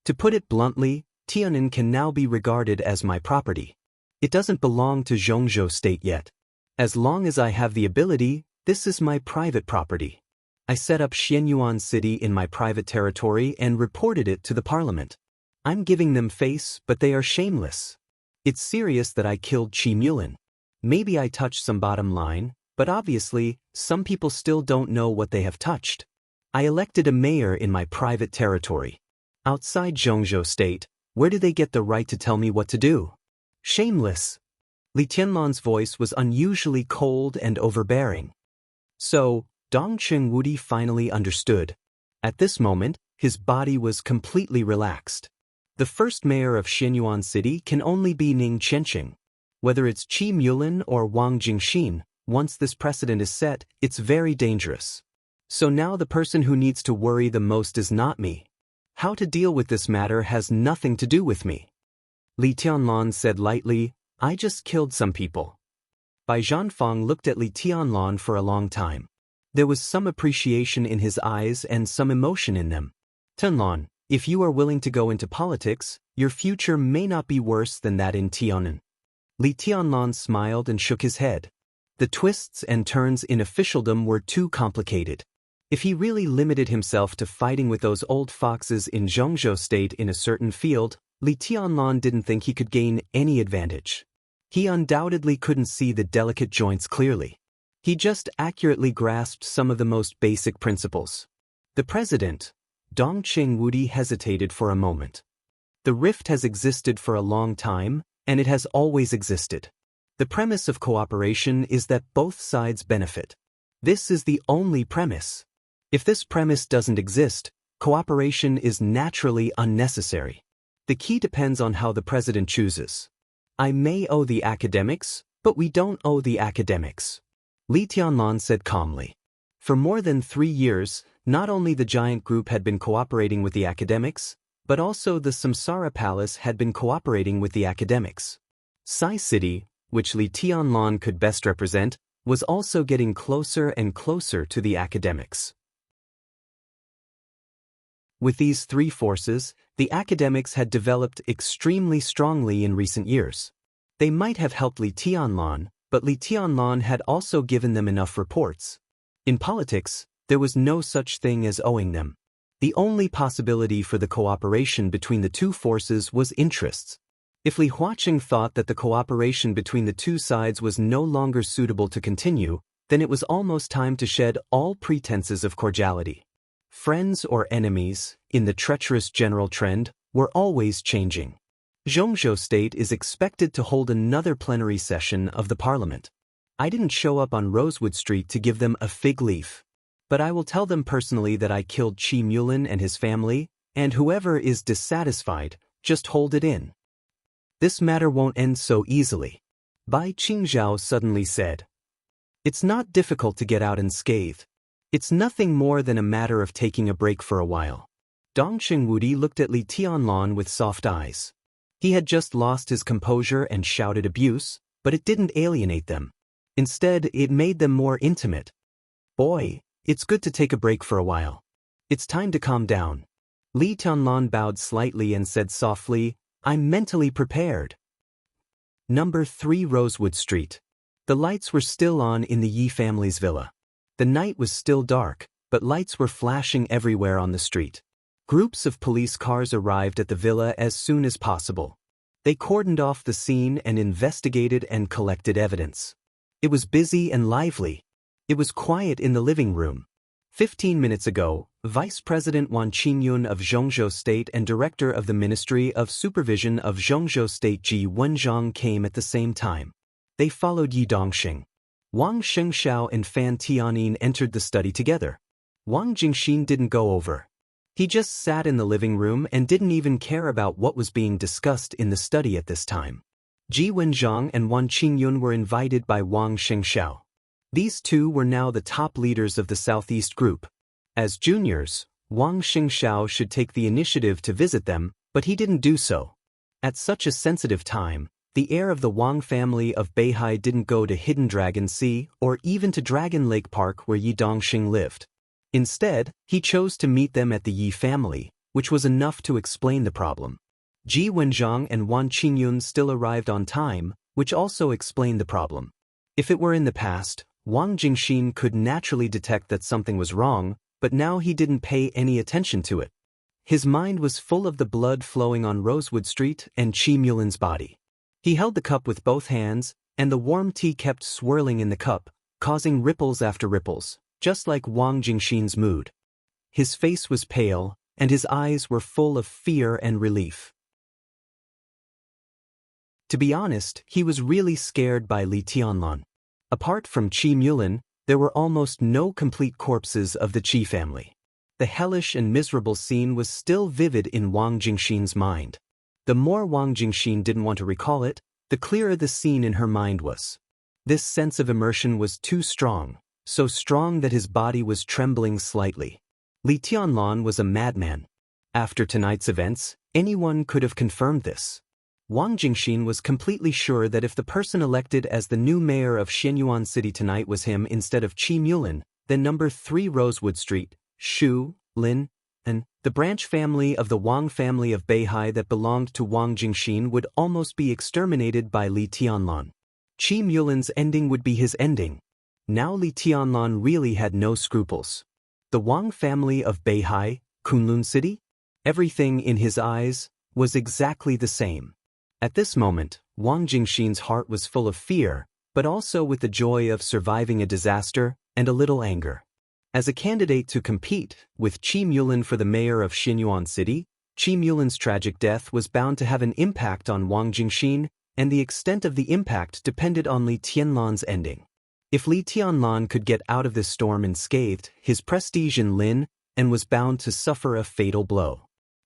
To put it bluntly, Tiannan can now be regarded as my property. It doesn't belong to Zhongzhou state yet. As long as I have the ability, this is my private property. I set up Xianyuan City in my private territory and reported it to the parliament. I'm giving them face, but they are shameless. It's serious that I killed Qi Mulin. Maybe I touched some bottom line, but obviously, some people still don't know what they have touched. I elected a mayor in my private territory. Outside Zhongzhou state, where do they get the right to tell me what to do? Shameless. Li Tianlan's voice was unusually cold and overbearing. So, Dong Chengwudi finally understood. At this moment, his body was completely relaxed. The first mayor of Xianyuan City can only be Ning Qianqing. Whether it's Qi Mulin or Wang Jingxin, once this precedent is set, it's very dangerous. So now the person who needs to worry the most is not me. How to deal with this matter has nothing to do with me. Li Tianlan said lightly, I just killed some people. Bai Zhanfang looked at Li Tianlan for a long time. There was some appreciation in his eyes and some emotion in them. Tianlan, if you are willing to go into politics, your future may not be worse than that in Tiannan. Li Tianlan smiled and shook his head. The twists and turns in officialdom were too complicated. If he really limited himself to fighting with those old foxes in Zhongzhou state in a certain field, Li Tianlan didn't think he could gain any advantage. He undoubtedly couldn't see the delicate joints clearly. He just accurately grasped some of the most basic principles. The president, Dong Chengwudi, hesitated for a moment. The rift has existed for a long time, and it has always existed. The premise of cooperation is that both sides benefit. This is the only premise. If this premise doesn't exist, cooperation is naturally unnecessary. The key depends on how the president chooses. I may owe the academics, but we don't owe the academics. Li Tianlan said calmly. For more than 3 years, not only the giant group had been cooperating with the academics, but also the Samsara Palace had been cooperating with the academics. Sai City, which Li Tianlan could best represent, was also getting closer and closer to the academics. With these 3 forces, the academics had developed extremely strongly in recent years. They might have helped Li Tianlan, but Li Tianlan had also given them enough reports. In politics, there was no such thing as owing them. The only possibility for the cooperation between the 2 forces was interests. If Li Huaqing thought that the cooperation between the 2 sides was no longer suitable to continue, then it was almost time to shed all pretenses of cordiality. Friends or enemies, in the treacherous general trend, were always changing. Zhongzhou state is expected to hold another plenary session of the parliament. I didn't show up on Rosewood Street to give them a fig leaf. But I will tell them personally that I killed Qi Mulin and his family, and whoever is dissatisfied, just hold it in. This matter won't end so easily. Bai Qingzhao suddenly said. It's not difficult to get out unscathed. It's nothing more than a matter of taking a break for a while. Dong Chengwudi looked at Li Tianlan with soft eyes. He had just lost his composure and shouted abuse, but it didn't alienate them. Instead, it made them more intimate. Boy, it's good to take a break for a while. It's time to calm down. Li Tianlan bowed slightly and said softly, I'm mentally prepared. Number 3 Rosewood Street. The lights were still on in the Yi family's villa. The night was still dark, but lights were flashing everywhere on the street. Groups of police cars arrived at the villa as soon as possible. They cordoned off the scene and investigated and collected evidence. It was busy and lively. It was quiet in the living room. 15 minutes ago, Vice President Wan Qinyun of Zhongzhou State and Director of the Ministry of Supervision of Zhongzhou State Ji Wenzhang came at the same time. they followed Yi Dongxing. Wang Xianxia and Fan Tianyin entered the study together. Wang Jingxin didn't go over. He just sat in the living room and didn't even care about what was being discussed in the study at this time. Ji Wenzhang and Wan Qingyun were invited by Wang Xianxia. These two were now the top leaders of the Southeast group. As juniors, Wang Xianxia should take the initiative to visit them, but he didn't do so. At such a sensitive time, the heir of the Wang family of Beihai didn't go to Hidden Dragon Sea or even to Dragon Lake Park where Yi Dongxing lived. Instead, he chose to meet them at the Yi family, which was enough to explain the problem. Ji Wenzhang and Wan Qingyun still arrived on time, which also explained the problem. If it were in the past, Wang Jingxin could naturally detect that something was wrong, but now he didn't pay any attention to it. His mind was full of the blood flowing on Rosewood Street and Qi Mulin's body. He held the cup with both hands, and the warm tea kept swirling in the cup, causing ripples after ripples, just like Wang Jingxin's mood. His face was pale, and his eyes were full of fear and relief. To be honest, he was really scared by Li Tianlan. Apart from Qi Mulin, there were almost no complete corpses of the Qi family. The hellish and miserable scene was still vivid in Wang Jingxin's mind. The more Wang Jingxin didn't want to recall it, the clearer the scene in her mind was. This sense of immersion was too strong, so strong that his body was trembling slightly. Li Tianlan was a madman. After tonight's events, anyone could have confirmed this. Wang Jingxin was completely sure that if the person elected as the new mayor of Xianyuan City tonight was him instead of Qi Mulin, then number 3 Rosewood Street, Shu, Lin, and the branch family of the Wang family of Beihai that belonged to Wang Jingxin would almost be exterminated by Li Tianlan. Qi Mulin's ending would be his ending. Now Li Tianlan really had no scruples. The Wang family of Beihai, Kunlun City? Everything in his eyes was exactly the same. At this moment, Wang Jingxin's heart was full of fear, but also with the joy of surviving a disaster and a little anger. As a candidate to compete with Qi Mulin for the mayor of Xianyuan City, Qi Mulin's tragic death was bound to have an impact on Wang Jingxin, and the extent of the impact depended on Li Tianlan's ending. If Li Tianlan could get out of this storm unscathed, his prestige in Lin and was bound to suffer a fatal blow.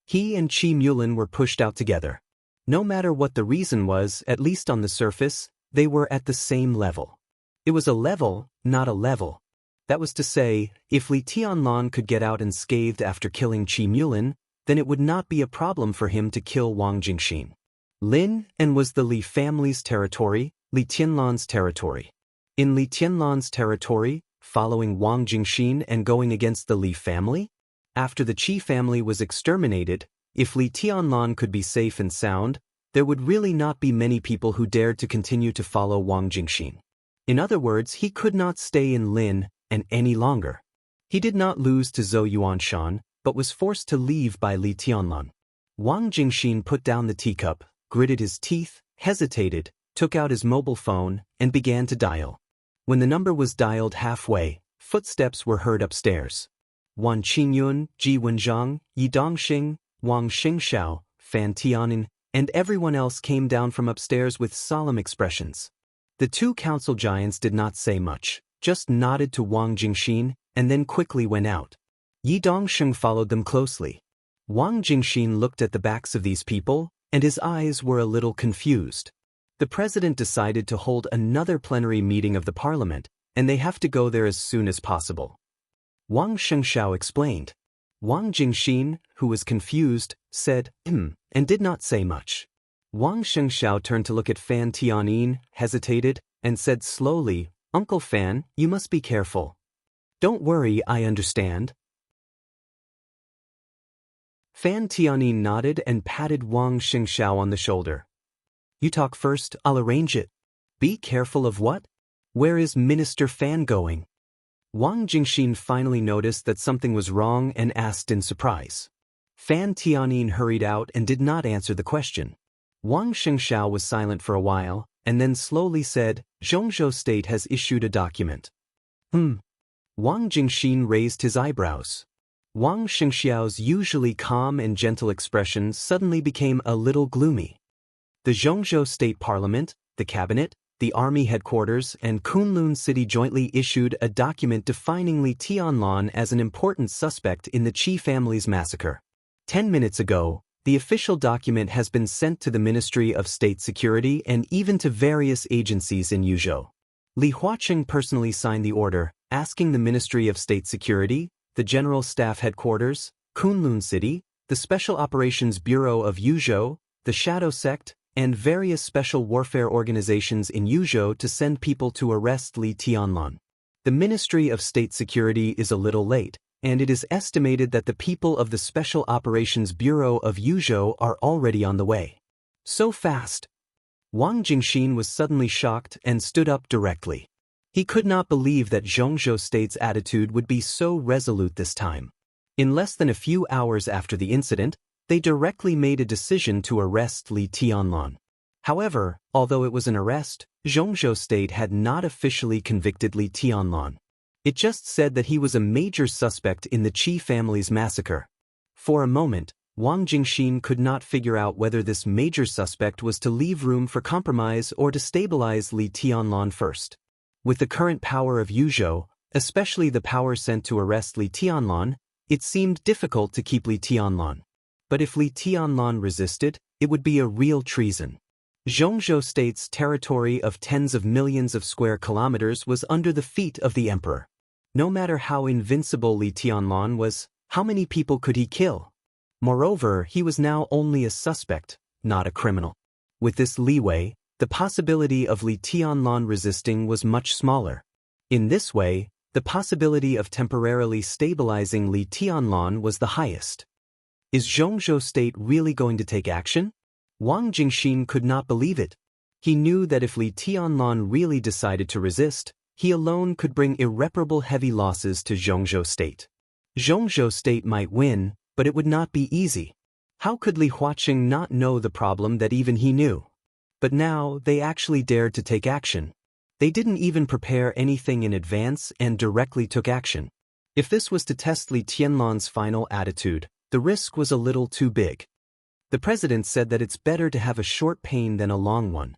He and Qi Mulin were pushed out together. No matter what the reason was, at least on the surface, they were at the same level. It was a level, not a level. That was to say, if Li Tianlan could get out unscathed after killing Qi Mulin, then it would not be a problem for him to kill Wang Jingxin. Lin and was the Li family's territory, Li Tianlan's territory. In Li Tianlan's territory, following Wang Jingxin and going against the Li family? After the Qi family was exterminated, if Li Tianlan could be safe and sound, there would really not be many people who dared to continue to follow Wang Jingxin. In other words, he could not stay in Lin and any longer. He did not lose to Zhou Yuanshan, but was forced to leave by Li Tianlan. Wang Jingxin put down the teacup, gritted his teeth, hesitated, took out his mobile phone, and began to dial. When the number was dialed halfway, footsteps were heard upstairs. Wan Qingyun, Ji Wenzhang, Yi Dongxing, Wang Xianxia, Fan Tianyin, and everyone else came down from upstairs with solemn expressions. The two council giants did not say much, just nodded to Wang Jingxin, and then quickly went out. Yi Dongxing followed them closely. Wang Jingxin looked at the backs of these people, and his eyes were a little confused. The president decided to hold another plenary meeting of the parliament, and they have to go there as soon as possible. Wang Xianxia explained. Wang Jingxin, who was confused, said, and did not say much. Wang Xianxia turned to look at Fan Tianyin, hesitated, and said slowly, "Uncle Fan, you must be careful." "Don't worry, I understand." Fan Tianyin nodded and patted Wang Xianxia on the shoulder. "You talk first, I'll arrange it." "Be careful of what? Where is Minister Fan going?" Wang Jingxin finally noticed that something was wrong and asked in surprise. Fan Tianyin hurried out and did not answer the question. Wang Xianxia was silent for a while, and then slowly said, "Zhongzhou State has issued a document." Wang Jingxin raised his eyebrows. Wang Xianxiao's usually calm and gentle expression suddenly became a little gloomy. The Zhongzhou State Parliament, the cabinet, the army headquarters, and Kunlun City jointly issued a document defining Li Tianlan as an important suspect in the Qi family's massacre. 10 minutes ago, the official document has been sent to the Ministry of State Security and even to various agencies in Yuzhou. Li Huaqing personally signed the order, asking the Ministry of State Security, the General Staff Headquarters, Kunlun City, the Special Operations Bureau of Yuzhou, the Shadow Sect, and various special warfare organizations in Yuzhou to send people to arrest Li Tianlan. The Ministry of State Security is a little late, and it is estimated that the people of the Special Operations Bureau of Yuzhou are already on the way. So fast! Wang Jingxin was suddenly shocked and stood up directly. He could not believe that Zhongzhou State's attitude would be so resolute this time. In less than a few hours after the incident, they directly made a decision to arrest Li Tianlan. However, although it was an arrest, Zhongzhou State had not officially convicted Li Tianlan. It just said that he was a major suspect in the Qi family's massacre. For a moment, Wang Jingxin could not figure out whether this major suspect was to leave room for compromise or to stabilize Li Tianlan first. With the current power of Yuzhou, especially the power sent to arrest Li Tianlan, it seemed difficult to keep Li Tianlan. But if Li Tianlan resisted, it would be a real treason. Zhongzhou State's territory of tens of millions of square kilometers was under the feet of the emperor. No matter how invincible Li Tianlan was, how many people could he kill? Moreover, he was now only a suspect, not a criminal. With this leeway, the possibility of Li Tianlan resisting was much smaller. In this way, the possibility of temporarily stabilizing Li Tianlan was the highest. Is Zhongzhou State really going to take action? Wang Jingxin could not believe it. He knew that if Li Tianlan really decided to resist, he alone could bring irreparable heavy losses to Zhongzhou State. Zhongzhou State might win, but it would not be easy. How could Li Huaqing not know the problem that even he knew? But now, they actually dared to take action. They didn't even prepare anything in advance and directly took action. If this was to test Li Tianlan's final attitude, the risk was a little too big. The president said that it's better to have a short pain than a long one.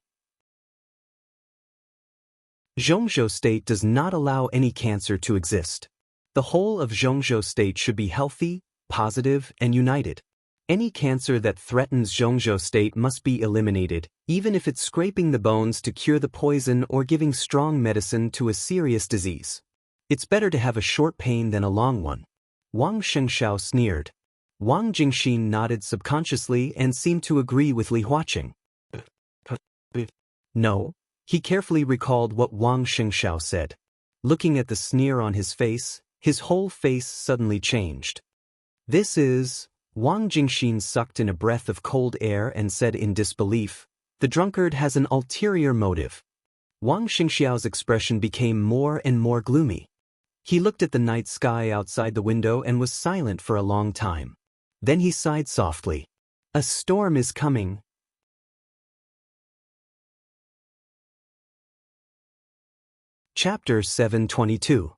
Zhongzhou State does not allow any cancer to exist. The whole of Zhongzhou State should be healthy, positive, and united. Any cancer that threatens Zhongzhou State must be eliminated, even if it's scraping the bones to cure the poison or giving strong medicine to a serious disease. It's better to have a short pain than a long one. Wang Xianxia sneered. Wang Jingxin nodded subconsciously and seemed to agree with Li Huaqing. No, he carefully recalled what Wang Xianxia said. Looking at the sneer on his face, his whole face suddenly changed. This is... Wang Jingxin sucked in a breath of cold air and said in disbelief, the drunkard has an ulterior motive. Wang Xianxiao's expression became more and more gloomy. He looked at the night sky outside the window and was silent for a long time. Then he sighed softly. A storm is coming. Chapter 722.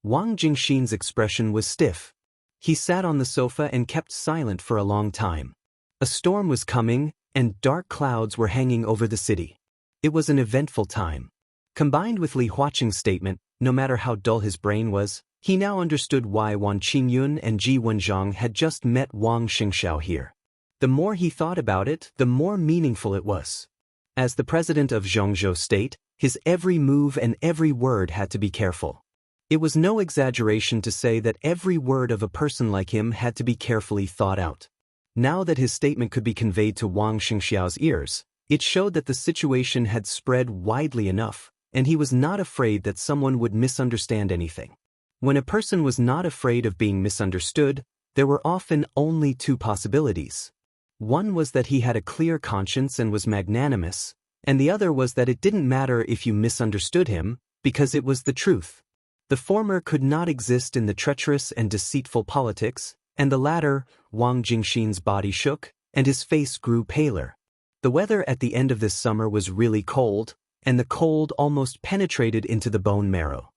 Wang Jingxin's expression was stiff. He sat on the sofa and kept silent for a long time. A storm was coming, and dark clouds were hanging over the city. It was an eventful time. Combined with Li Huaqing's statement, no matter how dull his brain was, he now understood why Wan Qingyun and Ji Wenzhang had just met Wang Xianxia here. The more he thought about it, the more meaningful it was. As the president of Zhongzhou State, his every move and every word had to be careful. It was no exaggeration to say that every word of a person like him had to be carefully thought out. Now that his statement could be conveyed to Wang Xianxiao's ears, it showed that the situation had spread widely enough, and he was not afraid that someone would misunderstand anything. When a person was not afraid of being misunderstood, there were often only two possibilities. One was that he had a clear conscience and was magnanimous, and the other was that it didn't matter if you misunderstood him, because it was the truth. The former could not exist in the treacherous and deceitful politics, and the latter, Wang Jingxin's body shook, and his face grew paler. The weather at the end of this summer was really cold, and the cold almost penetrated into the bone marrow.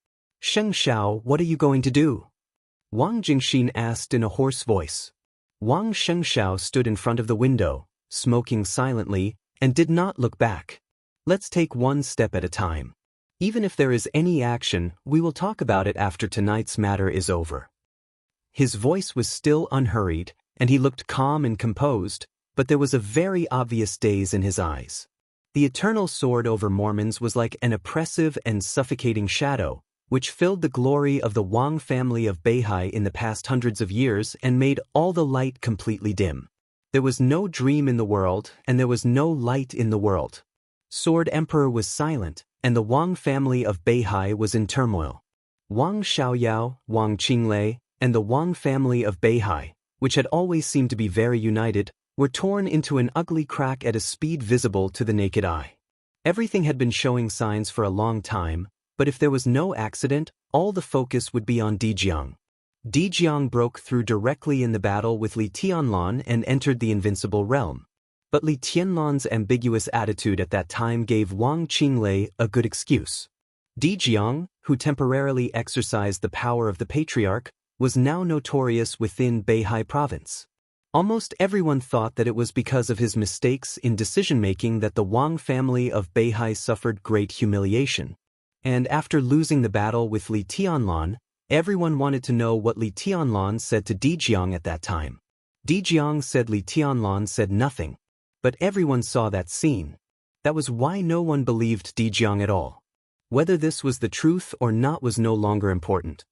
Xianxiao, what are you going to do? Wang Jingxin asked in a hoarse voice. Wang Xianxiao stood in front of the window, smoking silently, and did not look back. Let's take one step at a time. Even if there is any action, we will talk about it after tonight's matter is over. His voice was still unhurried, and he looked calm and composed, but there was a very obvious daze in his eyes. The eternal sword over Mormons was like an oppressive and suffocating shadow, which filled the glory of the Wang family of Beihai in the past hundreds of years and made all the light completely dim. There was no dream in the world, and there was no light in the world. Sword Emperor was silent, and the Wang family of Beihai was in turmoil. Wang Xiaoyao, Wang Qinglei, and the Wang family of Beihai, which had always seemed to be very united, were torn into an ugly crack at a speed visible to the naked eye. Everything had been showing signs for a long time, but if there was no accident, all the focus would be on Dijiang. Dijiang broke through directly in the battle with Li Tianlan and entered the invincible realm. But Li Tianlan's ambiguous attitude at that time gave Wang Qinglei a good excuse. Dijiang, who temporarily exercised the power of the patriarch, was now notorious within Beihai province. Almost everyone thought that it was because of his mistakes in decision-making that the Wang family of Beihai suffered great humiliation. And after losing the battle with Li Tianlan, everyone wanted to know what Li Tianlan said to Dijiang at that time. Dijiang said Li Tianlan said nothing. But everyone saw that scene. That was why no one believed Dijiang at all. Whether this was the truth or not was no longer important.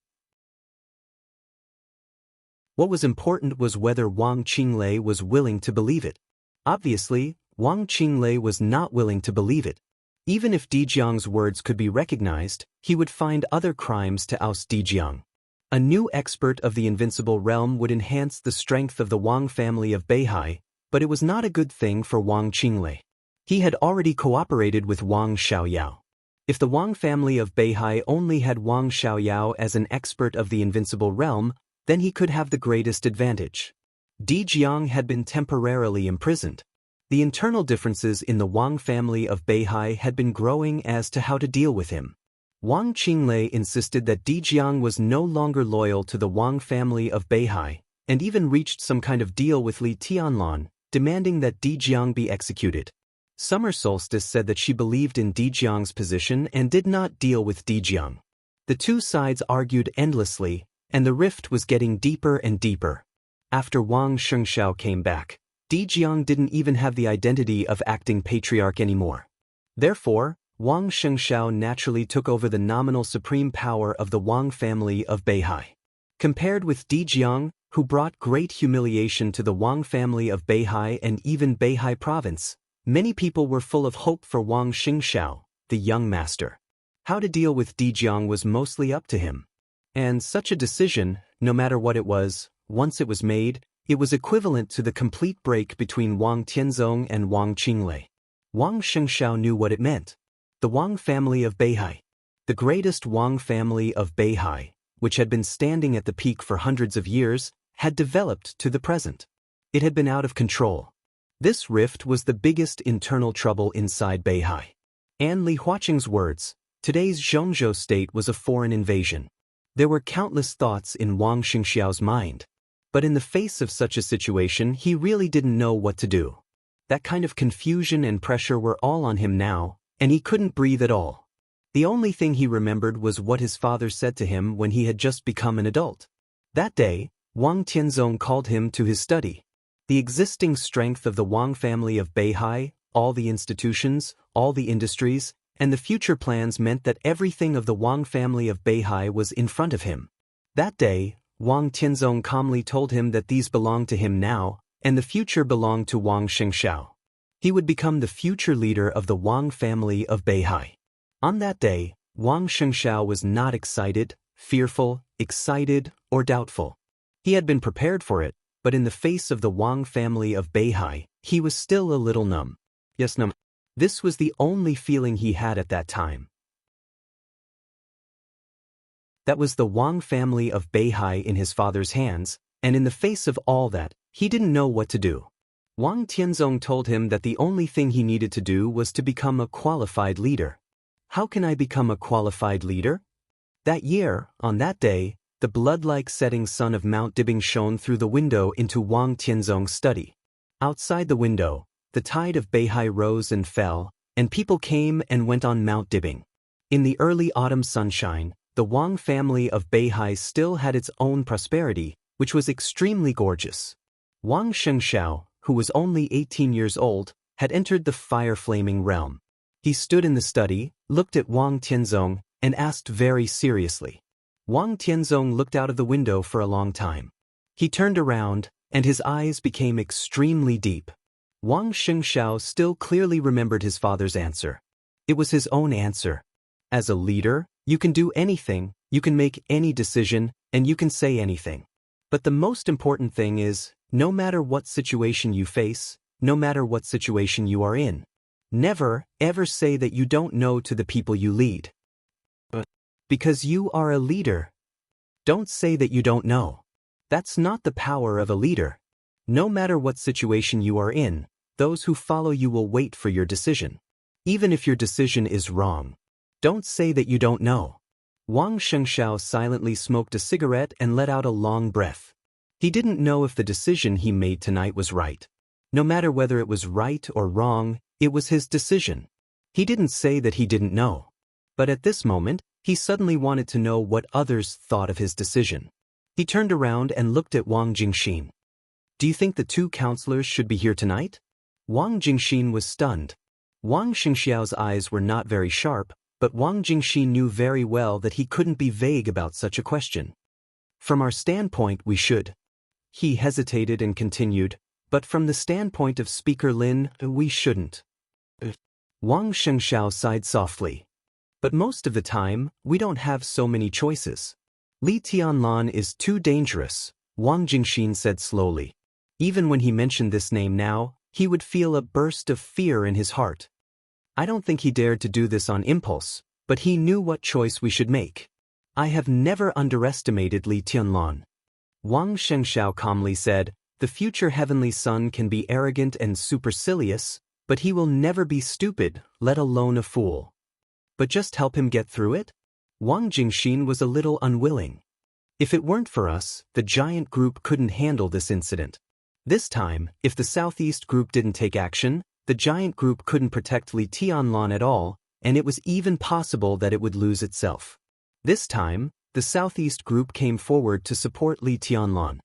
What was important was whether Wang Qinglei was willing to believe it. Obviously, Wang Qinglei was not willing to believe it. Even if Dijiang's words could be recognized, he would find other crimes to oust Dijiang. A new expert of the invincible realm would enhance the strength of the Wang family of Beihai, but it was not a good thing for Wang Qinglei. He had already cooperated with Wang Xiaoyao. If the Wang family of Beihai only had Wang Xiaoyao as an expert of the invincible realm, then he could have the greatest advantage. Dijiang had been temporarily imprisoned. The internal differences in the Wang family of Beihai had been growing as to how to deal with him. Wang Qinglei insisted that Dijiang was no longer loyal to the Wang family of Beihai, and even reached some kind of deal with Li Tianlan, demanding that Dijiang be executed. Summer Solstice said that she believed in Dijiang's position and did not deal with Dijiang. The two sides argued endlessly, and the rift was getting deeper and deeper. After Wang Xianxia came back, Dijiang didn't even have the identity of acting patriarch anymore. Therefore, Wang Xianxia naturally took over the nominal supreme power of the Wang family of Beihai. Compared with Dijiang, who brought great humiliation to the Wang family of Beihai and even Beihai province, many people were full of hope for Wang Xianxia, the young master. How to deal with Dijiang was mostly up to him. And such a decision, no matter what it was, once it was made, it was equivalent to the complete break between Wang Tianzong and Wang Qinglei. Wang Xianxia knew what it meant. The Wang family of Beihai. The greatest Wang family of Beihai, which had been standing at the peak for hundreds of years, had developed to the present. It had been out of control. This rift was the biggest internal trouble inside Beihai. An Li Huaqing's words, today's Zhongzhou state was a foreign invasion. There were countless thoughts in Wang Xianxiao's mind. But in the face of such a situation, he really didn't know what to do. That kind of confusion and pressure were all on him now, and he couldn't breathe at all. The only thing he remembered was what his father said to him when he had just become an adult. That day, Wang Tianzong called him to his study. The existing strength of the Wang family of Beihai, all the institutions, all the industries, and the future plans meant that everything of the Wang family of Beihai was in front of him. That day, Wang Tianzong calmly told him that these belonged to him now, and the future belonged to Wang Xianxia. He would become the future leader of the Wang family of Beihai. On that day, Wang Xianxia was not excited, fearful, excited, or doubtful. He had been prepared for it, but in the face of the Wang family of Beihai, he was still a little numb. Yes, numb. This was the only feeling he had at that time. That was the Wang family of Beihai in his father's hands, and in the face of all that, he didn't know what to do. Wang Tianzong told him that the only thing he needed to do was to become a qualified leader. How can I become a qualified leader? That year, on that day, the blood-like setting sun of Mount Dibing shone through the window into Wang Tianzong's study. Outside the window, the tide of Beihai rose and fell, and people came and went on mount dipping. In the early autumn sunshine, the Wang family of Beihai still had its own prosperity, which was extremely gorgeous. Wang Xianxia, who was only 18 years old, had entered the fire-flaming realm. He stood in the study, looked at Wang Tianzong, and asked very seriously. Wang Tianzong looked out of the window for a long time. He turned around, and his eyes became extremely deep. Wang Xianxia still clearly remembered his father's answer. It was his own answer. As a leader, you can do anything, you can make any decision, and you can say anything. But the most important thing is, no matter what situation you face, no matter what situation you are in, never, ever say that you don't know to the people you lead. Because you are a leader. Don't say that you don't know. That's not the power of a leader. No matter what situation you are in, those who follow you will wait for your decision. Even if your decision is wrong. Don't say that you don't know. Wang Xianxia silently smoked a cigarette and let out a long breath. He didn't know if the decision he made tonight was right. No matter whether it was right or wrong, it was his decision. He didn't say that he didn't know. But at this moment, he suddenly wanted to know what others thought of his decision. He turned around and looked at Wang Jingxin. Do you think the two counselors should be here tonight? Wang Jingxin was stunned. Wang Xianxiao's eyes were not very sharp, but Wang Jingxin knew very well that he couldn't be vague about such a question. From our standpoint, we should. He hesitated and continued, but from the standpoint of Speaker Lin, we shouldn't. Wang Xianxia sighed softly. But most of the time, we don't have so many choices. Li Tianlan is too dangerous, Wang Jingxin said slowly. Even when he mentioned this name now, he would feel a burst of fear in his heart. I don't think he dared to do this on impulse, but he knew what choice we should make. I have never underestimated Li Tianlan. Wang Xianxia calmly said, the future heavenly son can be arrogant and supercilious, but he will never be stupid, let alone a fool. But just help him get through it? Wang Jingxin was a little unwilling. If it weren't for us, the giant group couldn't handle this incident. This time, if the Southeast group didn't take action, the giant group couldn't protect Li Tianlan at all, and it was even possible that it would lose itself. This time, the Southeast group came forward to support Li Tianlan.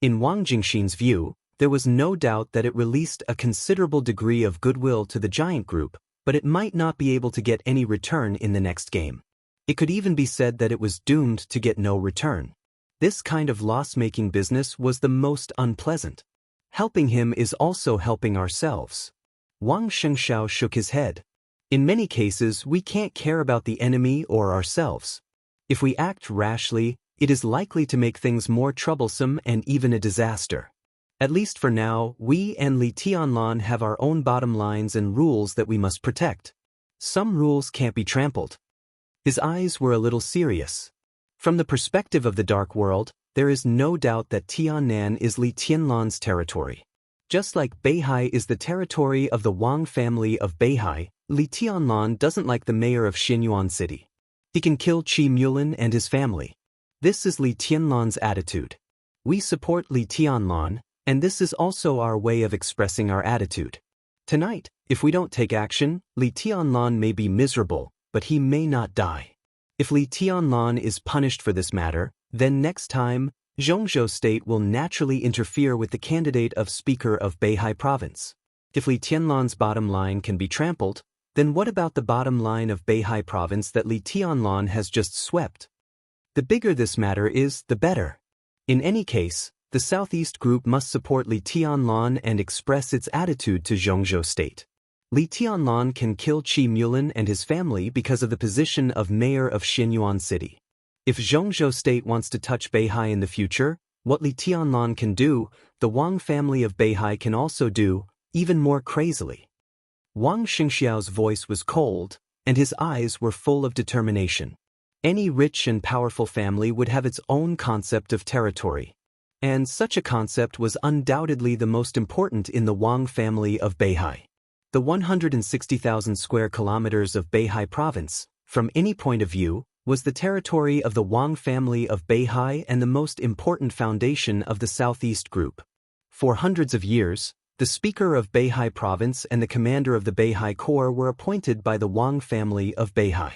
In Wang Jingxin's view, there was no doubt that it released a considerable degree of goodwill to the giant group, but it might not be able to get any return in the next game. It could even be said that it was doomed to get no return. This kind of loss-making business was the most unpleasant. Helping him is also helping ourselves. Wang Xianxia shook his head. In many cases, we can't care about the enemy or ourselves. If we act rashly, it is likely to make things more troublesome and even a disaster. At least for now, we and Li Tianlan have our own bottom lines and rules that we must protect. Some rules can't be trampled. His eyes were a little serious. From the perspective of the Dark World, there is no doubt that Tiannan is Li Tianlan's territory. Just like Beihai is the territory of the Wang family of Beihai, Li Tianlan doesn't like the mayor of Xianyuan City. He can kill Qi Mulin and his family. This is Li Tianlan's attitude. We support Li Tianlan, and this is also our way of expressing our attitude. Tonight, if we don't take action, Li Tianlan may be miserable, but he may not die. If Li Tianlan is punished for this matter, then next time, Zhongzhou State will naturally interfere with the candidate of Speaker of Beihai Province. If Li Tianlan's bottom line can be trampled, then what about the bottom line of Beihai Province that Li Tianlan has just swept? The bigger this matter is, the better. In any case, the Southeast Group must support Li Tianlan and express its attitude to Zhongzhou State. Li Tianlan can kill Qi Mulin and his family because of the position of mayor of Xianyuan City. If Zhongzhou State wants to touch Beihai in the future, what Li Tianlan can do, the Wang family of Beihai can also do, even more crazily. Wang Xianxiao's voice was cold, and his eyes were full of determination. Any rich and powerful family would have its own concept of territory. And such a concept was undoubtedly the most important in the Wang family of Beihai. The 160,000 square kilometers of Beihai province, from any point of view, was the territory of the Wang family of Beihai and the most important foundation of the Southeast Group. For hundreds of years, The speaker of Beihai province and the commander of the Beihai Corps were appointed by the Wang family of Beihai.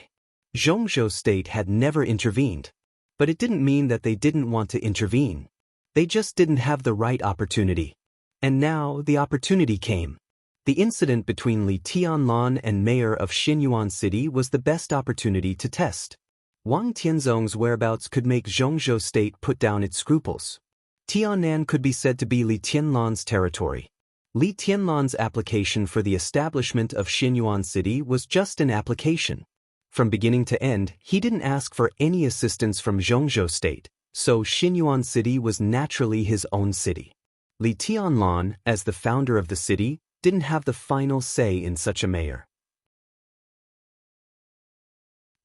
Zhongzhou state had never intervened. But it didn't mean that they didn't want to intervene. They just didn't have the right opportunity. And now the opportunity came. The incident between Li Tianlan and mayor of Xinyuan City was the best opportunity to test. Wang Tianzong's whereabouts could make Zhongzhou state put down its scruples. Tiannan could be said to be Li Tianlan's territory. Li Tianlan's application for the establishment of Xinyuan City was just an application. From beginning to end, he didn't ask for any assistance from Zhongzhou state, so Xinyuan City was naturally his own city. Li Tianlan, as the founder of the city, didn't have the final say in such a mayor.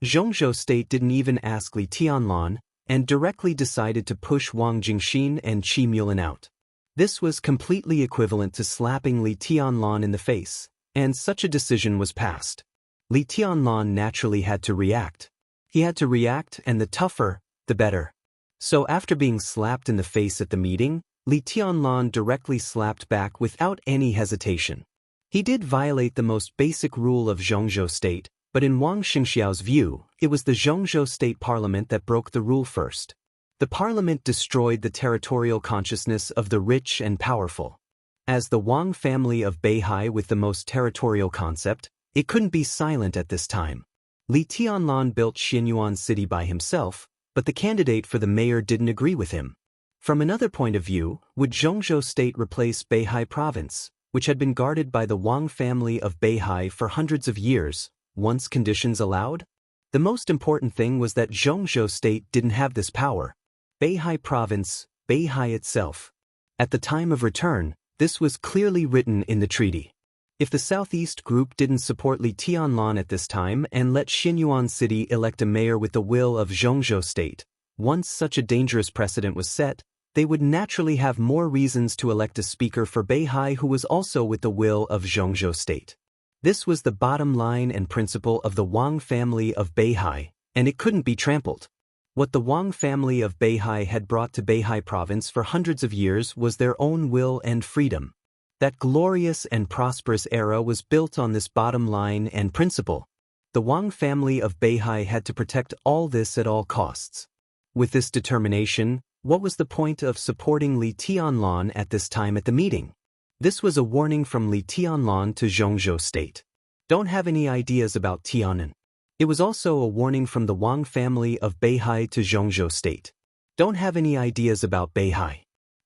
Zhongzhou state didn't even ask Li Tianlan, and directly decided to push Wang Jingxin and Qi Mulin out. This was completely equivalent to slapping Li Tianlan in the face, and such a decision was passed. Li Tianlan naturally had to react. He had to react, and the tougher, the better. So after being slapped in the face at the meeting, Li Tianlan directly slapped back without any hesitation. He did violate the most basic rule of Zhongzhou state, but in Wang Xingxiao's view, it was the Zhongzhou state parliament that broke the rule first. The parliament destroyed the territorial consciousness of the rich and powerful. As the Wang family of Beihai with the most territorial concept, it couldn't be silent at this time. Li Tianlan built Xinyuan City by himself, but the candidate for the mayor didn't agree with him. From another point of view, would Zhongzhou state replace Beihai province, which had been guarded by the Wang family of Beihai for hundreds of years, once conditions allowed? The most important thing was that Zhongzhou state didn't have this power. Beihai province, Beihai itself. At the time of return, this was clearly written in the treaty. If the Southeast group didn't support Li Tianlan at this time and let Xinyuan City elect a mayor with the will of Zhongzhou state, once such a dangerous precedent was set, they would naturally have more reasons to elect a speaker for Beihai who was also with the will of Zhongzhou state. This was the bottom line and principle of the Wang family of Beihai, and it couldn't be trampled. What the Wang family of Beihai had brought to Beihai province for hundreds of years was their own will and freedom. That glorious and prosperous era was built on this bottom line and principle. The Wang family of Beihai had to protect all this at all costs. With this determination, what was the point of supporting Li Tianlan at this time at the meeting? This was a warning from Li Tianlan to Zhongzhou state. Don't have any ideas about Tiannan. It was also a warning from the Wang family of Beihai to Zhongzhou state. Don't have any ideas about Beihai.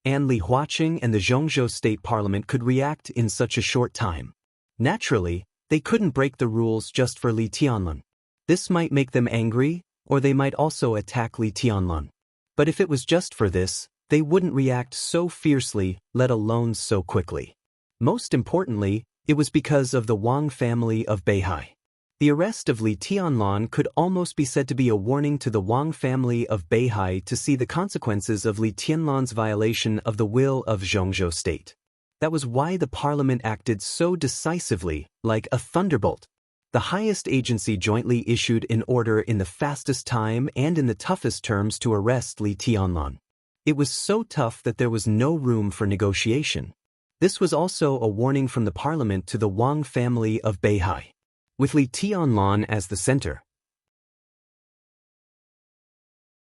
And Li Huaqing and the Zhongzhou state parliament could react in such a short time. Naturally, they couldn't break the rules just for Li Tianlan. This might make them angry, or they might also attack Li Tianlan. But if it was just for this, they wouldn't react so fiercely, let alone so quickly. Most importantly, it was because of the Wang family of Beihai. The arrest of Li Tianlan could almost be said to be a warning to the Wang family of Beihai to see the consequences of Li Tianlan's violation of the will of Zhongzhou state. That was why the parliament acted so decisively, like a thunderbolt. The highest agency jointly issued an order in the fastest time and in the toughest terms to arrest Li Tianlan. It was so tough that there was no room for negotiation. This was also a warning from the parliament to the Wang family of Beihai. With Li Tianlan as the center.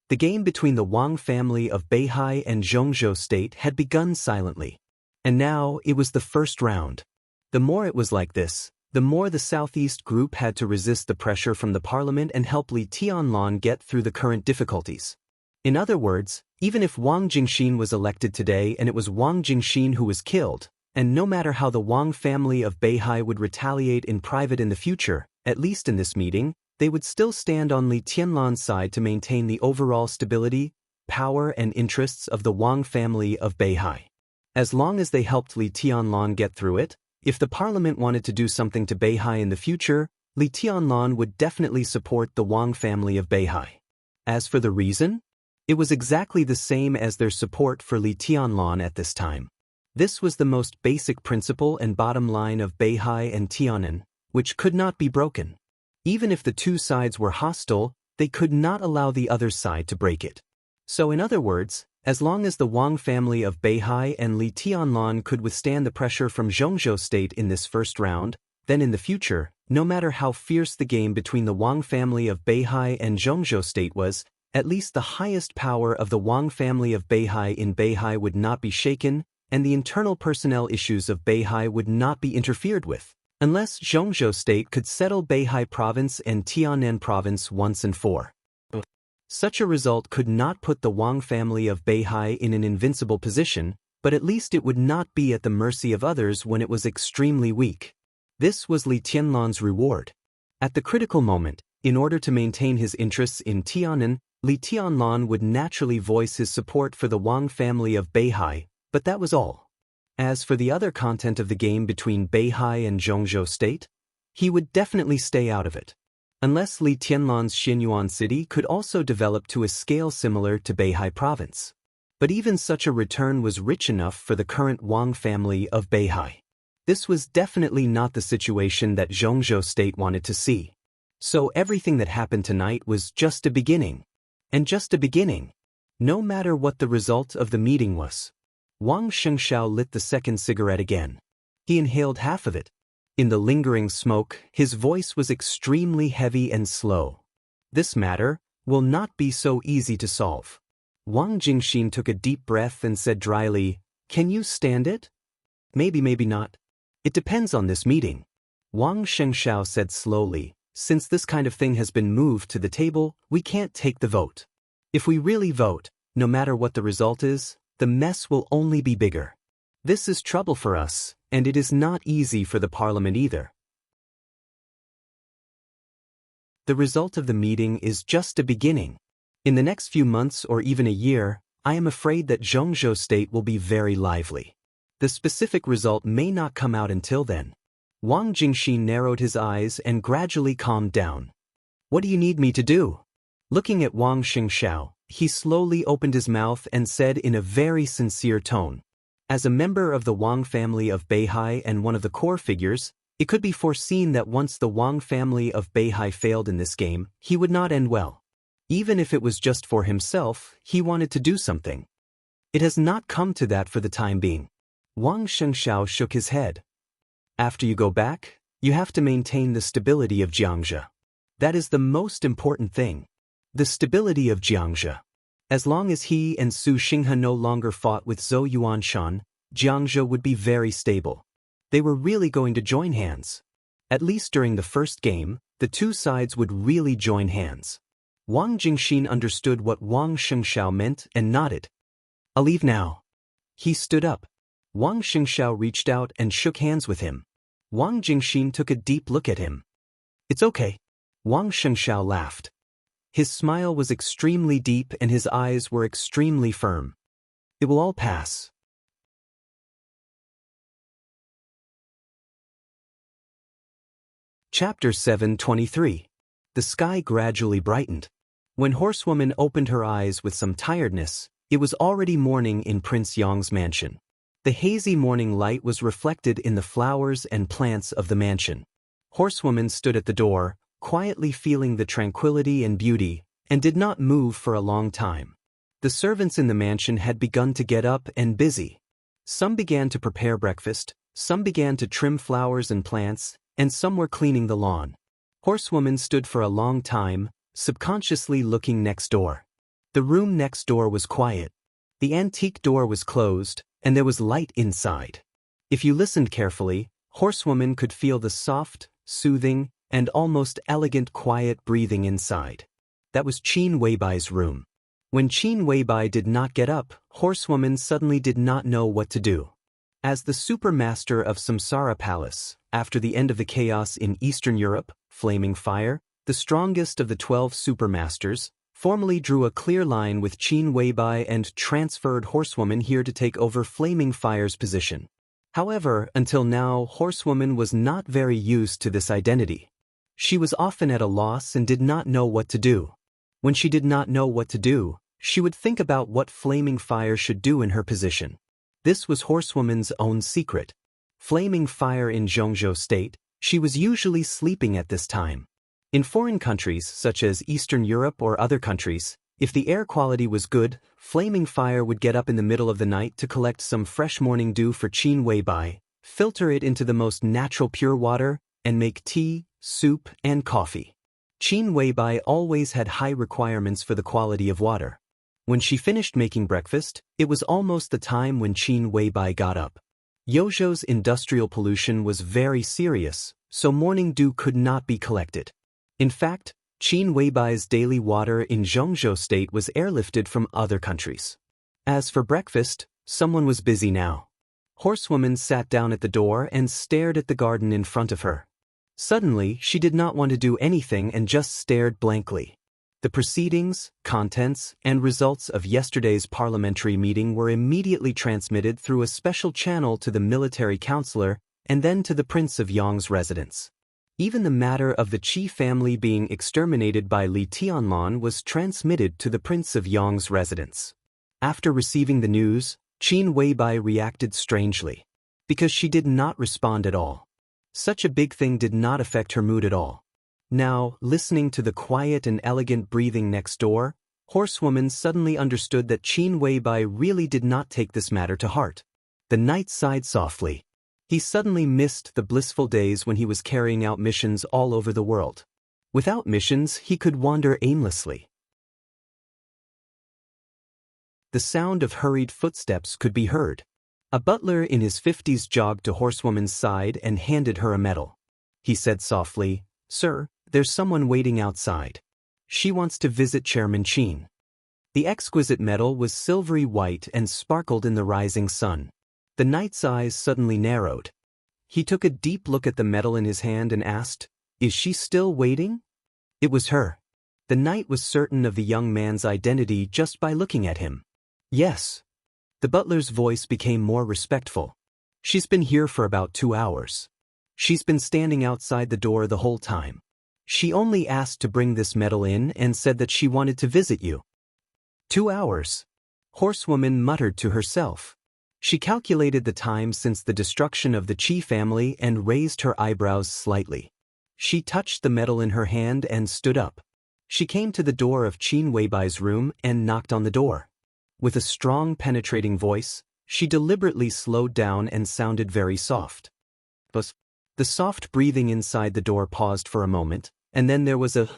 The game between the Wang family of Beihai and Zhongzhou state had begun silently. And now it was the first round. The more it was like this, the more the Southeast group had to resist the pressure from the parliament and help Li Tianlan get through the current difficulties. In other words, even if Wang Jingxin was elected today and it was Wang Jingxin who was killed, and no matter how the Wang family of Beihai would retaliate in private in the future, at least in this meeting, they would still stand on Li Tianlan's side to maintain the overall stability, power and interests of the Wang family of Beihai. As long as they helped Li Tianlan get through it, if the parliament wanted to do something to Beihai in the future, Li Tianlan would definitely support the Wang family of Beihai. As for the reason, it was exactly the same as their support for Li Tianlan at this time. This was the most basic principle and bottom line of Beihai and Tiannan, which could not be broken. Even if the two sides were hostile, they could not allow the other side to break it. So in other words, As long as the Wang family of Beihai and Li Tianlan could withstand the pressure from Zhongzhou state in this first round, then in the future, no matter how fierce the game between the Wang family of Beihai and Zhongzhou state was, at least the highest power of the Wang family of Beihai in Beihai would not be shaken, and the internal personnel issues of Beihai would not be interfered with, unless Zhongzhou state could settle Beihai province and Tianan province once and for. Such a result could not put the Wang family of Beihai in an invincible position, but at least it would not be at the mercy of others when it was extremely weak. This was Li Tianlan's reward. At the critical moment, in order to maintain his interests in Tianan, Li Tianlan would naturally voice his support for the Wang family of Beihai, but that was all. As for the other content of the game between Beihai and Zhongzhou state, he would definitely stay out of it. Unless Li Tianlan's Xinyuan city could also develop to a scale similar to Beihai province. But even such a return was rich enough for the current Wang family of Beihai. This was definitely not the situation that Zhongzhou state wanted to see. So everything that happened tonight was just a beginning. And just a beginning. No matter what the result of the meeting was. Wang Xianxia lit the second cigarette again. He inhaled half of it. In the lingering smoke, his voice was extremely heavy and slow. This matter will not be so easy to solve. Wang Jingxin took a deep breath and said dryly, "Can you stand it?" "Maybe, maybe not. It depends on this meeting." Wang Xianxia said slowly, "Since this kind of thing has been moved to the table, we can't take the vote. If we really vote, no matter what the result is, the mess will only be bigger. This is trouble for us, and it is not easy for the parliament either." The result of the meeting is just a beginning. In the next few months or even a year, I am afraid that Zhongzhou state will be very lively. The specific result may not come out until then. Wang Jingxin narrowed his eyes and gradually calmed down. "What do you need me to do?" Looking at Wang Xianxia, he slowly opened his mouth and said in a very sincere tone, "As a member of the Wang family of Beihai and one of the core figures, it could be foreseen that once the Wang family of Beihai failed in this game, he would not end well. Even if it was just for himself, he wanted to do something. It has not come to that for the time being." Wang Xianxia shook his head. "After you go back, you have to maintain the stability of Jiangxia. That is the most important thing. The stability of Jiangxia. As long as he and Su Xinghe no longer fought with Zhou Yuanshan, Jiangxia would be very stable. They were really going to join hands. At least during the first game, the two sides would really join hands." Wang Jingxin understood what Wang Xianxia meant and nodded. "I'll leave now." He stood up. Wang Xianxia reached out and shook hands with him. Wang Jingxin took a deep look at him. "It's okay." Wang Xianxia laughed. His smile was extremely deep and his eyes were extremely firm. "It will all pass." Chapter 723. The sky gradually brightened. When Horsewoman opened her eyes with some tiredness, it was already morning in Prince Yang's mansion. The hazy morning light was reflected in the flowers and plants of the mansion. Horsewoman stood at the door, quietly feeling the tranquility and beauty, and did not move for a long time. The servants in the mansion had begun to get up and busy. Some began to prepare breakfast, some began to trim flowers and plants, and some were cleaning the lawn. Horsewoman stood for a long time, subconsciously looking next door. The room next door was quiet. The antique door was closed, and there was light inside. If you listened carefully, Horsewoman could feel the soft, soothing, and almost elegant quiet breathing inside. That was Qin Weibai's room. When Qin Weibai did not get up, Horsewoman suddenly did not know what to do. As the supermaster of Samsara Palace, after the end of the chaos in Eastern Europe, Flaming Fire, the strongest of the 12 supermasters, formally drew a clear line with Qin Weibai and transferred Horsewoman here to take over Flaming Fire's position. However, until now, Horsewoman was not very used to this identity. She was often at a loss and did not know what to do. When she did not know what to do, she would think about what Flaming Fire should do in her position. This was Horsewoman's own secret. Flaming Fire in Zhongzhou state, she was usually sleeping at this time. In foreign countries such as Eastern Europe or other countries, If the air quality was good, flaming fire would get up in the middle of the night to collect some fresh morning dew for Qin Weibai, filter it into the most natural pure water, and make tea, soup, and coffee. Qin Weibai always had high requirements for the quality of water. When she finished making breakfast, it was almost the time when Qin Weibai got up. Yozhou's industrial pollution was very serious, so morning dew could not be collected. In fact, Qin Weibai's daily water in Zhongzhou state was airlifted from other countries. As for breakfast, someone was busy now. Horsewoman sat down at the door and stared at the garden in front of her. Suddenly, she did not want to do anything and just stared blankly. The proceedings, contents, and results of yesterday's parliamentary meeting were immediately transmitted through a special channel to the military counselor and then to the Prince of Yang's residence. Even the matter of the Qi family being exterminated by Li Tianlan was transmitted to the Prince of Yang's residence. After receiving the news, Qin Weibai reacted strangely, because she did not respond at all. Such a big thing did not affect her mood at all. Now, listening to the quiet and elegant breathing next door, Horsewoman suddenly understood that Qin Weibai really did not take this matter to heart. The knight sighed softly. He suddenly missed the blissful days when he was carrying out missions all over the world. Without missions, he could wander aimlessly. The sound of hurried footsteps could be heard. A butler in his 50s jogged to Horsewoman's side and handed her a medal. He said softly, "Sir, there's someone waiting outside. She wants to visit Chairman Qin." The exquisite medal was silvery white and sparkled in the rising sun. The knight's eyes suddenly narrowed. He took a deep look at the medal in his hand and asked, "Is she still waiting?" It was her. The knight was certain of the young man's identity just by looking at him. "Yes." The butler's voice became more respectful. "She's been here for about 2 hours. She's been standing outside the door the whole time. She only asked to bring this medal in and said that she wanted to visit you." 2 hours. Horsewoman muttered to herself. She calculated the time since the destruction of the Qi family and raised her eyebrows slightly. She touched the medal in her hand and stood up. She came to the door of Qin Weibai's room and knocked on the door. With a strong, penetrating voice, she deliberately slowed down and sounded very soft. But the soft breathing inside the door paused for a moment, and then there was a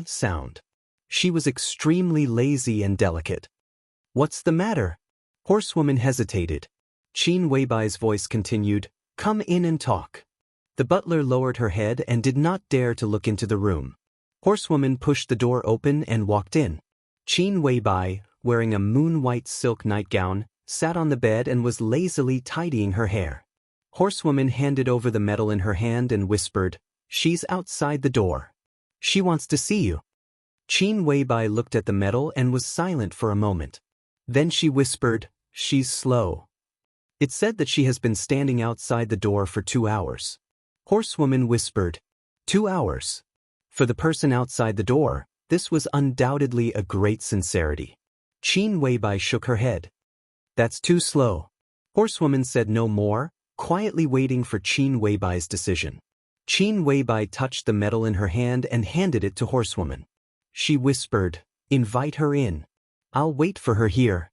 sound. She was extremely lazy and delicate. "What's the matter?" Horsewoman hesitated. Qin Weibai's voice continued, "Come in and talk." The butler lowered her head and did not dare to look into the room. Horsewoman pushed the door open and walked in. Qin Weibai, wearing a moon-white silk nightgown, sat on the bed and was lazily tidying her hair. Horsewoman handed over the medal in her hand and whispered, "She's outside the door. She wants to see you." Qin Weibai looked at the medal and was silent for a moment. Then she whispered, "She's slow. It said that she has been standing outside the door for 2 hours." Horsewoman whispered, 2 hours. For the person outside the door, this was undoubtedly a great sincerity. Qin Weibai shook her head. "That's too slow." Horsewoman said no more, quietly waiting for Qin Weibai's decision. Qin Weibai touched the medal in her hand and handed it to Horsewoman. She whispered, "Invite her in. I'll wait for her here."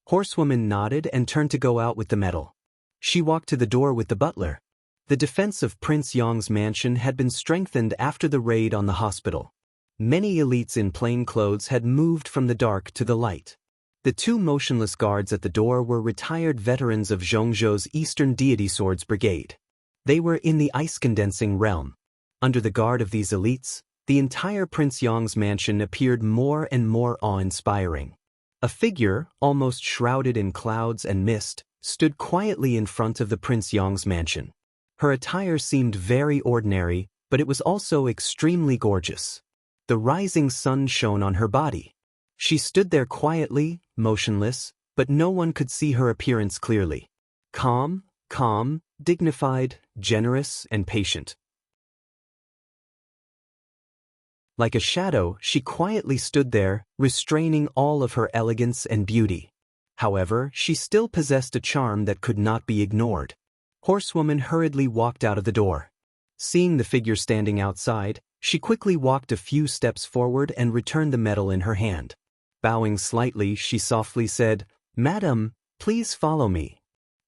Horsewoman nodded and turned to go out with the medal. She walked to the door with the butler. The defense of Prince Yang's mansion had been strengthened after the raid on the hospital. Many elites in plain clothes had moved from the dark to the light. The 2 motionless guards at the door were retired veterans of Zhongzhou's Eastern Deity Swords Brigade. They were in the ice-condensing realm. Under the guard of these elites, the entire Prince Yang's mansion appeared more and more awe-inspiring. A figure, almost shrouded in clouds and mist, stood quietly in front of the Prince Yang's mansion. Her attire seemed very ordinary, but it was also extremely gorgeous. The rising sun shone on her body. She stood there quietly, motionless, but no one could see her appearance clearly. Calm, dignified, generous, and patient. Like a shadow, she quietly stood there, restraining all of her elegance and beauty. However, she still possessed a charm that could not be ignored. Horsewoman hurriedly walked out of the door. Seeing the figure standing outside, she quickly walked a few steps forward and returned the medal in her hand. Bowing slightly, she softly said, "Madam, please follow me."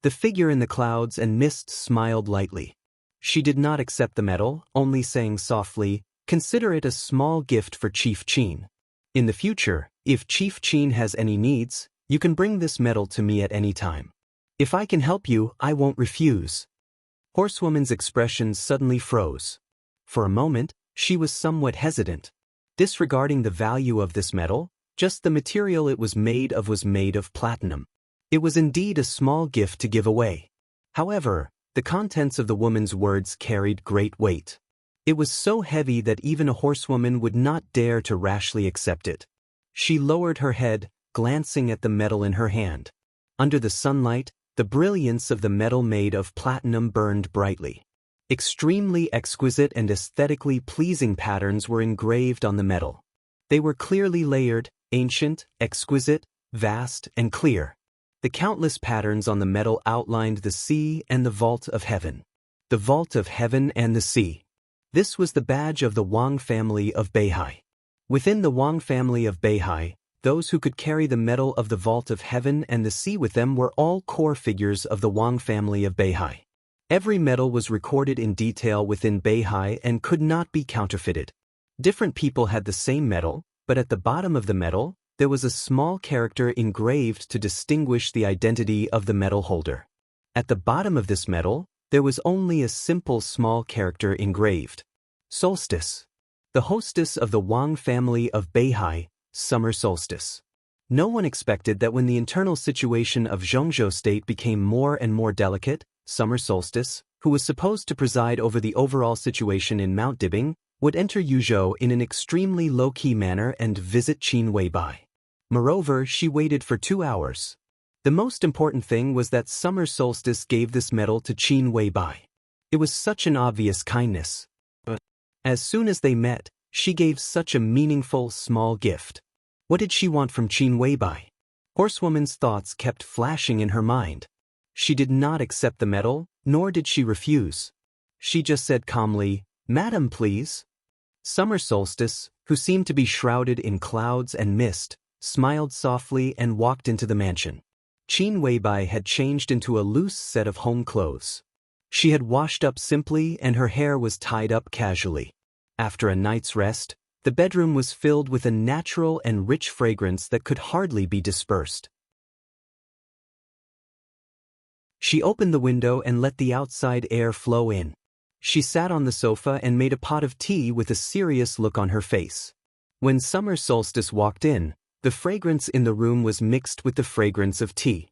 The figure in the clouds and mist smiled lightly. She did not accept the medal, only saying softly, "Consider it a small gift for Chief Qin. In the future, if Chief Qin has any needs, you can bring this medal to me at any time. If I can help you, I won't refuse." Horsewoman's expression suddenly froze. For a moment, she was somewhat hesitant. Disregarding the value of this medal, just the material it was made of platinum. It was indeed a small gift to give away. However, the contents of the woman's words carried great weight. It was so heavy that even a horsewoman would not dare to rashly accept it. She lowered her head, glancing at the medal in her hand. Under the sunlight, the brilliance of the metal made of platinum burned brightly. Extremely exquisite and aesthetically pleasing patterns were engraved on the metal. They were clearly layered, ancient, exquisite, vast, and clear. The countless patterns on the metal outlined the sea and the vault of heaven. The vault of heaven and the sea. This was the badge of the Wang family of Beihai. Within the Wang family of Beihai, those who could carry the medal of the vault of heaven and the sea with them were all core figures of the Wang family of Beihai. Every medal was recorded in detail within Beihai and could not be counterfeited. Different people had the same medal, but at the bottom of the medal, there was a small character engraved to distinguish the identity of the medal holder. At the bottom of this medal, there was only a simple small character engraved. Solstice. The hostess of the Wang family of Beihai, summer solstice. No one expected that when the internal situation of Zhongzhou state became more and more delicate, summer solstice, who was supposed to preside over the overall situation in Mount Dibing, would enter Yuzhou in an extremely low-key manner and visit Qin Weibai. Moreover, she waited for 2 hours. The most important thing was that summer solstice gave this medal to Qin Weibai. It was such an obvious kindness. But as soon as they met, she gave such a meaningful, small gift. What did she want from Qin Weibai? Horsewoman's thoughts kept flashing in her mind. She did not accept the medal, nor did she refuse. She just said calmly, "Madam, please." Summer solstice, who seemed to be shrouded in clouds and mist, smiled softly and walked into the mansion. Qin Weibai had changed into a loose set of home clothes. She had washed up simply and her hair was tied up casually. After a night's rest, the bedroom was filled with a natural and rich fragrance that could hardly be dispersed. She opened the window and let the outside air flow in. She sat on the sofa and made a pot of tea with a serious look on her face. When summer solstice walked in, the fragrance in the room was mixed with the fragrance of tea.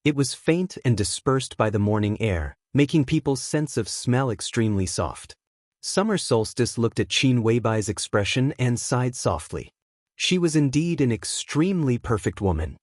It was faint and dispersed by the morning air, making people's sense of smell extremely soft. Summer solstice looked at Qin Weibai's expression and sighed softly. She was indeed an extremely perfect woman.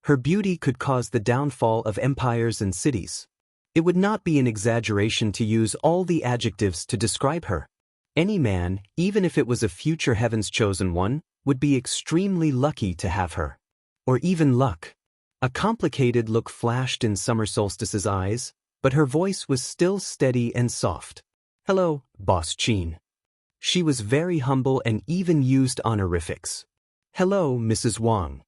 Her beauty could cause the downfall of empires and cities. It would not be an exaggeration to use all the adjectives to describe her. Any man, even if it was a future heaven's chosen one, would be extremely lucky to have her. Or even luck. A complicated look flashed in summer solstice's eyes, but her voice was still steady and soft. "Hello, Boss Qin." She was very humble and even used honorifics. "Hello, Mrs. Wang."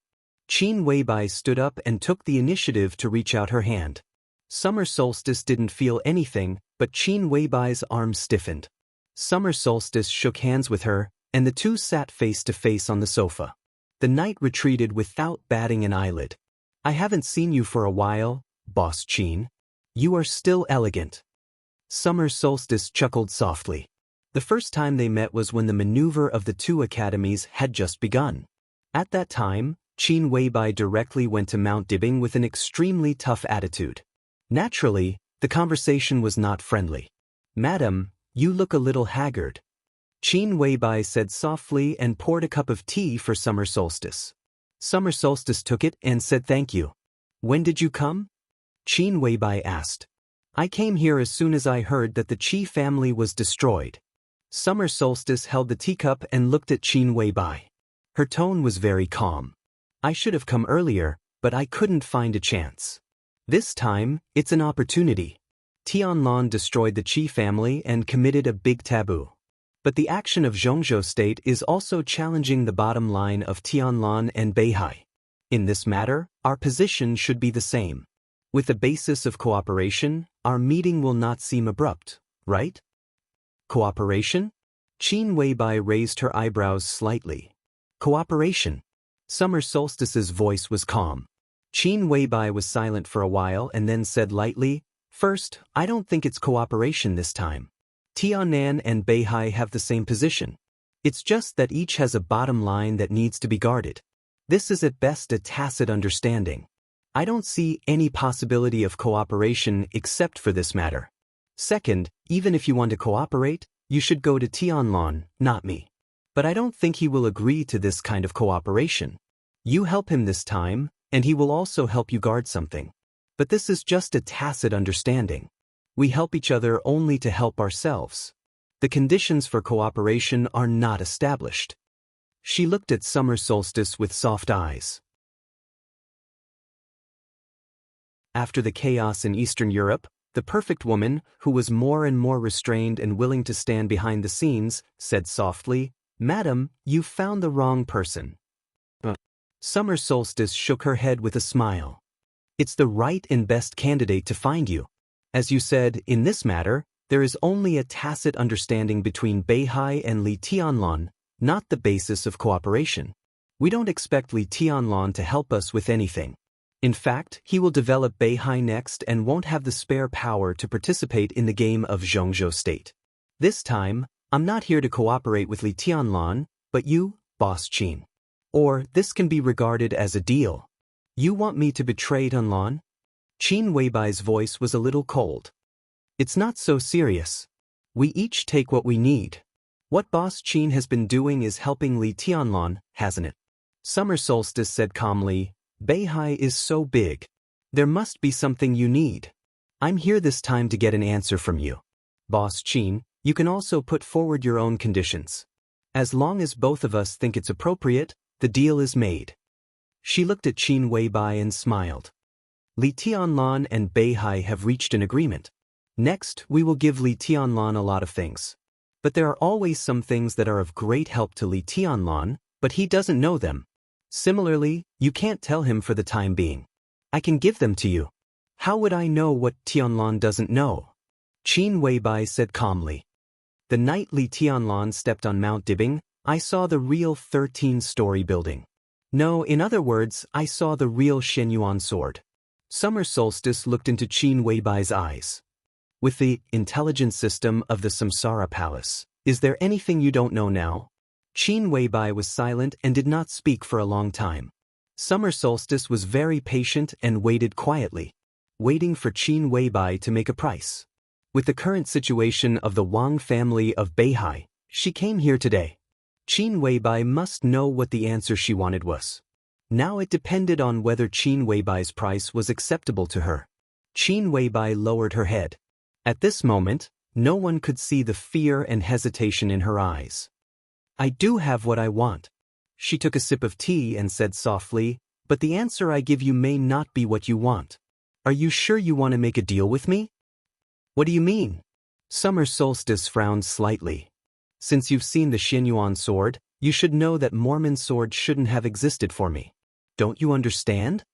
Qin Weibai stood up and took the initiative to reach out her hand. Summer solstice didn't feel anything, but Qin Weibai's arm stiffened. Summer solstice shook hands with her, and the two sat face to face on the sofa. The night retreated without batting an eyelid. "I haven't seen you for a while, Boss Qin. You are still elegant." Summer solstice chuckled softly. The first time they met was when the maneuver of the two academies had just begun. At that time, Qin Weibai directly went to Mount Dibing with an extremely tough attitude. Naturally, the conversation was not friendly. "Madam, you look a little haggard." Qin Weibai said softly and poured a cup of tea for summer solstice. Summer solstice took it and said thank you. "When did you come?" Qin Weibai asked. "I came here as soon as I heard that the Qi family was destroyed." Summer solstice held the teacup and looked at Qin Weibai. Her tone was very calm. "I should have come earlier, but I couldn't find a chance. This time, it's an opportunity." Tianlong destroyed the Qi family and committed a big taboo. But the action of Zhongzhou state is also challenging the bottom line of Tianlan and Beihai. In this matter, our position should be the same. With the basis of cooperation, our meeting will not seem abrupt, right? Cooperation? Qin Weibai raised her eyebrows slightly. Cooperation. Summer Solstice's voice was calm. Qin Weibai was silent for a while and then said lightly, "First, I don't think it's cooperation this time. Tianan and Beihai have the same position. It's just that each has a bottom line that needs to be guarded. This is at best a tacit understanding. I don't see any possibility of cooperation except for this matter. Second, even if you want to cooperate, you should go to Tianlan, not me. But I don't think he will agree to this kind of cooperation. You help him this time, and he will also help you guard something. But this is just a tacit understanding. We help each other only to help ourselves. The conditions for cooperation are not established." She looked at Summer Solstice with soft eyes. After the chaos in Eastern Europe, the perfect woman, who was more and more restrained and willing to stand behind the scenes, said softly, "Madam, you've found the wrong person." Summer Solstice shook her head with a smile. "It's the right and best candidate to find you. As you said, in this matter, there is only a tacit understanding between Beihai and Li Tianlan, not the basis of cooperation. We don't expect Li Tianlan to help us with anything. In fact, he will develop Beihai next and won't have the spare power to participate in the game of Zhongzhou state. This time, I'm not here to cooperate with Li Tianlan, but you, Boss Qin. Or this can be regarded as a deal. You want me to betray Tianlan?" Qin Weibai's voice was a little cold. "It's not so serious. We each take what we need. What Boss Qin has been doing is helping Li Tianlan, hasn't it?" Summer Solstice said calmly, "Beihai is so big. There must be something you need. I'm here this time to get an answer from you. Boss Qin, you can also put forward your own conditions. As long as both of us think it's appropriate, the deal is made." She looked at Qin Weibai and smiled. "Li Tianlan and Beihai have reached an agreement. Next, we will give Li Tianlan a lot of things. But there are always some things that are of great help to Li Tianlan, but he doesn't know them. Similarly, you can't tell him for the time being. I can give them to you. How would I know what Tianlan doesn't know?" Qin Weibai said calmly. "The night Li Tianlan stepped on Mount Dibing, I saw the real 13-story building. No, in other words, I saw the real Shenyuan sword." Summer Solstice looked into Qin Weibai's eyes. "With the intelligence system of the Samsara Palace, is there anything you don't know now?" Qin Weibai was silent and did not speak for a long time. Summer Solstice was very patient and waited quietly, waiting for Qin Weibai to make a price. With the current situation of the Wang family of Beihai, she came here today. Qin Weibai must know what the answer she wanted was. Now it depended on whether Qin Weibai's price was acceptable to her. Qin Weibai lowered her head. At this moment, no one could see the fear and hesitation in her eyes. "I do have what I want." She took a sip of tea and said softly, "But the answer I give you may not be what you want. Are you sure you want to make a deal with me?" "What do you mean?" Summer Solstice frowned slightly. "Since you've seen the Shenyuan sword, you should know that Mormon sword shouldn't have existed for me. Don't you understand?"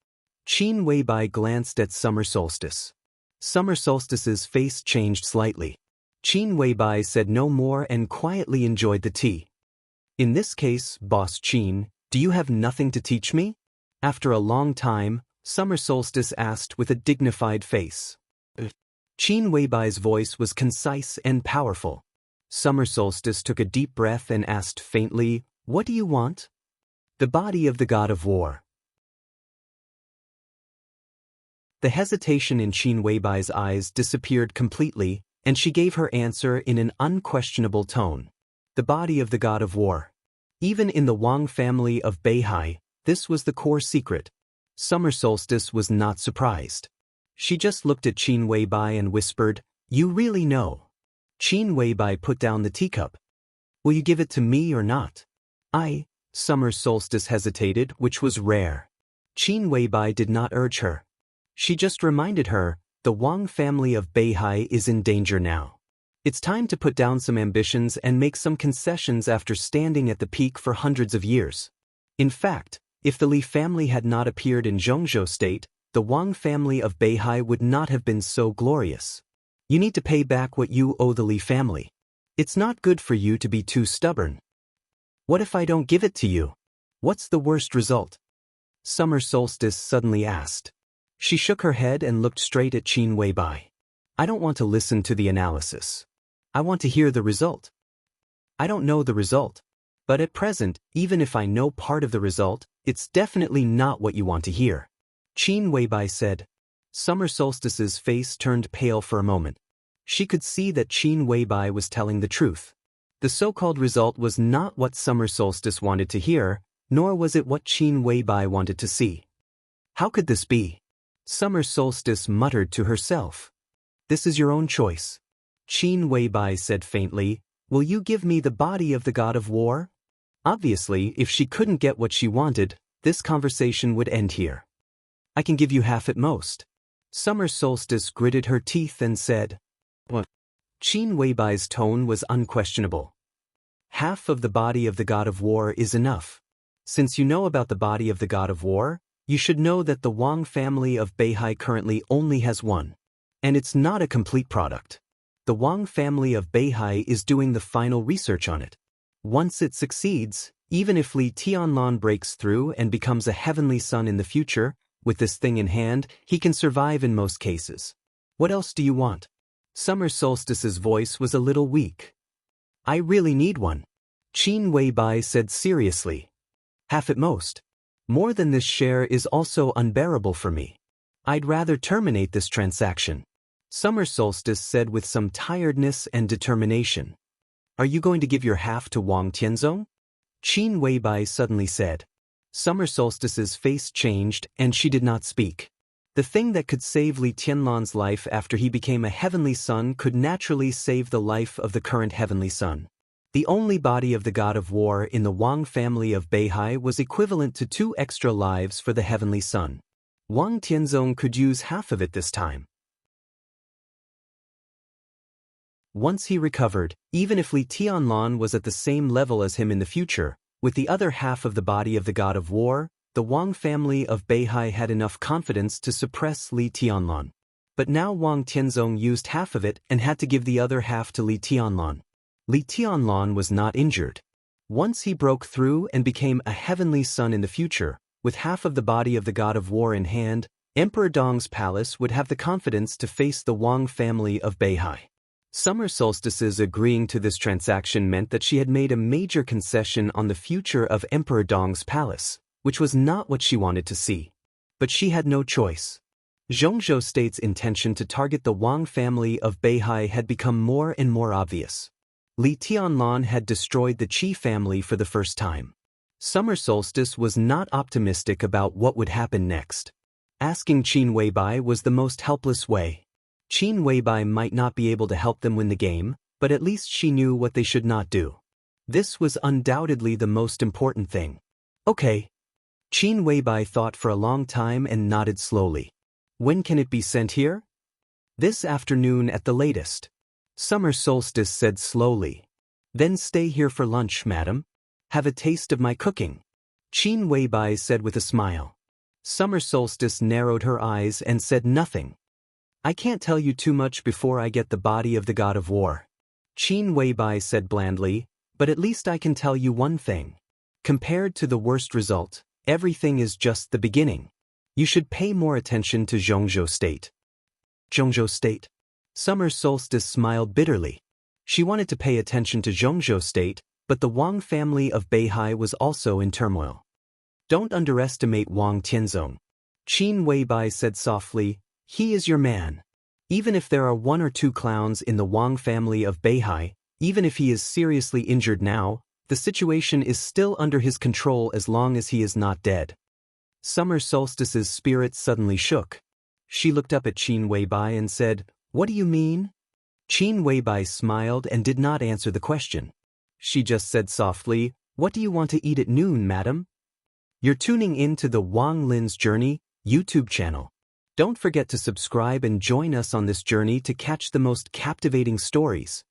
Qin Weibai glanced at Summer Solstice. Summer Solstice's face changed slightly. Qin Weibai said no more and quietly enjoyed the tea. "In this case, Boss Qin, do you have nothing to teach me?" After a long time, Summer Solstice asked with a dignified face. Qin Weibai's voice was concise and powerful. Summer Solstice took a deep breath and asked faintly, "What do you want?" "The body of the god of war." The hesitation in Qin Weibai's eyes disappeared completely, and she gave her answer in an unquestionable tone. The body of the god of war. Even in the Wang family of Beihai, this was the core secret. Summer Solstice was not surprised. She just looked at Qin Weibai and whispered, "You really know." Qin Weibai put down the teacup. "Will you give it to me or not?" Summer Solstice hesitated, which was rare. Qin Weibai did not urge her. She just reminded her, the Wang family of Beihai is in danger now. It's time to put down some ambitions and make some concessions after standing at the peak for hundreds of years. In fact, if the Li family had not appeared in Zhongzhou state, the Wang family of Beihai would not have been so glorious. You need to pay back what you owe the Li family. It's not good for you to be too stubborn. What if I don't give it to you? What's the worst result? Summer Solstice suddenly asked. She shook her head and looked straight at Qin Weibai. I don't want to listen to the analysis. I want to hear the result. I don't know the result. But at present, even if I know part of the result, it's definitely not what you want to hear. Qin Weibai said. Summer Solstice's face turned pale for a moment. She could see that Qin Weibai was telling the truth. The so-called result was not what Summer Solstice wanted to hear, nor was it what Qin Weibai wanted to see. How could this be? Summer Solstice muttered to herself. This is your own choice. Qin Weibai said faintly, will you give me the body of the god of war? Obviously, if she couldn't get what she wanted, this conversation would end here. I can give you half at most. Summer Solstice gritted her teeth and said, What? Qin Weibai's tone was unquestionable. Half of the body of the god of war is enough. Since you know about the body of the god of war, you should know that the Wang family of Beihai currently only has one. And it's not a complete product. The Wang family of Beihai is doing the final research on it. Once it succeeds, even if Li Tianlan breaks through and becomes a heavenly son in the future, with this thing in hand, he can survive in most cases. What else do you want? Summer Solstice's voice was a little weak. I really need one. Qin Weibai said seriously. Half at most. More than this share is also unbearable for me. I'd rather terminate this transaction. Summer Solstice said with some tiredness and determination. Are you going to give your half to Wang Tianzong? Qin Weibai suddenly said. Summer Solstice's face changed and she did not speak. The thing that could save Li Tianlan's life after he became a heavenly son could naturally save the life of the current heavenly son. The only body of the god of war in the Wang family of Beihai was equivalent to 2 extra lives for the heavenly son. Wang Tianzong could use half of it this time. Once he recovered, even if Li Tianlan was at the same level as him in the future, with the other half of the body of the god of war, the Wang family of Beihai had enough confidence to suppress Li Tianlan. But now Wang Tianzong used half of it and had to give the other half to Li Tianlan. Li Tianlan was not injured. Once he broke through and became a heavenly son in the future, with half of the body of the god of war in hand, Emperor Dong's palace would have the confidence to face the Wang family of Beihai. Summer Solstice's agreeing to this transaction meant that she had made a major concession on the future of Emperor Dong's palace, which was not what she wanted to see. But she had no choice. Zhongzhou state's intention to target the Wang family of Beihai had become more and more obvious. Li Tianlan had destroyed the Qi family for the first time. Summer Solstice was not optimistic about what would happen next. Asking Qin Weibai was the most helpless way. Qin Weibai might not be able to help them win the game, but at least she knew what they should not do. This was undoubtedly the most important thing. Okay. Qin Weibai thought for a long time and nodded slowly. When can it be sent here? This afternoon at the latest. Summer Solstice said slowly. Then stay here for lunch, madam. Have a taste of my cooking. Qin Weibai said with a smile. Summer Solstice narrowed her eyes and said nothing. I can't tell you too much before I get the body of the god of war. Qin Weibai said blandly, but at least I can tell you one thing. Compared to the worst result, everything is just the beginning. You should pay more attention to Zhongzhou state. Zhongzhou state? Summer Solstice smiled bitterly. She wanted to pay attention to Zhongzhou state, but the Wang family of Beihai was also in turmoil. Don't underestimate Wang Tianzong. Qin Weibai said softly, he is your man. Even if there are 1 or 2 clowns in the Wang family of Beihai, even if he is seriously injured now, the situation is still under his control as long as he is not dead. Summer Solstice's spirit suddenly shook. She looked up at Qin Weibai and said, What do you mean? Qin Weibai smiled and did not answer the question. She just said softly, What do you want to eat at noon, madam? You're tuning in to the Wang Lin's Journey YouTube channel. Don't forget to subscribe and join us on this journey to catch the most captivating stories.